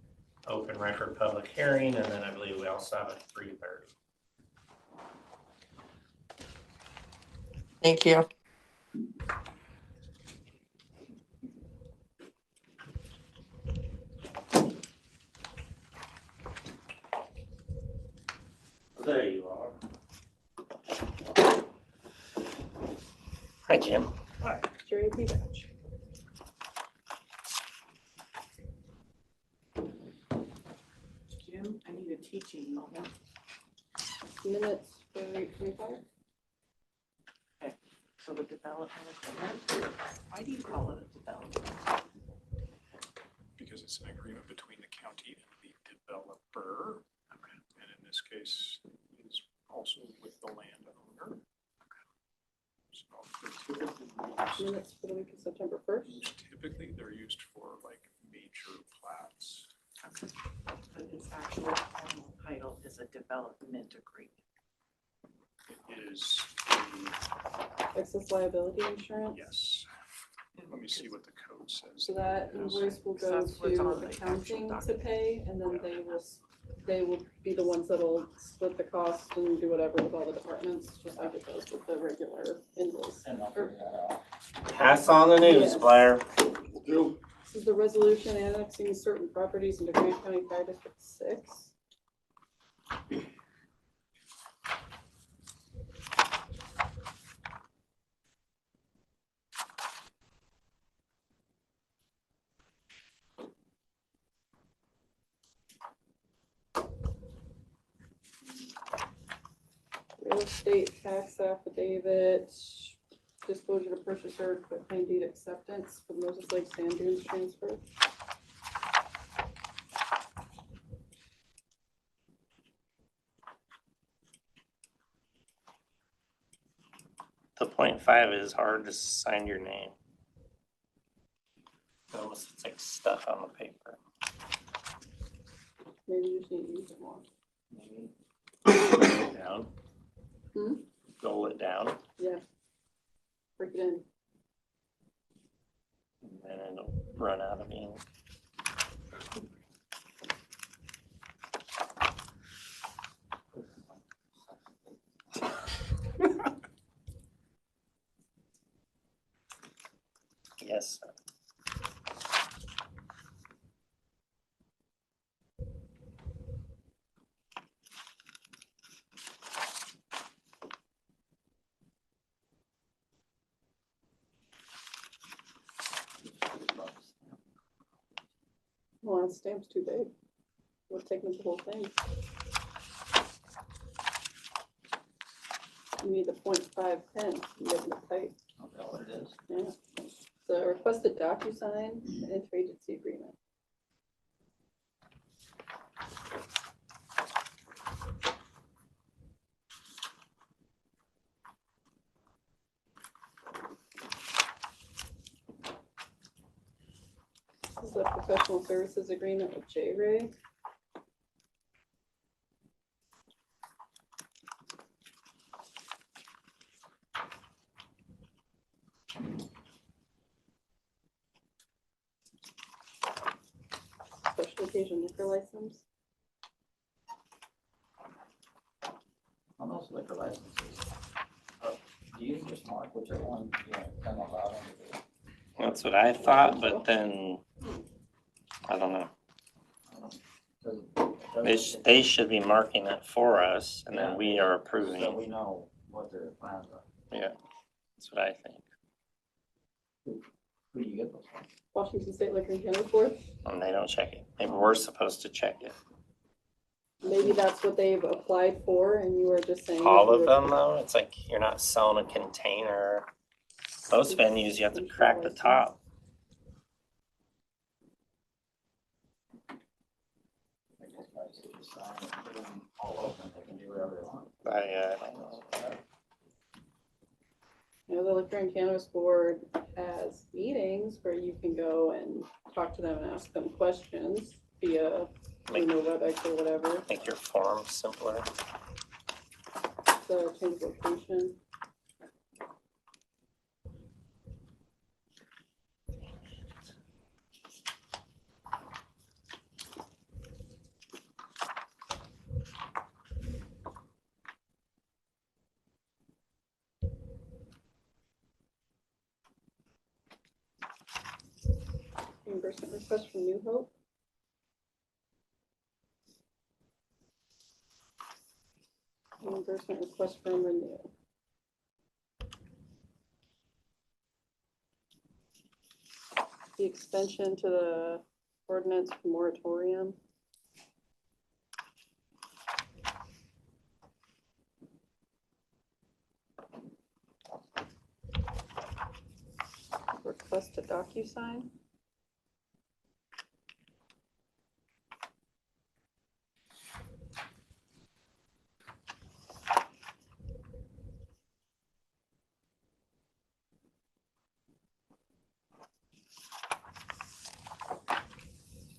open record public hearing, and then I believe we also have a 3:30. Thank you. There you are. Hi, Jim. Hi. Jerry P. Batch. Jim, I need a teaching moment. Minutes for 8:25. Okay, so the development agreement, why do you call it a development? because it's an agreement between the county and the developer. And in this case, is also with the landowner. So they're typically Minutes for the week of September 1st. typically they're used for like major plats. But its actual formal title is a development agreement. It is Excess liability insurance. yes. Let me see what the code says. So that invoice will go That's what's on to the accounting actual to pay, and then they will be the ones that'll split the cost and do whatever with all the departments, just like it does with the regular invoice. And I'll figure that out. Pass on the news, Yes. Blair. This is the resolution annexing certain properties into Grant County Fire District 6. Real estate tax affidavit, disclosure to purchaser, quit claim deed acceptance for the Moses Lake Sand Dunes transfer. The 0.5 is hard to sign your name. So it's like stuff on the paper. Maybe you just need to use it more. Roll it down. Hmm? Roll it down. Yeah. Break it in. And then it'll run out of ink. Yes, sir. Well, that stamp's too big. We're taking the whole thing. You need the 0.5 pen, you get the type. Is that what it is? Yeah. So requested DocuSign and interagency agreement. This is a professional services agreement with J-Ray. Special occasion liquor license. On those liquor licenses, do you just mark whichever one you want to allowed them to do? That's what I thought, but then, I don't know. They should be marking it for us, and then we are approving. So we know what their plans are. Yeah, that's what I think. Who do you get those from? Washington State Liquor and Cannabis Board. And they don't check it. Maybe we're supposed to check it. Maybe that's what they've applied for, and you were just saying. All of them, though? It's like you're not selling a container. Most venues, you have to crack the top. I guess guys can just sign it and put them all open, they can do whatever they want. I don't know. You know, the Liquor and Cannabis Board has meetings where you can go and talk to them and ask them questions via WebEx or whatever. Make your form simpler. So change location. Reimbursement request from New Hope. Reimbursement request from Renew. The extension to the ordinance moratorium. Request a DocuSign.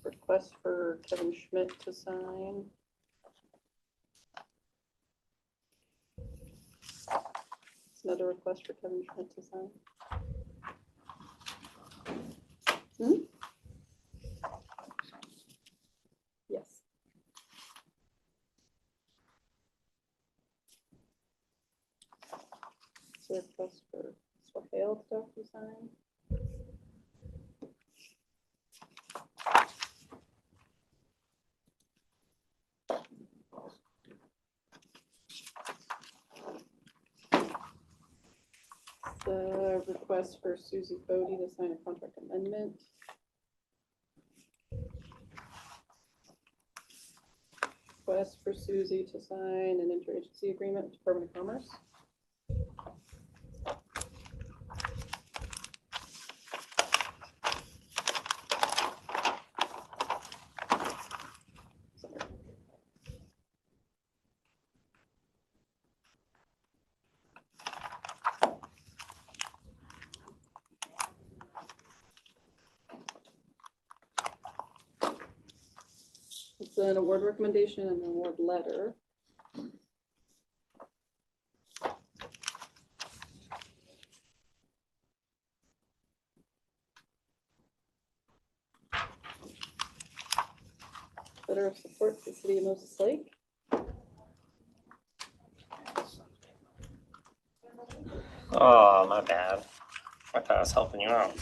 Request for Kevin Schmidt to sign. It's another request for Kevin Schmidt to sign. Yes. So request for Swahale to sign. The request for Susie Bodie to sign a contract amendment. Request for Susie to sign an interagency agreement with Department of Commerce. It's an award recommendation and an award letter. letter of support to the city of Moses Lake. Oh, my bad. I thought I was helping you out.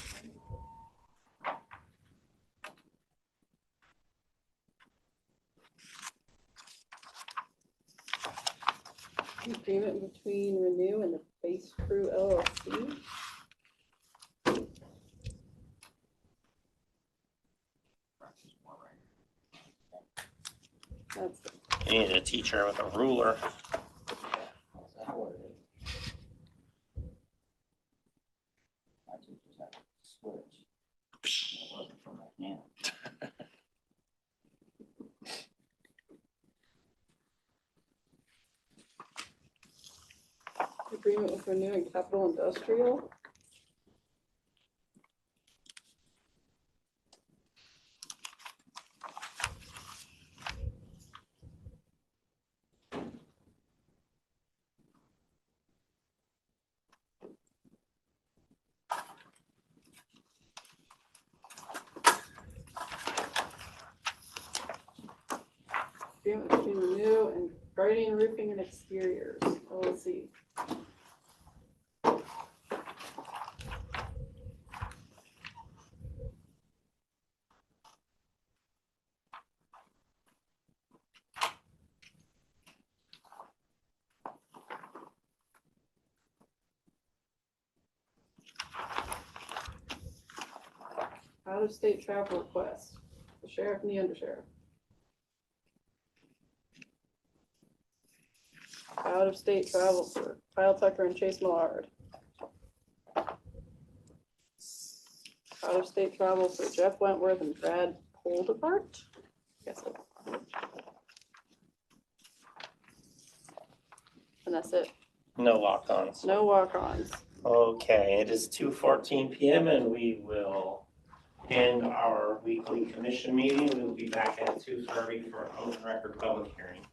Agreement between Renew and the Base Crew LLC. That's You need a teacher with a ruler. My teachers had to switch. It wasn't from my hand. agreement with Renew and Capital Industrial. Agreement between Renew and Guardian Roofing and Exteriors, LLC. Out-of-state travel request, the sheriff and the undersheriff. Out-of-state travel for Kyle Tucker and Chase Millard. Out-of-state travel for Jeff Wentworth and Brad Holdapart. Guess so. And that's it. No walk-ons. No walk-ons. Okay, it is 2:14 p.m. and we will end our weekly commission meeting. We will be back at 2:30 for an open record public hearing.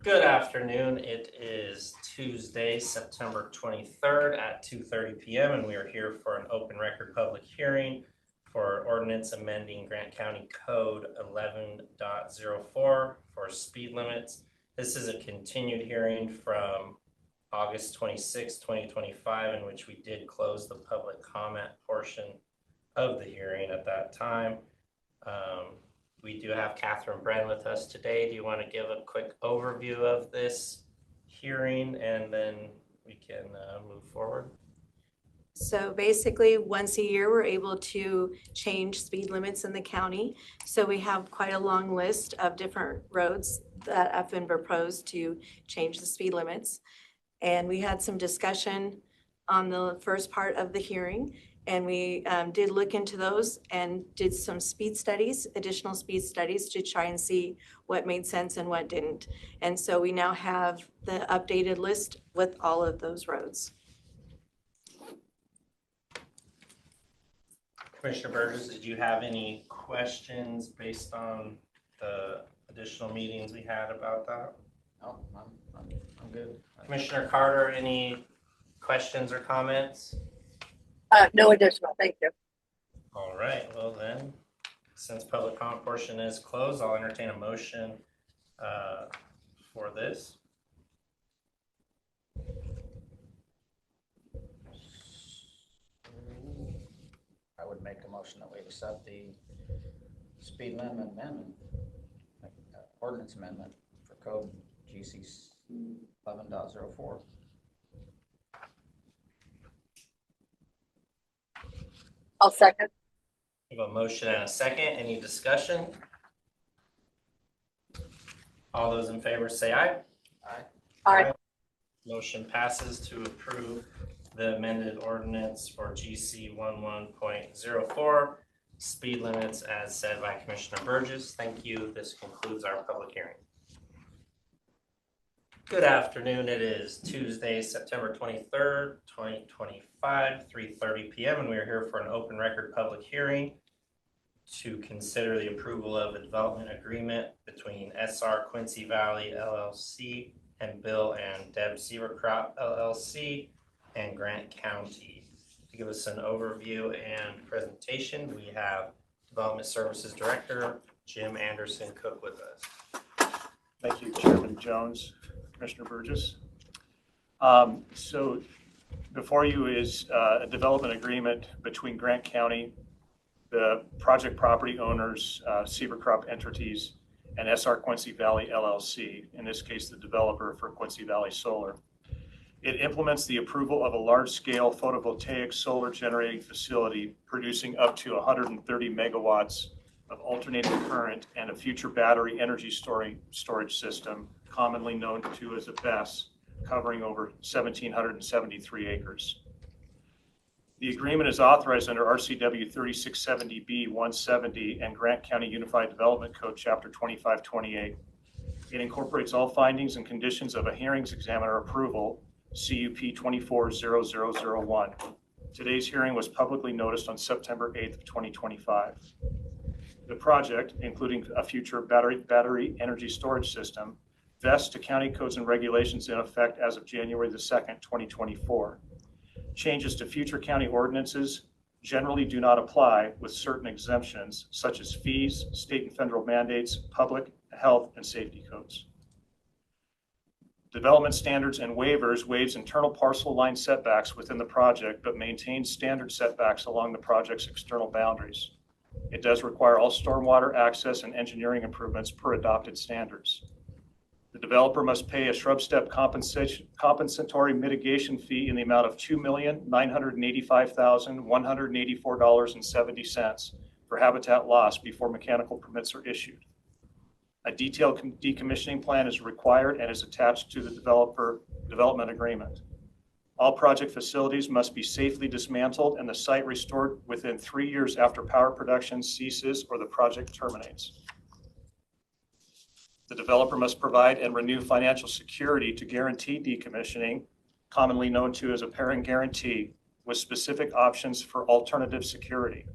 Good afternoon. It is Tuesday, September 23rd at 2:30 p.m. and we are here for an open record public hearing for ordinance amending Grant County Code 11.04 for speed limits. This is a continued hearing from August 26, 2025, in which we did close the public comment portion of the hearing at that time. We do have Catherine Brenn with us today. Do you want to give a quick overview of this hearing and then we can move forward? So basically, once a year, we're able to change speed limits in the county. So we have quite a long list of different roads that have been proposed to change the speed limits. And we had some discussion on the first part of the hearing. And we did look into those and did some speed studies, additional speed studies to try and see what made sense and what didn't. And so we now have the updated list with all of those roads. Commissioner Burgess, did you have any questions based on the additional meetings we had about that? No, I'm good. Commissioner Carter, any questions or comments? No additional, thank you. All right, well then, since public comment portion is closed, I'll entertain a motion for this. I would make a motion that we accept the speed limit amendment, ordinance amendment for code GC 11.04. I'll second. We have a motion and a second. Any discussion? All those in favor say aye. Aye. Aye. Motion passes to approve the amended ordinance for GC 11.04 speed limits as said by Commissioner Burgess. Thank you. This concludes our public hearing. Good afternoon. It is Tuesday, September 23rd, 2025, 3:30 p.m. and we are here for an open record public hearing to consider the approval of a development agreement between SR Quincy Valley LLC and Bill and Deb Seavercrop LLC and Grant County. To give us an overview and presentation, we have Development Services Director, Jim Anderson Cook with us. Thank you, Chairman Jones, Commissioner Burgess. So before you is a development agreement between Grant County, the project property owners, Seaver Crop entities, and SR Quincy Valley LLC, in this case, the developer for Quincy Valley Solar. It implements the approval of a large-scale photovoltaic solar generating facility producing up to 130 megawatts of alternating current and a future battery energy storage system, commonly known to as a BESS, covering over 1,773 acres. The agreement is authorized under RCW 3670B 170 and Grant County Unified Development Code, Chapter 2528. It incorporates all findings and conditions of a hearings examiner approval, CUP 240001. Today's hearing was publicly noticed on September 8th, 2025. The project, including a future battery energy storage system, vests to county codes and regulations in effect as of January the 2nd, 2024. Changes to future county ordinances generally do not apply, with certain exemptions such as fees, state and federal mandates, public, health, and safety codes. Development standards and waivers waives internal parcel line setbacks within the project, but maintains standard setbacks along the project's external boundaries. It does require all stormwater access and engineering improvements per adopted standards. The developer must pay a shrub step compensatory mitigation fee in the amount of $2,985,184.70 for habitat loss before mechanical permits are issued. A detailed decommissioning plan is required and is attached to the development agreement. All project facilities must be safely dismantled and the site restored within 3 years after power production ceases or the project terminates. The developer must provide and renew financial security to guarantee decommissioning, commonly known to as a parent guarantee, with specific options for alternative security.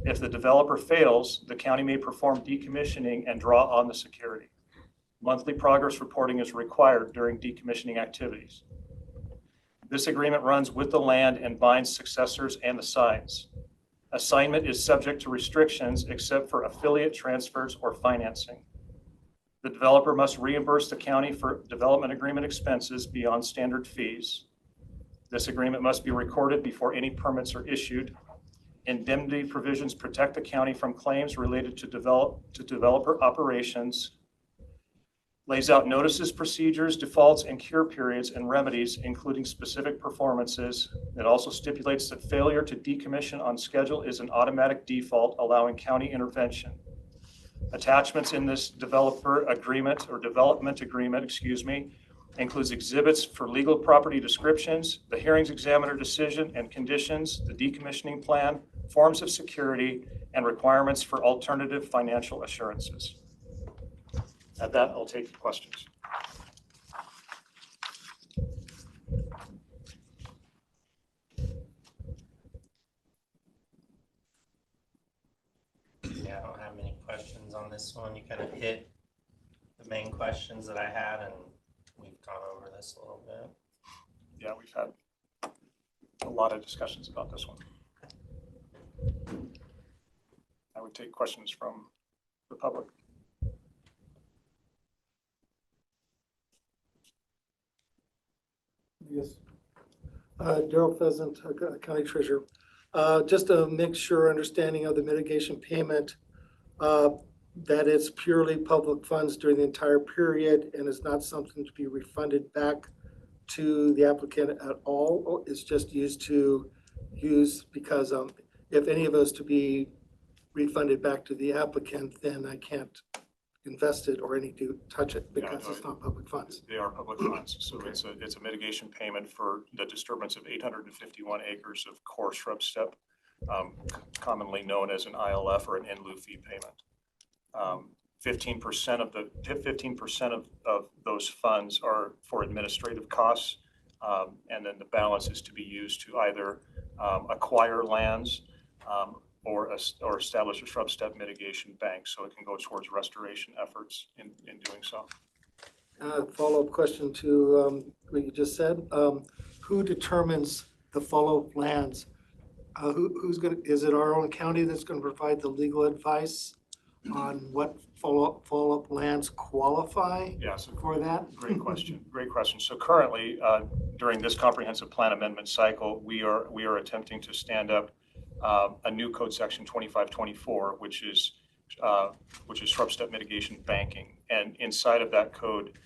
If the developer fails, the county may perform decommissioning and draw on the security. Monthly progress reporting is required during decommissioning activities. This agreement runs with the land and binds successors and the signs. Assignment is subject to restrictions except for affiliate transfers or financing. The developer must reimburse the county for development agreement expenses beyond standard fees. This agreement must be recorded before any permits are issued. Indemnity provisions protect the county from claims related to developer operations. Lays out notices, procedures, defaults, and cure periods and remedies, including specific performances. It also stipulates that failure to decommission on schedule is an automatic default, allowing county intervention. Attachments in this development agreement, includes exhibits for legal property descriptions, the hearings examiner decision and conditions, the decommissioning plan, forms of security, and requirements for alternative financial assurances. At that, I'll take questions. Yeah, I don't have many questions on this one. You kind of hit the main questions that I had, and we've gone over this a little bit. Yeah, we've had a lot of discussions about this one. I would take questions from the public. Yes. Daryl Pheasant, County Treasurer. Just to make sure understanding of the mitigation payment, that it's purely public funds during the entire period and is not something to be refunded back to the applicant at all, or it's just used because if any of those to be refunded back to the applicant, then I can't invest it or touch it because it's not public funds. They are public funds, so okay. It's a mitigation payment for the disturbance of 851 acres of core shrub steppe, commonly known as an ILF or an in lieu fee payment. 15% of those funds are for administrative costs, and then the balance is to be used to either acquire lands or establish a shrub steppe mitigation bank, so it can go towards restoration efforts in doing so. Follow-up question to what you just said. Who determines the follow-up lands Who's gonna, is it our own county that's gonna provide the legal advice on what follow-up lands qualify Yeah, so for that? great question. Great question. So currently, during this comprehensive plan amendment cycle, we are attempting to stand up a new code section 2524, which is shrub step mitigation banking. And inside of that code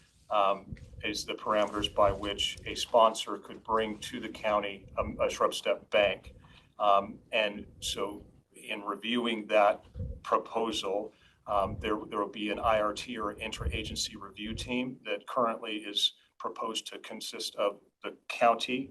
is the parameters by which a sponsor could bring to the county a shrub step bank. And so in reviewing that proposal, there will be an IRT or interagency review team that currently is proposed to consist of the county,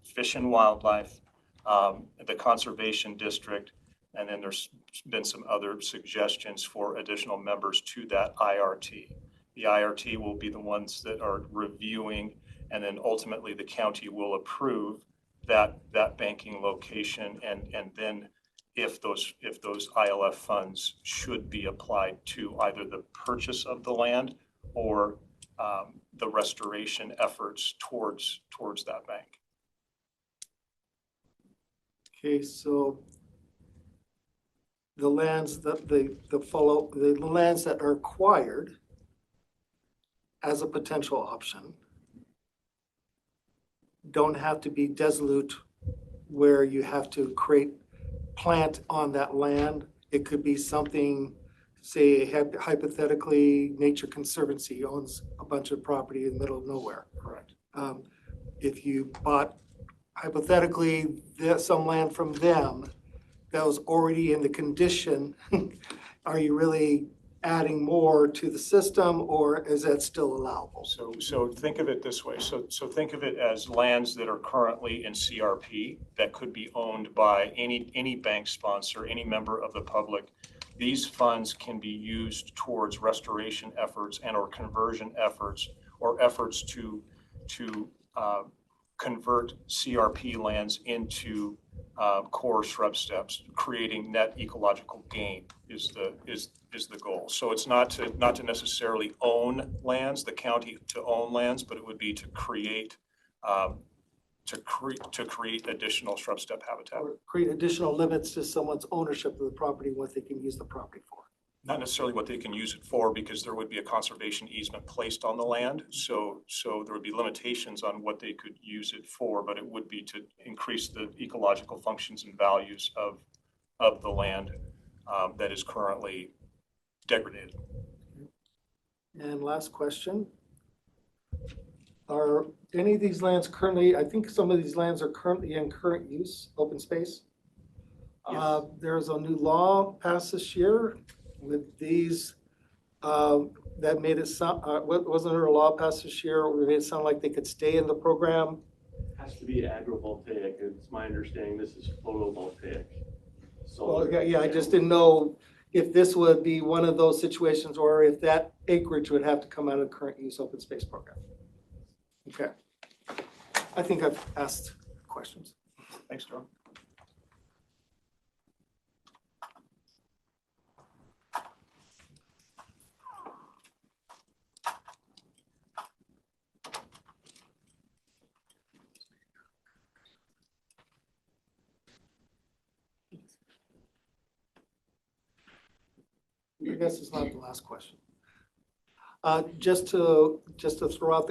Fish and Wildlife, the Conservation District, and then there's been some other suggestions for additional members to that IRT. The IRT will be the ones that are reviewing, and then ultimately the county will approve that banking location, and then if those ILF funds should be applied to either the purchase of the land or the restoration efforts towards that bank. Okay, so the lands that the lands that are acquired as a potential option don't have to be desolate where you have to create plant on that land. It could be something, say hypothetically, Nature Conservancy owns a bunch of property in the middle of nowhere. Correct. If you bought hypothetically some land from them that was already in the condition, are you really adding more to the system, or is that still allowable? So think of it this way. So think of it as lands that are currently in CRP that could be owned by any bank sponsor, any member of the public. These funds can be used towards restoration efforts and or conversion efforts, or efforts to convert CRP lands into core shrub steps, creating net ecological gain is the goal. So it's not to necessarily own lands, the county to own lands, but it would be to create additional shrub step habitat. Or create additional limits to someone's ownership of the property, what they can use the property for. Not necessarily what they can use it for, because there would be a conservation easement placed on the land. So there would be limitations on what they could use it for, but it would be to increase the ecological functions and values of the land that is currently degraded. And last question. Are any of these lands currently, I think some of these lands are currently in current use, open space? Yes. There's a new law passed this year with these, that made it sound, wasn't there a law passed this year where it made it sound like they could stay in the program? Has to be agrivoltaic. It's my understanding this is photovoltaic. Well, yeah, I just didn't know if this would be one of those situations or if that acreage would have to come out of current use open space program. Okay. I think I've asked questions. Thanks, Joe. I guess it's not the last question. Just to throw out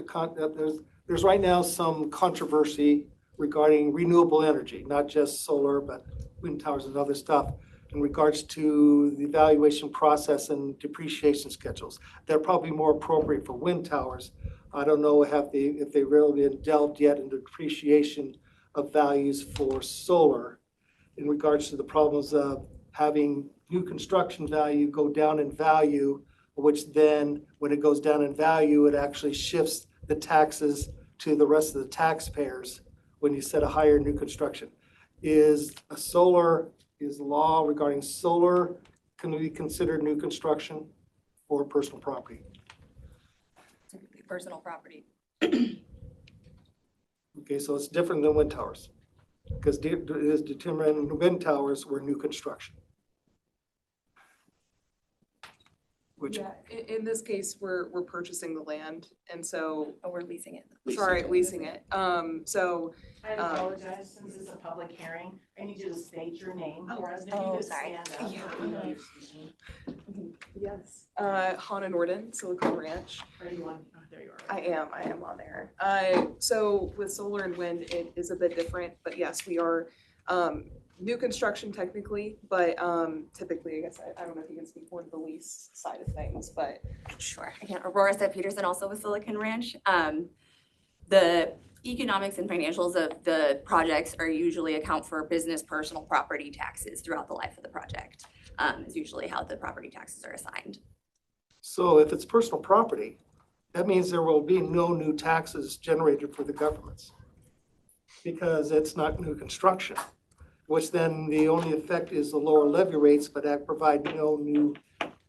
there's right now some controversy regarding renewable energy, not just solar, but wind towers and other stuff in regards to the evaluation process and depreciation schedules. They're probably more appropriate for wind towers. I don't know if they really been delved yet into depreciation of values for solar in regards to the problems of having new construction value go down in value, which then when it goes down in value, it actually shifts the taxes to the rest of the taxpayers when you set a higher new construction. Is law regarding solar, can it be considered new construction or personal property? Typically personal property. Okay, so it's different than wind towers because it is determined wind towers were new construction. Which, Yeah, in this case, we're purchasing the land, and so. Oh, we're leasing it. Sorry, leasing it. So. I apologize, since it's a public hearing, I need you to state your name for us. If you Oh, could sorry. stand up. Yeah. Yes. Hannah Norden, Silicon Ranch. Are you on? Oh, there you are. I am on there. So with solar and wind, it is a bit different, but yes, we are, new construction technically, but, typically, I guess, I don't know if you can speak more to the lease side of things, but. Sure. I can. Aurora Step Peterson, also with Silicon Ranch. The economics and financials of the projects are usually account for business personal property taxes throughout the life of the project. Is usually how the property taxes are assigned. So if it's personal property, that means there will be no new taxes generated for the governments because it's not new construction, which then the only effect is the lower levy rates, but that provide no new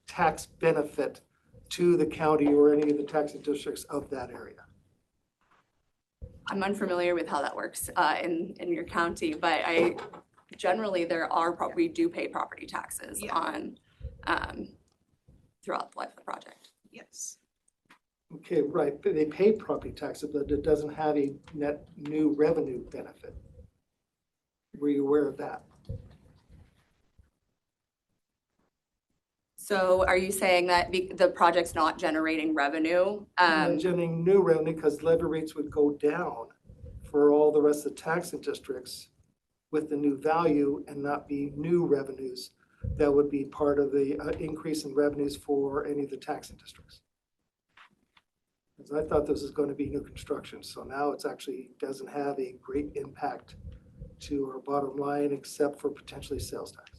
tax benefit to the county or any of the taxing districts of that area. I'm unfamiliar with how that works in your county, but generally we do pay property taxes on throughout the life of the project. Yes. Okay, right, but they pay property taxes, but it doesn't have a net new revenue benefit. Were you aware of that? So are you saying that the project's not generating revenue? Not generating new revenue because levy rates would go down for all the rest of the taxing districts with the new value and not be new revenues that would be part of the increase in revenues for any of the taxing districts. Because I thought this was going to be new construction, so now it's actually doesn't have a great impact to our bottom line except for potentially sales tax.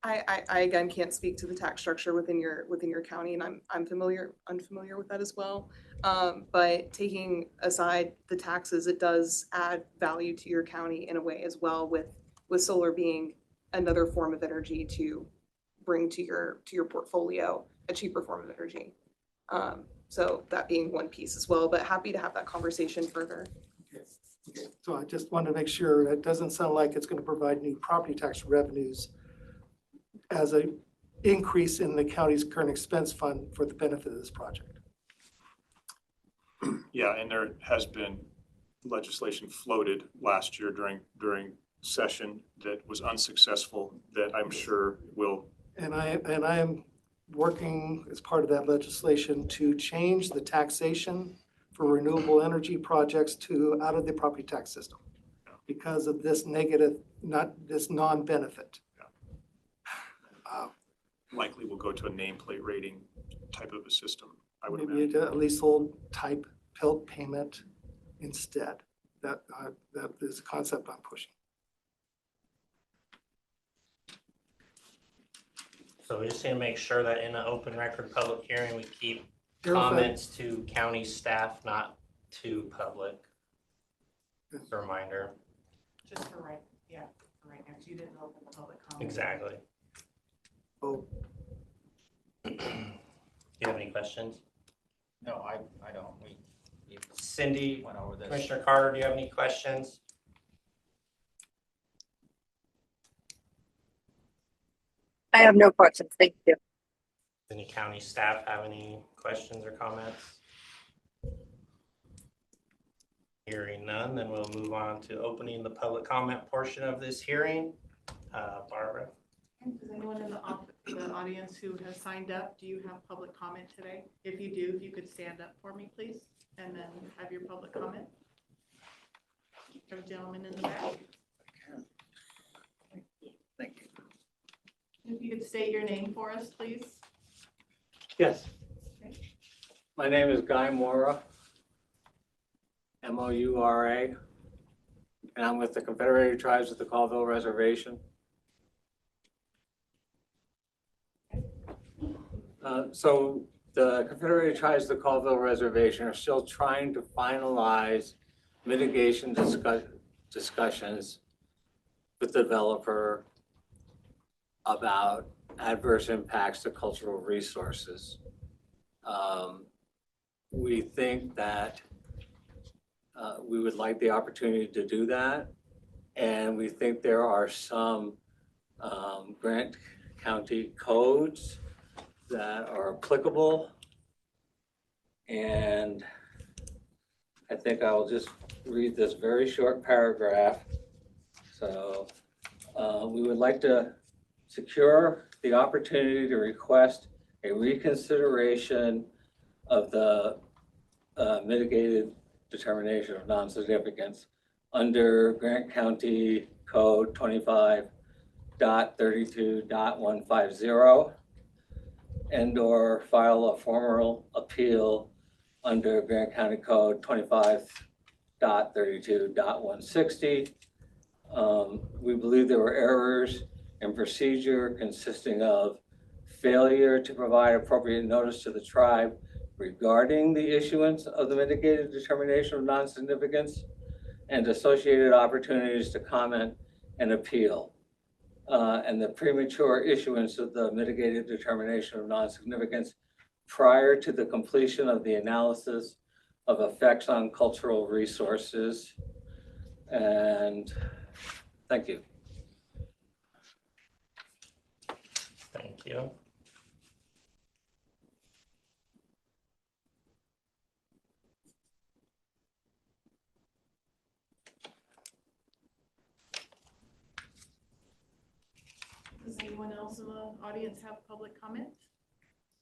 I again can't speak to the tax structure within your county, and I'm unfamiliar with that as well. But taking aside the taxes, it does add value to your county in a way as well, with solar being another form of energy to bring to your portfolio, a cheaper form of energy. So that being one piece as well, but happy to have that conversation further. Okay. So I just wanted to make sure it doesn't sound like it's going to provide new property tax revenues as an increase in the county's current expense fund for the benefit of this project. Yeah, and there has been legislation floated last year during session that was unsuccessful that I'm sure will. And I am working as part of that legislation to change the taxation for renewable energy projects to out of the property tax system because of this negative, not this non-benefit. Likely will go to a nameplate rating type of a system, I would Maybe imagine. a leasehold type PILT payment instead. That is a concept I'm pushing. So we just need to make sure that in an open record public hearing, we keep Verify. comments to county staff, not to public. Just a reminder. Just for right now, because you didn't open the public comment. Exactly. Oh. Do you have any questions? No, I don't. We Cindy, went over this. Commissioner Carter, do you have any questions? I have no questions. Thank you. Does any county staff have any questions or comments? Hearing none, then we'll move on to opening the public comment portion of this hearing. Barbara? Does anyone in the audience who has signed up, do you have public comment today? If you do, if you could stand up for me, please, and then have your public comment. The gentleman in the back. Thank you. If you could state your name for us, please. Yes. My name is Guy Moura, Moura, and I'm with the Confederated Tribes of the Colville Reservation. So the Confederated Tribes of the Colville Reservation are still trying to finalize mitigation discussions with the developer about adverse impacts to cultural resources. We think that we would like the opportunity to do that. And we think there are some grant county codes that are applicable. And I think I will just read this very short paragraph. So we would like to secure the opportunity to request a reconsideration of the mitigated determination of non-significance under Grant County Code 25.32.150 and/or file a formal appeal under Grant County Code 25.32.160. We believe there were errors in procedure consisting of failure to provide appropriate notice to the tribe regarding the issuance of the mitigated determination of non-significance and associated opportunities to comment and appeal. And the premature issuance of the mitigated determination of non-significance prior to the completion of the analysis of effects on cultural resources. And thank you. Thank you. Does anyone else in the audience have public comment?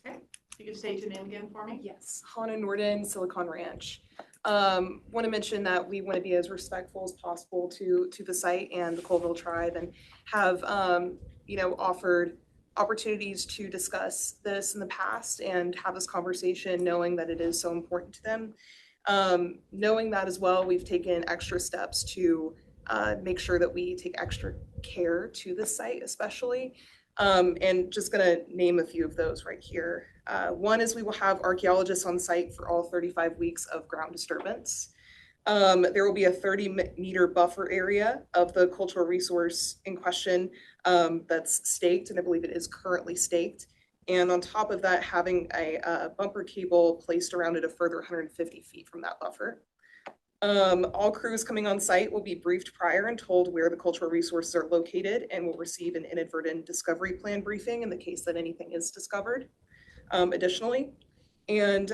Okay, you can state your name again for me. Yes, Hannah Norden, Silicon Ranch. Want to mention that we want to be as respectful as possible to the site and the Colville tribe, and have offered opportunities to discuss this in the past and have this conversation, knowing that it is so important to them. Knowing that as well, we've taken extra steps to make sure that we take extra care to the site, especially. And just gonna name a few of those right here. One is we will have archaeologists on site for all 35 weeks of ground disturbance. There will be a 30-meter buffer area of the cultural resource in question that's staked, and I believe it is currently staked. And on top of that, having a bumper cable placed around it a further 150 feet from that buffer. All crews coming on site will be briefed prior and told where the cultural resources are located, and will receive an inadvertent discovery plan briefing in the case that anything is discovered additionally. And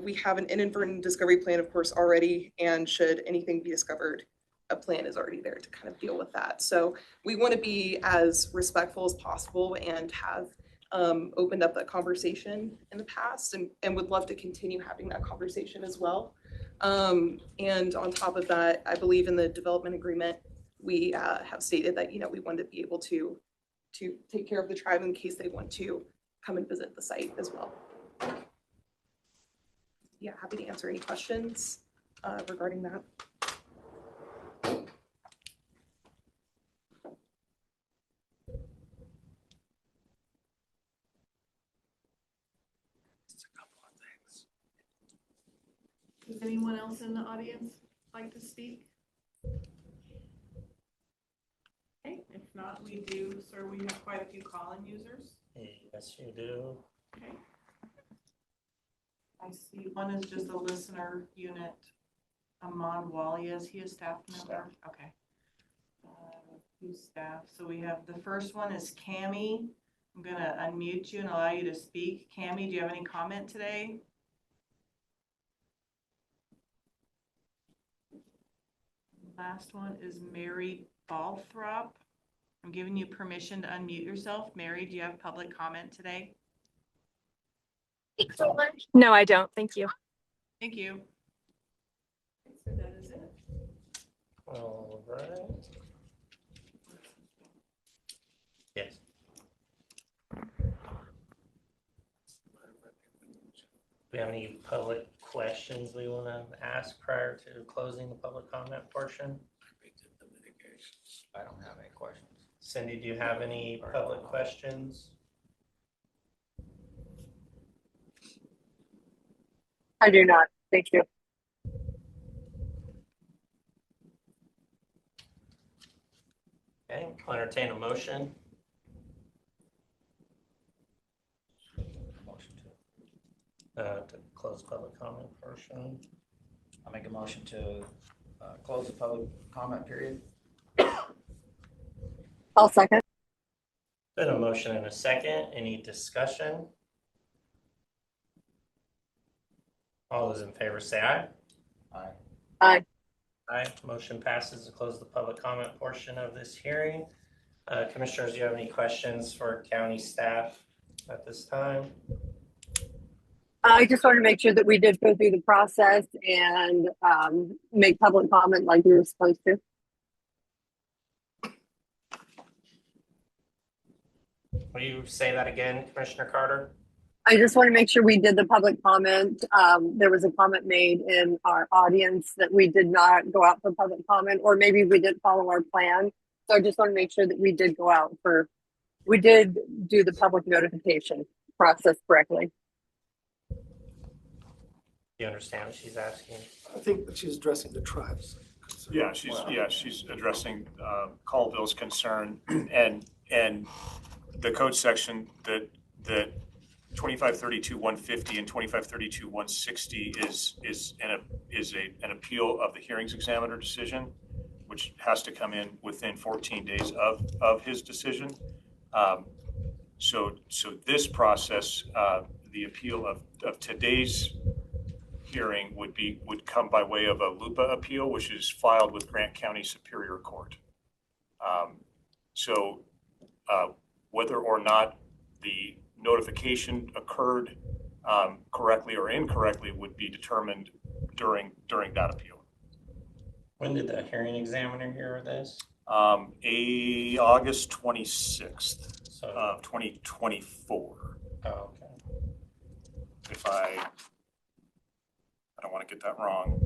we have an inadvertent discovery plan, of course, already, and should anything be discovered, a plan is already there to kind of deal with that. So we want to be as respectful as possible and have opened up that conversation in the past, and would love to continue having that conversation as well. And on top of that, I believe in the development agreement, we have stated that, we want to be able to take care of the tribe in case they want to come and visit the site as well. Yeah, happy to answer any questions regarding that. Does anyone else in the audience like to speak? Okay, if not, we do, sir, we have quite a few call-in users. Yes, you do. Okay. I see one is just a listener unit. Ahmad Wali, is he a staff member? Okay. Who's staff? So we have, the first one is Cami. I'm gonna unmute you and allow you to speak. Cami, do you have any comment today? Last one is Mary Balthrop. I'm giving you permission to unmute yourself. Mary, do you have public comment today? No, I don't. Thank you. Thank you. So that is it. All right. Yes. Do we have any public questions we want to ask prior to closing the public comment portion? I don't have any questions. Cindy, do you have any public questions? I do not. Thank you. Okay, I'll entertain a motion. To close public comment portion. I'll make a motion to close the public comment period. I'll second. Been a motion and a second. Any discussion? All those in favor say aye. Aye. Aye. Aye. Motion passes to close the public comment portion of this hearing. Commissioners, do you have any questions for county staff at this time? I just want to make sure that we did go through the process and make public comment like we were supposed to. Will you say that again, Commissioner Carter? I just want to make sure we did the public comment. There was a comment made in our audience that we did not go out for public comment, or maybe we didn't follow our plan. So I just want to make sure that we did go out we did do the public notification process correctly. Do you understand what she's asking? I think that she's addressing the tribes. Yeah, she's addressing Colville's concern and the code section that 2532-150 and 2532-160 is an appeal of the hearings examiner decision, which has to come in within 14 days of his decision. So this process, the appeal of today's hearing would come by way of a LUPA appeal, which is filed with Grant County Superior Court. Whether or not the notification occurred correctly or incorrectly would be determined during that appeal. When did the hearing examiner hear this? August 26th of 2024. Oh, okay. If I don't want to get that wrong.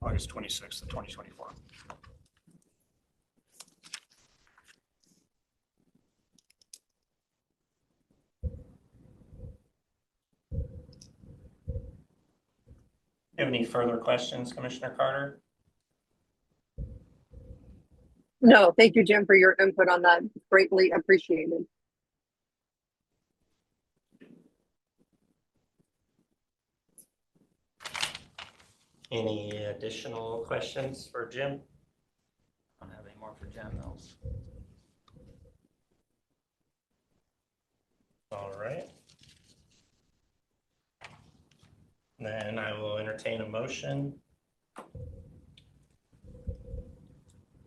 August 26th of 2024. You have any further questions, Commissioner Carter? No, thank you, Jim, for your input on that. Greatly appreciated. Any additional questions for Jim? I don't have any more for Jim, though. All right. Then I will entertain a motion.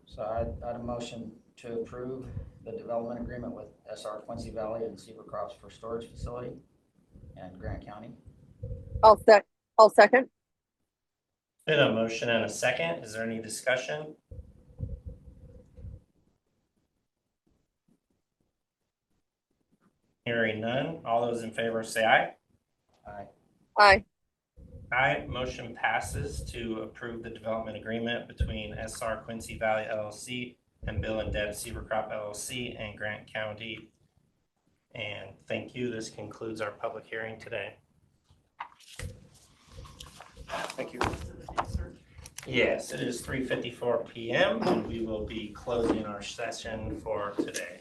So I'd a motion to approve the development agreement with SR Quincy Valley and Cedar Crops for storage facility and Grant County. I'll second. Been a motion and a second. Is there any discussion? Hearing none. All those in favor say aye. Aye. Aye. Aye. Motion passes to approve the development agreement between SR Quincy Valley LLC and Bill and Deb Seavercrop LLC and Grant County. And thank you. This concludes our public hearing today. Thank you. Yes, it is 3:54 p.m. and we will be closing our session for today.